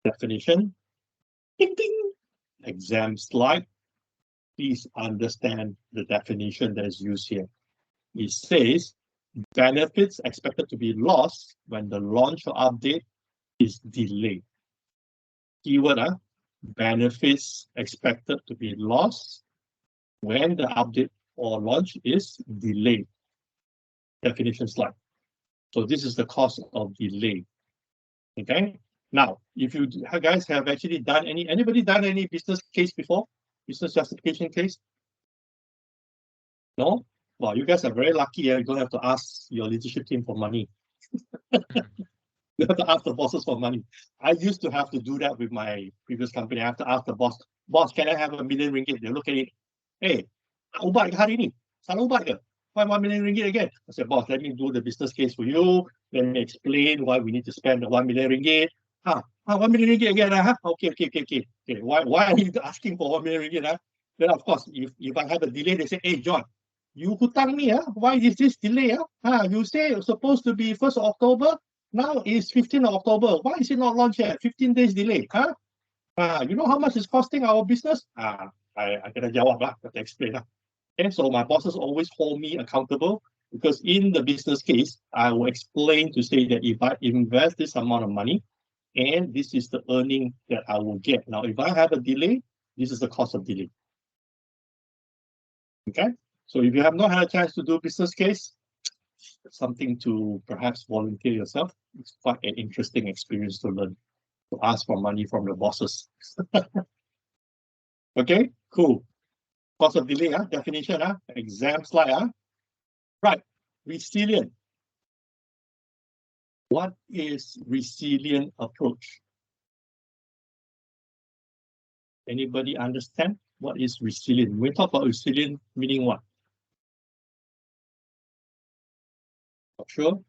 Speaker 1: Definition. Ding, ding. Exam slide. Please understand the definition that is used here. It says benefits expected to be lost when the launch or update is delayed. Keyword, benefits expected to be lost when the update or launch is delayed. Definition slide. So this is the cause of delay. Okay. Now, if you guys have actually done anybody done any business case before? Business justification case? No? Well, you guys are very lucky. You don't have to ask your leadership team for money. You have to ask the bosses for money. I used to have to do that with my previous company. I have to ask the boss, can I have R1 million? They look at it. Hey, ubat hari ni? Salah ubat ke? Why R1 million again? I said, boss, let me do the business case for you. Let me explain why we need to spend the R1 million. R1 million again. Okay. Why are you asking for R1 million? Then of course, if I have a delay, they say, hey, John, you hutang me, why is this delay? You say it's supposed to be 1st of October. Now it's 15th of October. Why is it not launched yet? 15 days delay. You know how much it's costing our business? I kena jawab lah, kata explain lah. Okay, so my bosses always hold me accountable because in the business case, I will explain to say that if I invest this amount of money, and this is the earning that I will get. Now, if I have a delay, this is the cost of delay. Okay, so if you have not had a chance to do business case, something to perhaps volunteer yourself. It's quite an interesting experience to learn, to ask for money from the bosses. Okay, cool. Cost of delay, definition, exam slide. Right, resilient. What is resilient approach? Anybody understand what is resilient? When we talk about resilient, meaning what? Not sure.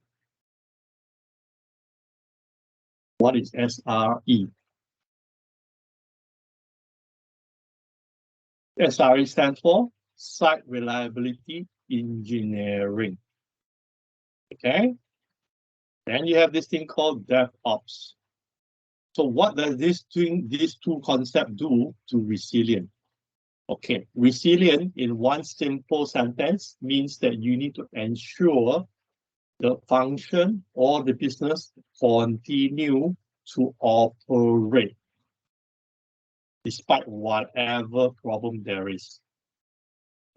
Speaker 1: What is SRE? SRE stands for Site Reliability Engineering. Okay. Then you have this thing called DevOps. So what does these two concepts do to resilient? Okay, resilient in one simple sentence means that you need to ensure the function or the business continue to operate despite whatever problem there is.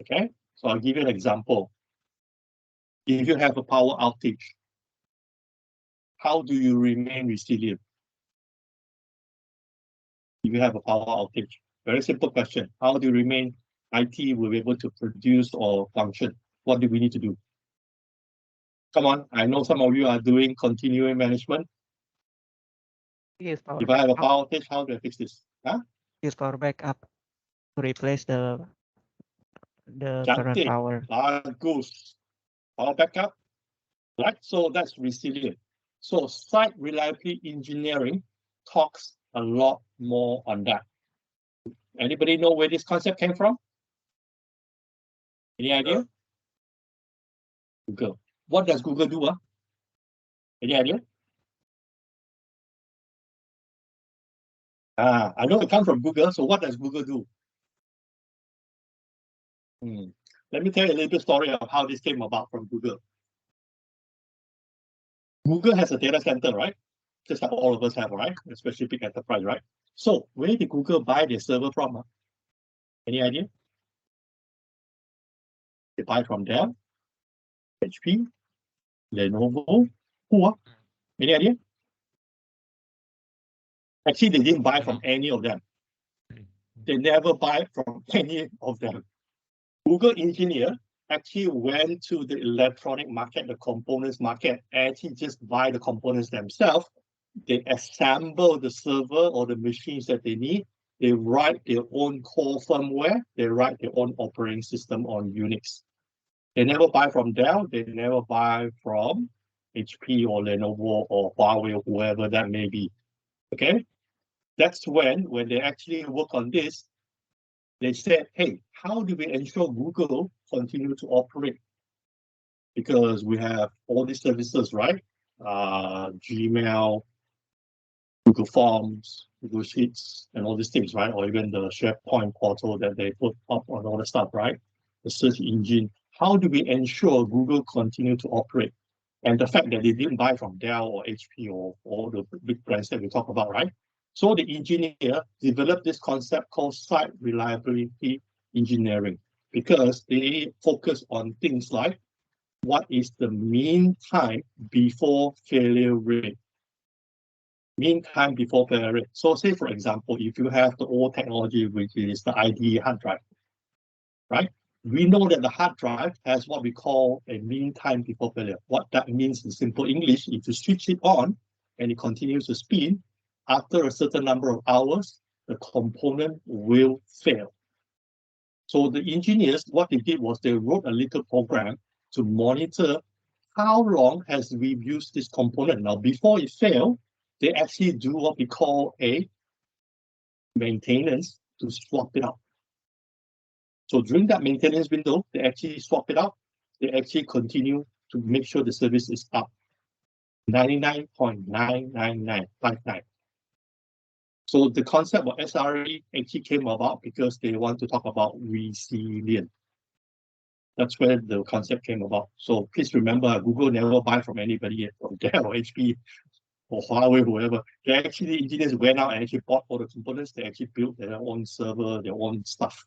Speaker 1: Okay, so I'll give you an example. If you have a power outage, how do you remain resilient? If you have a power outage, very simple question. How do you remain IT will be able to produce or function? What do we need to do? Come on, I know some of you are doing continuing management.
Speaker 10: Use power
Speaker 1: If I have a
Speaker 10: backup.
Speaker 1: power outage, how do I fix this?
Speaker 10: Use power backup to replace the current
Speaker 1: Cantik,
Speaker 10: power.
Speaker 1: bagus. Power backup, right? So that's resilient. So site reliability engineering talks a lot more on that. Anybody know where this concept came from? Any idea? Google. What does Google do? Any idea? I know it comes from Google, so what does Google do? Let me tell you a little bit story of how this came about from Google. Google has a data center, right? Just like all of us have, right? Especially big enterprise, right? So where did Google buy their server from? Any idea? They buy from Dell, HP, Lenovo, who? Any idea? Actually, they didn't buy from any of them. They never buy from any of them. Google engineer actually went to the electronic market, the components market, and actually just buy the components themselves. They assemble the server or the machines that they need. They write their own core firmware. They write their own operating system on Unix. They never buy from Dell. They never buy from HP or Lenovo or Huawei or whoever that may be. Okay, that's when they actually work on this, they said, hey, how do we ensure Google continue to operate? Because we have all these services, right? Gmail, Google Forms, Google Sheets, and all these things, right? Or even the SharePoint portal that they put up on all the stuff, right? The search engine. How do we ensure Google continue to operate? And the fact that they didn't buy from Dell or HP or all the big brands that we talk about, right? So the engineer developed this concept called site reliability engineering because they focus on things like what is the mean time before failure rate. Mean time before failure rate. So say, for example, if you have the old technology, which is the IDE hard drive, right? We know that the hard drive has what we call a mean time before failure. What that means in simple English, if you switch it on and it continues to spin, after a certain number of hours, the component will fail. So the engineers, what they did was they wrote a little program to monitor how long has we used this component. Now, before it failed, they actually do what we call a maintenance to swap it out. So during that maintenance window, they actually swap it out. They actually continue to make sure the service is up. 99.99959. So the concept of SRE actually came about because they want to talk about resilience. That's where the concept came about. So please remember, Google never buy from anybody, from Dell or HP or Huawei, whoever. They actually, engineers went out and actually bought all the components. They actually built their own server, their own stuff.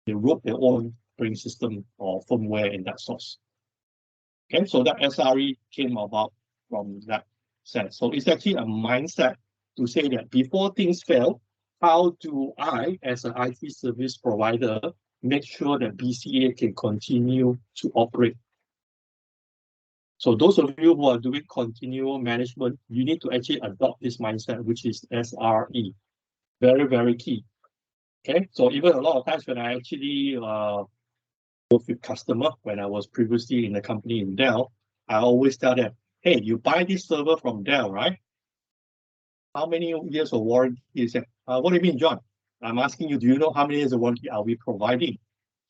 Speaker 1: They wrote their own operating system or firmware in that source. Okay, so that SRE came about from that sense. So it's actually a mindset to say that before things fail, how do I, as an IT service provider, make sure that BCA can continue to operate? So those of you who are doing continual management, you need to actually adopt this mindset, which is SRE. Very, very key. Okay, so even a lot of times when I actually work with customer, when I was previously in the company in Dell, I always tell them, hey, you buy this server from Dell, right? How many years of warranty? He said, what do you mean, John? I'm asking you, do you know how many years of warranty are we providing? He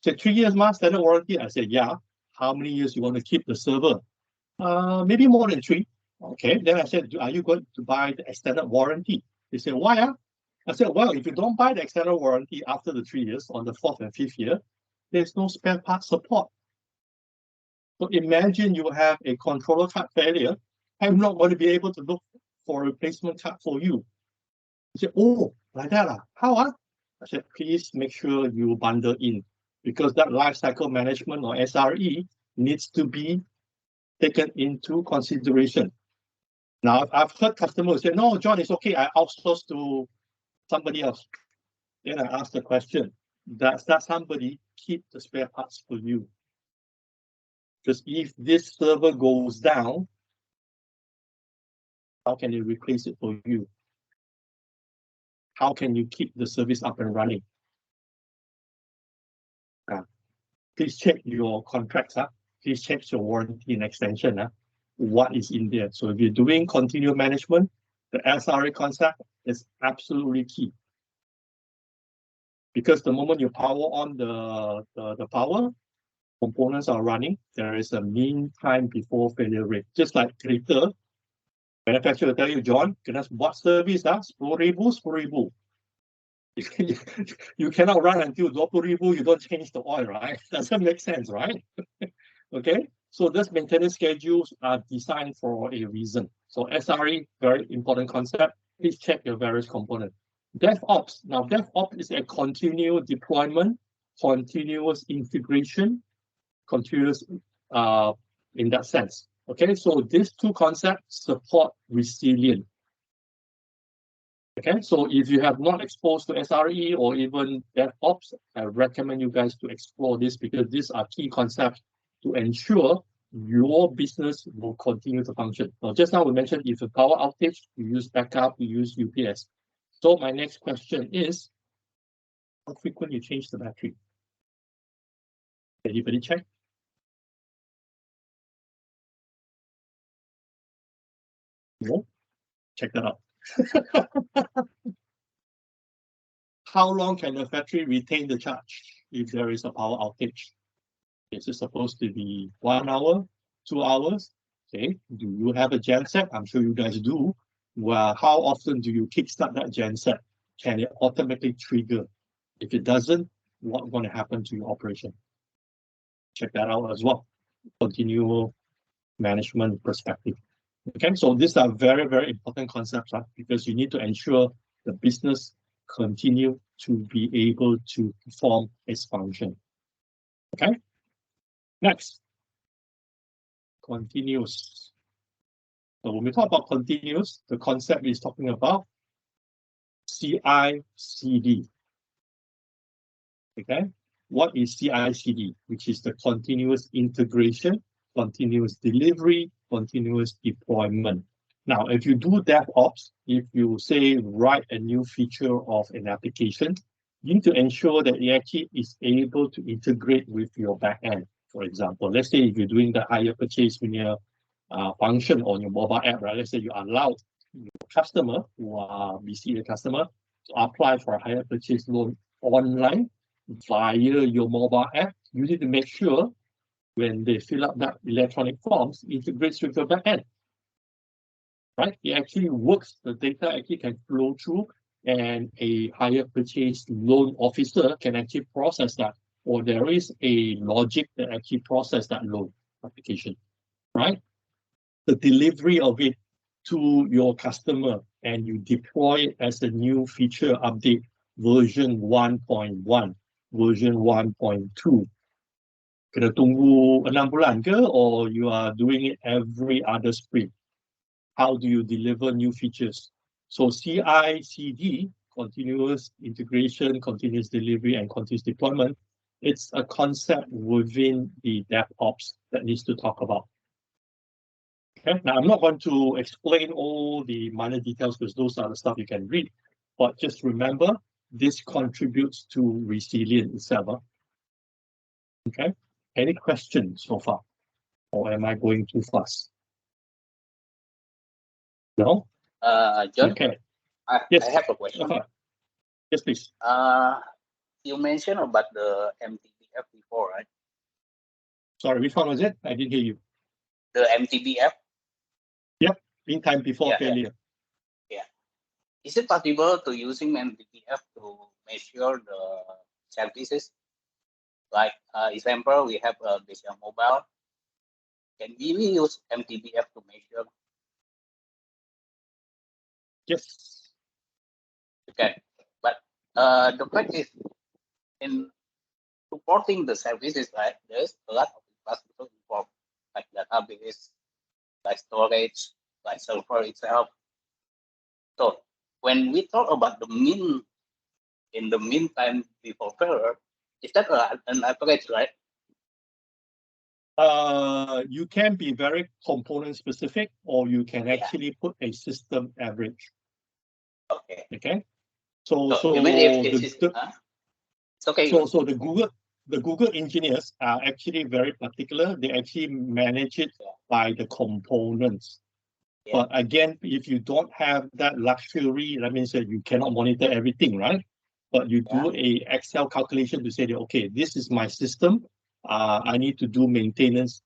Speaker 1: said, 3 years, standard warranty. I said, yeah. How many years you want to keep the server? Maybe more than 3. Okay, then I said, are you going to buy the extended warranty? He said, why? I said, well, if you don't buy the extended warranty after the 3 years, on the 4th and 5th year, there's no spare part support. So imagine you have a controller card failure. I'm not going to be able to look for a replacement card for you. He said, oh, like that? How? I said, please make sure you bundle in, because that lifecycle management or SRE needs to be taken into consideration. Now, I've heard customers say, no, John, it's okay. I outsource to somebody else. Then I ask the question, does that somebody keep the spare parts for you? Because if this server goes down, how can they replace it for you? How can you keep the service up and running? Please check your contracts. Please check your warranty and extension. What is in there? So if you're doing continuous management, the SRE concept is absolutely key. Because the moment you power on the power, components are running, there is a mean time before failure rate. Just like later, manufacturer will tell you, John, kena buat service 10,000. You cannot run until 20,000, you don't change the oil, right? Doesn't make sense, right? Okay, so these maintenance schedules are designed for a reason. So SRE, very important concept. Please check your various components. DevOps. Now, DevOps is a continuous deployment, continuous integration, continuous in that sense. Okay, so these two concepts support resilience. Okay, so if you have not exposed to SRE or even DevOps, I recommend you guys to explore this, because these are key concepts to ensure your business will continue to function. Now, just now we mentioned if a power outage, you use backup, you use UPS. So my next question is, how frequent you change the battery? Anybody check? No? Check that out. How long can the battery retain the charge if there is a power outage? Is it supposed to be 1 hour, 2 hours? Okay, do you have a genset? I'm sure you guys do. Well, how often do you kickstart that genset? Can it automatically trigger? If it doesn't, what's going to happen to your operation? Check that out as well. Continual management perspective. Okay, so these are very, very important concepts, because you need to ensure the business continue to be able to perform its function. Okay, next, continuous. So when we talk about continuous, the concept is talking about CI/CD. Okay, what is CI/CD? Which is the continuous integration, continuous delivery, continuous deployment. Now, if you do DevOps, if you say write a new feature of an application, you need to ensure that it actually is able to integrate with your backend. For example, let's say if you're doing the hire purchase function on your mobile app, right? Let's say you allow your customer who are BCA customer to apply for a hire purchase loan online via your mobile app. You need to make sure when they fill up that electronic forms, it integrates with your backend. Right? It actually works. The data actually can flow through and a hire purchase loan officer can actually process that, or there is a logic that actually process that loan application, right? The delivery of it to your customer and you deploy it as a new feature update version 1.1, version 1.2. Kena tunggu 6 bulan ke, or you are doing it every other sprint? How do you deliver new features? So CI, CD, continuous integration, continuous delivery, and continuous deployment, it's a concept within the DevOps that needs to talk about. Okay, now I'm not going to explain all the minor details because those are the stuff you can read, but just remember, this contributes to resilience itself. Okay, any questions so far? Or am I going too fast? No?
Speaker 3: John,
Speaker 1: okay.
Speaker 3: I have a question.
Speaker 1: Yes, please.
Speaker 3: You mentioned about the MTBF before, right?
Speaker 1: Sorry, which one was it? I didn't hear you.
Speaker 3: The MTBF?
Speaker 1: Yep, mean time before failure.
Speaker 3: Yeah. Is it possible to using MTBF to measure the services? Like example, we have this mobile. Can we use MTBF to measure?
Speaker 1: Yes.
Speaker 3: Okay, but the fact is, in supporting the services, right, there's a lot of infrastructure involved, like database, like storage, like server itself. So when we talk about the mean, in the meantime before failure, is that an average, right?
Speaker 1: You can be very component specific, or you can actually put a system average.
Speaker 3: Okay.
Speaker 1: Okay. So
Speaker 3: it's okay.
Speaker 1: So the Google engineers are actually very particular. They actually manage it by the components. Yeah. But again, if you don't have that luxury, that means that you cannot monitor everything, right? But you do a Excel calculation to say that, okay, this is my system. I need to do maintenance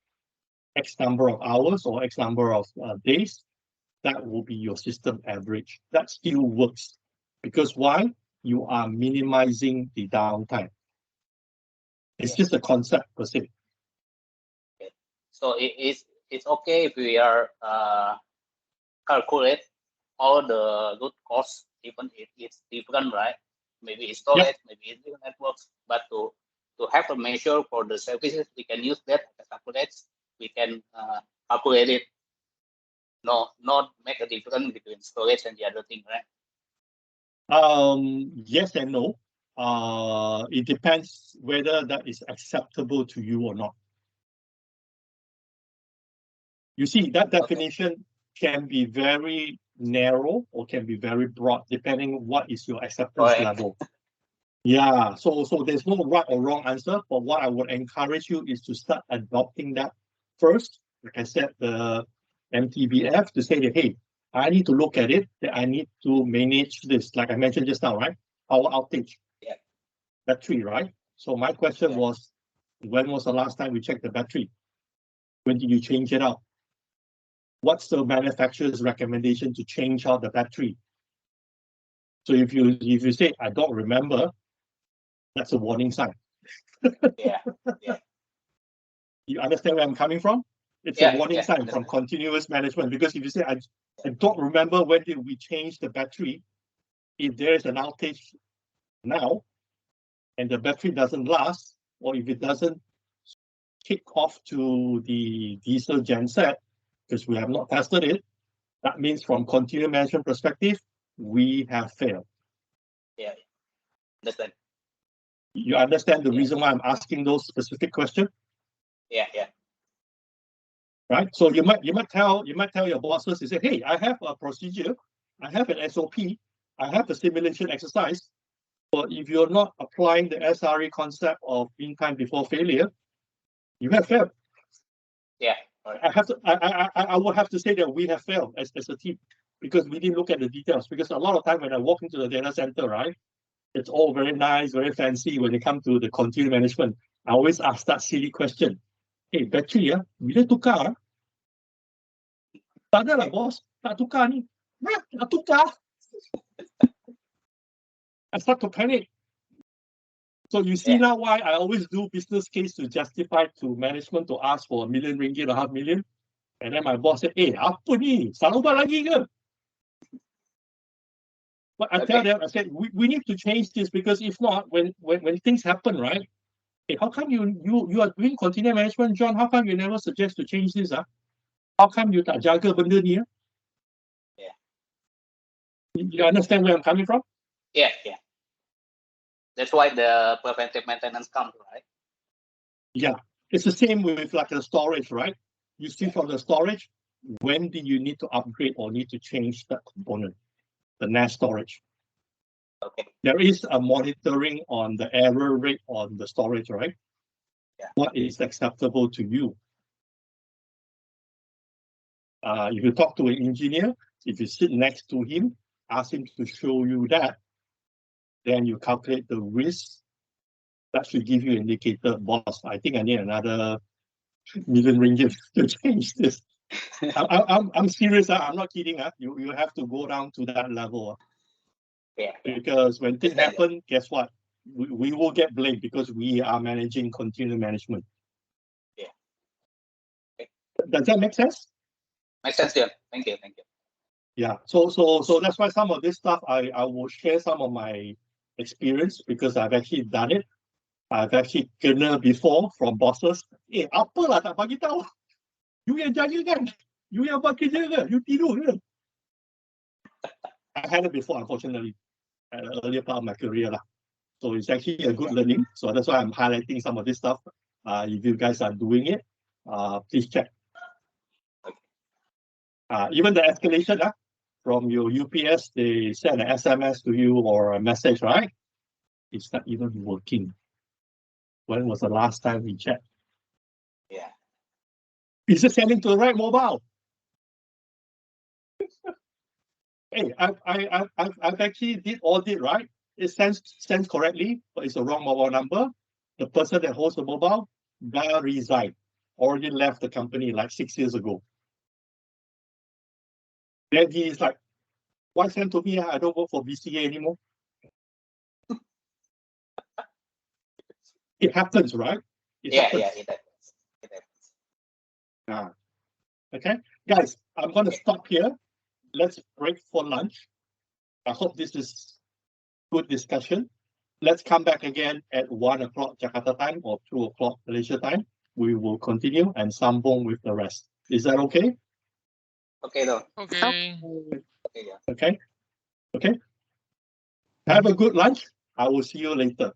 Speaker 1: X number of hours or X number of days. That will be your system average. That still works. Because why? You are minimizing the downtime. It's just a concept per se.
Speaker 3: Okay. So it's okay if we are calculate all the root costs, even if it's different, right? Maybe it's storage, maybe it's different networks, but to have a measure for the services, we can use that as calculates. We can calculate it. Not make a difference between storage and the other thing, right?
Speaker 1: Yes and no. It depends whether that is acceptable to you or not. You see, that definition can be very narrow or can be very broad, depending what is your acceptance level. Yeah, so there's no right or wrong answer, but what I would encourage you is to start adopting that first. Like I said, the MTBF, to say that, hey, I need to look at it, that I need to manage this, like I mentioned just now, right? Power outage.
Speaker 3: Yeah.
Speaker 1: Battery, right? So my question was, when was the last time we checked the battery? When did you change it out? What's the manufacturer's recommendation to change out the battery? So if you say, I don't remember, that's a warning sign.
Speaker 3: Yeah.
Speaker 1: You understand where I'm coming from? It's a warning sign from continuous management, because if you say, I don't remember when did we change the battery, if there is an outage now and the battery doesn't last, or if it doesn't kick off to the diesel genset, because we have not tested it, that means from continuous management perspective, we have failed.
Speaker 3: Yeah, understand.
Speaker 1: You understand the reason why I'm asking those specific questions?
Speaker 3: Yeah.
Speaker 1: Right. So you might tell your bosses, you say, hey, I have a procedure, I have an SOP, I have a simulation exercise, but if you're not applying the SRE concept of mean time before failure, you have failed.
Speaker 3: Yeah.
Speaker 1: I will have to say that we have failed as a team, because we didn't look at the details. Because a lot of time when I walk into the data center, right, it's all very nice, very fancy. When it comes to the continuous management, I always ask that silly question. Hey, battery bila tukar? Tak ada lah, bos. Tak tukar ni. Tak tukar. I start to panic. So you see now why I always do business case to justify to management to ask for ringgit 1 million or $500,000. And then my boss said, apa ni? Salah ubah lagi ke? But I tell them, I said, we need to change this because if not, when things happen, right? Hey, how come you are doing continuous management, John? How come you never suggest to change this? How come you tak jaga benda ni?
Speaker 3: Yeah.
Speaker 1: You understand where I'm coming from?
Speaker 3: Yeah. That's why the preventive maintenance comes, right?
Speaker 1: Yeah, it's the same with like the storage, right? You see from the storage, when do you need to upgrade or need to change that component, the NAS storage?
Speaker 3: Okay.
Speaker 1: There is a monitoring on the error rate on the storage, right?
Speaker 3: Yeah.
Speaker 1: What is acceptable to you? If you talk to an engineer, if you sit next to him, ask him to show you that, then you calculate the risk. That should give you an indicator, boss. I think I need another ringgit 1 million to change this. I'm serious. I'm not kidding. You have to go down to that level.
Speaker 3: Yeah.
Speaker 1: Because when things happen, guess what? We will get blamed because we are managing continuous management.
Speaker 3: Yeah. Okay.
Speaker 1: Does that make sense?
Speaker 3: Makes sense, John. Thank you.
Speaker 1: Yeah. So that's why some of this stuff I will share some of my experience because I've actually done it. I've actually kena before from bosses. Apalah tak bagi tahu. You yang jaga kan? You yang buat kerja ke? You tidur ke? I had it before, unfortunately, at an earlier part of my career lah. So it's actually a good learning. So that's why I'm highlighting some of this stuff. If you guys are doing it, please check. Even the escalation from your UPS, they send an SMS to you or a message, right? It's not even working. When was the last time we checked?
Speaker 3: Yeah.
Speaker 1: Is it sending to the right mobile? Hey, I've actually did audit, right? It sends correctly, but it's the wrong mobile number. The person that holds the mobile, guy resigned, already left the company like 6 years ago. Then he's like, why send to me? I don't work for BCA anymore. It happens, right? It happens.
Speaker 3: It happens.
Speaker 1: Okay, guys, I'm going to stop here. Let's break for lunch. I hope this is good discussion. Let's come back again at 1 o'clock Jakarta time or 2 o'clock Malaysia time. We will continue and sambung with the rest. Is that okay?
Speaker 3: Okay, though.
Speaker 4: Okay.
Speaker 1: Okay. Have a good lunch. I will see you later.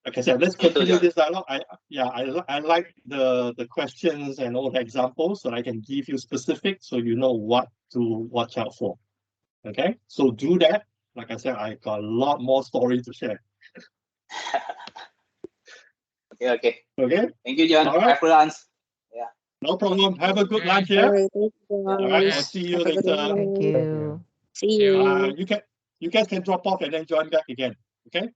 Speaker 1: Like I said, let's continue this dialogue. I like the questions and all the examples so I can give you specific so you know what to watch out for. Okay, so do that. Like I said, I got a lot more stories to share.
Speaker 3: Okay.
Speaker 1: Thank
Speaker 3: you, John.
Speaker 1: All right.
Speaker 3: Have lunch. Yeah.
Speaker 1: No problem. Have a good lunch here. All right, I'll see you later.
Speaker 10: Thank you.
Speaker 7: See you.
Speaker 1: You guys can drop off and then join back again. Okay.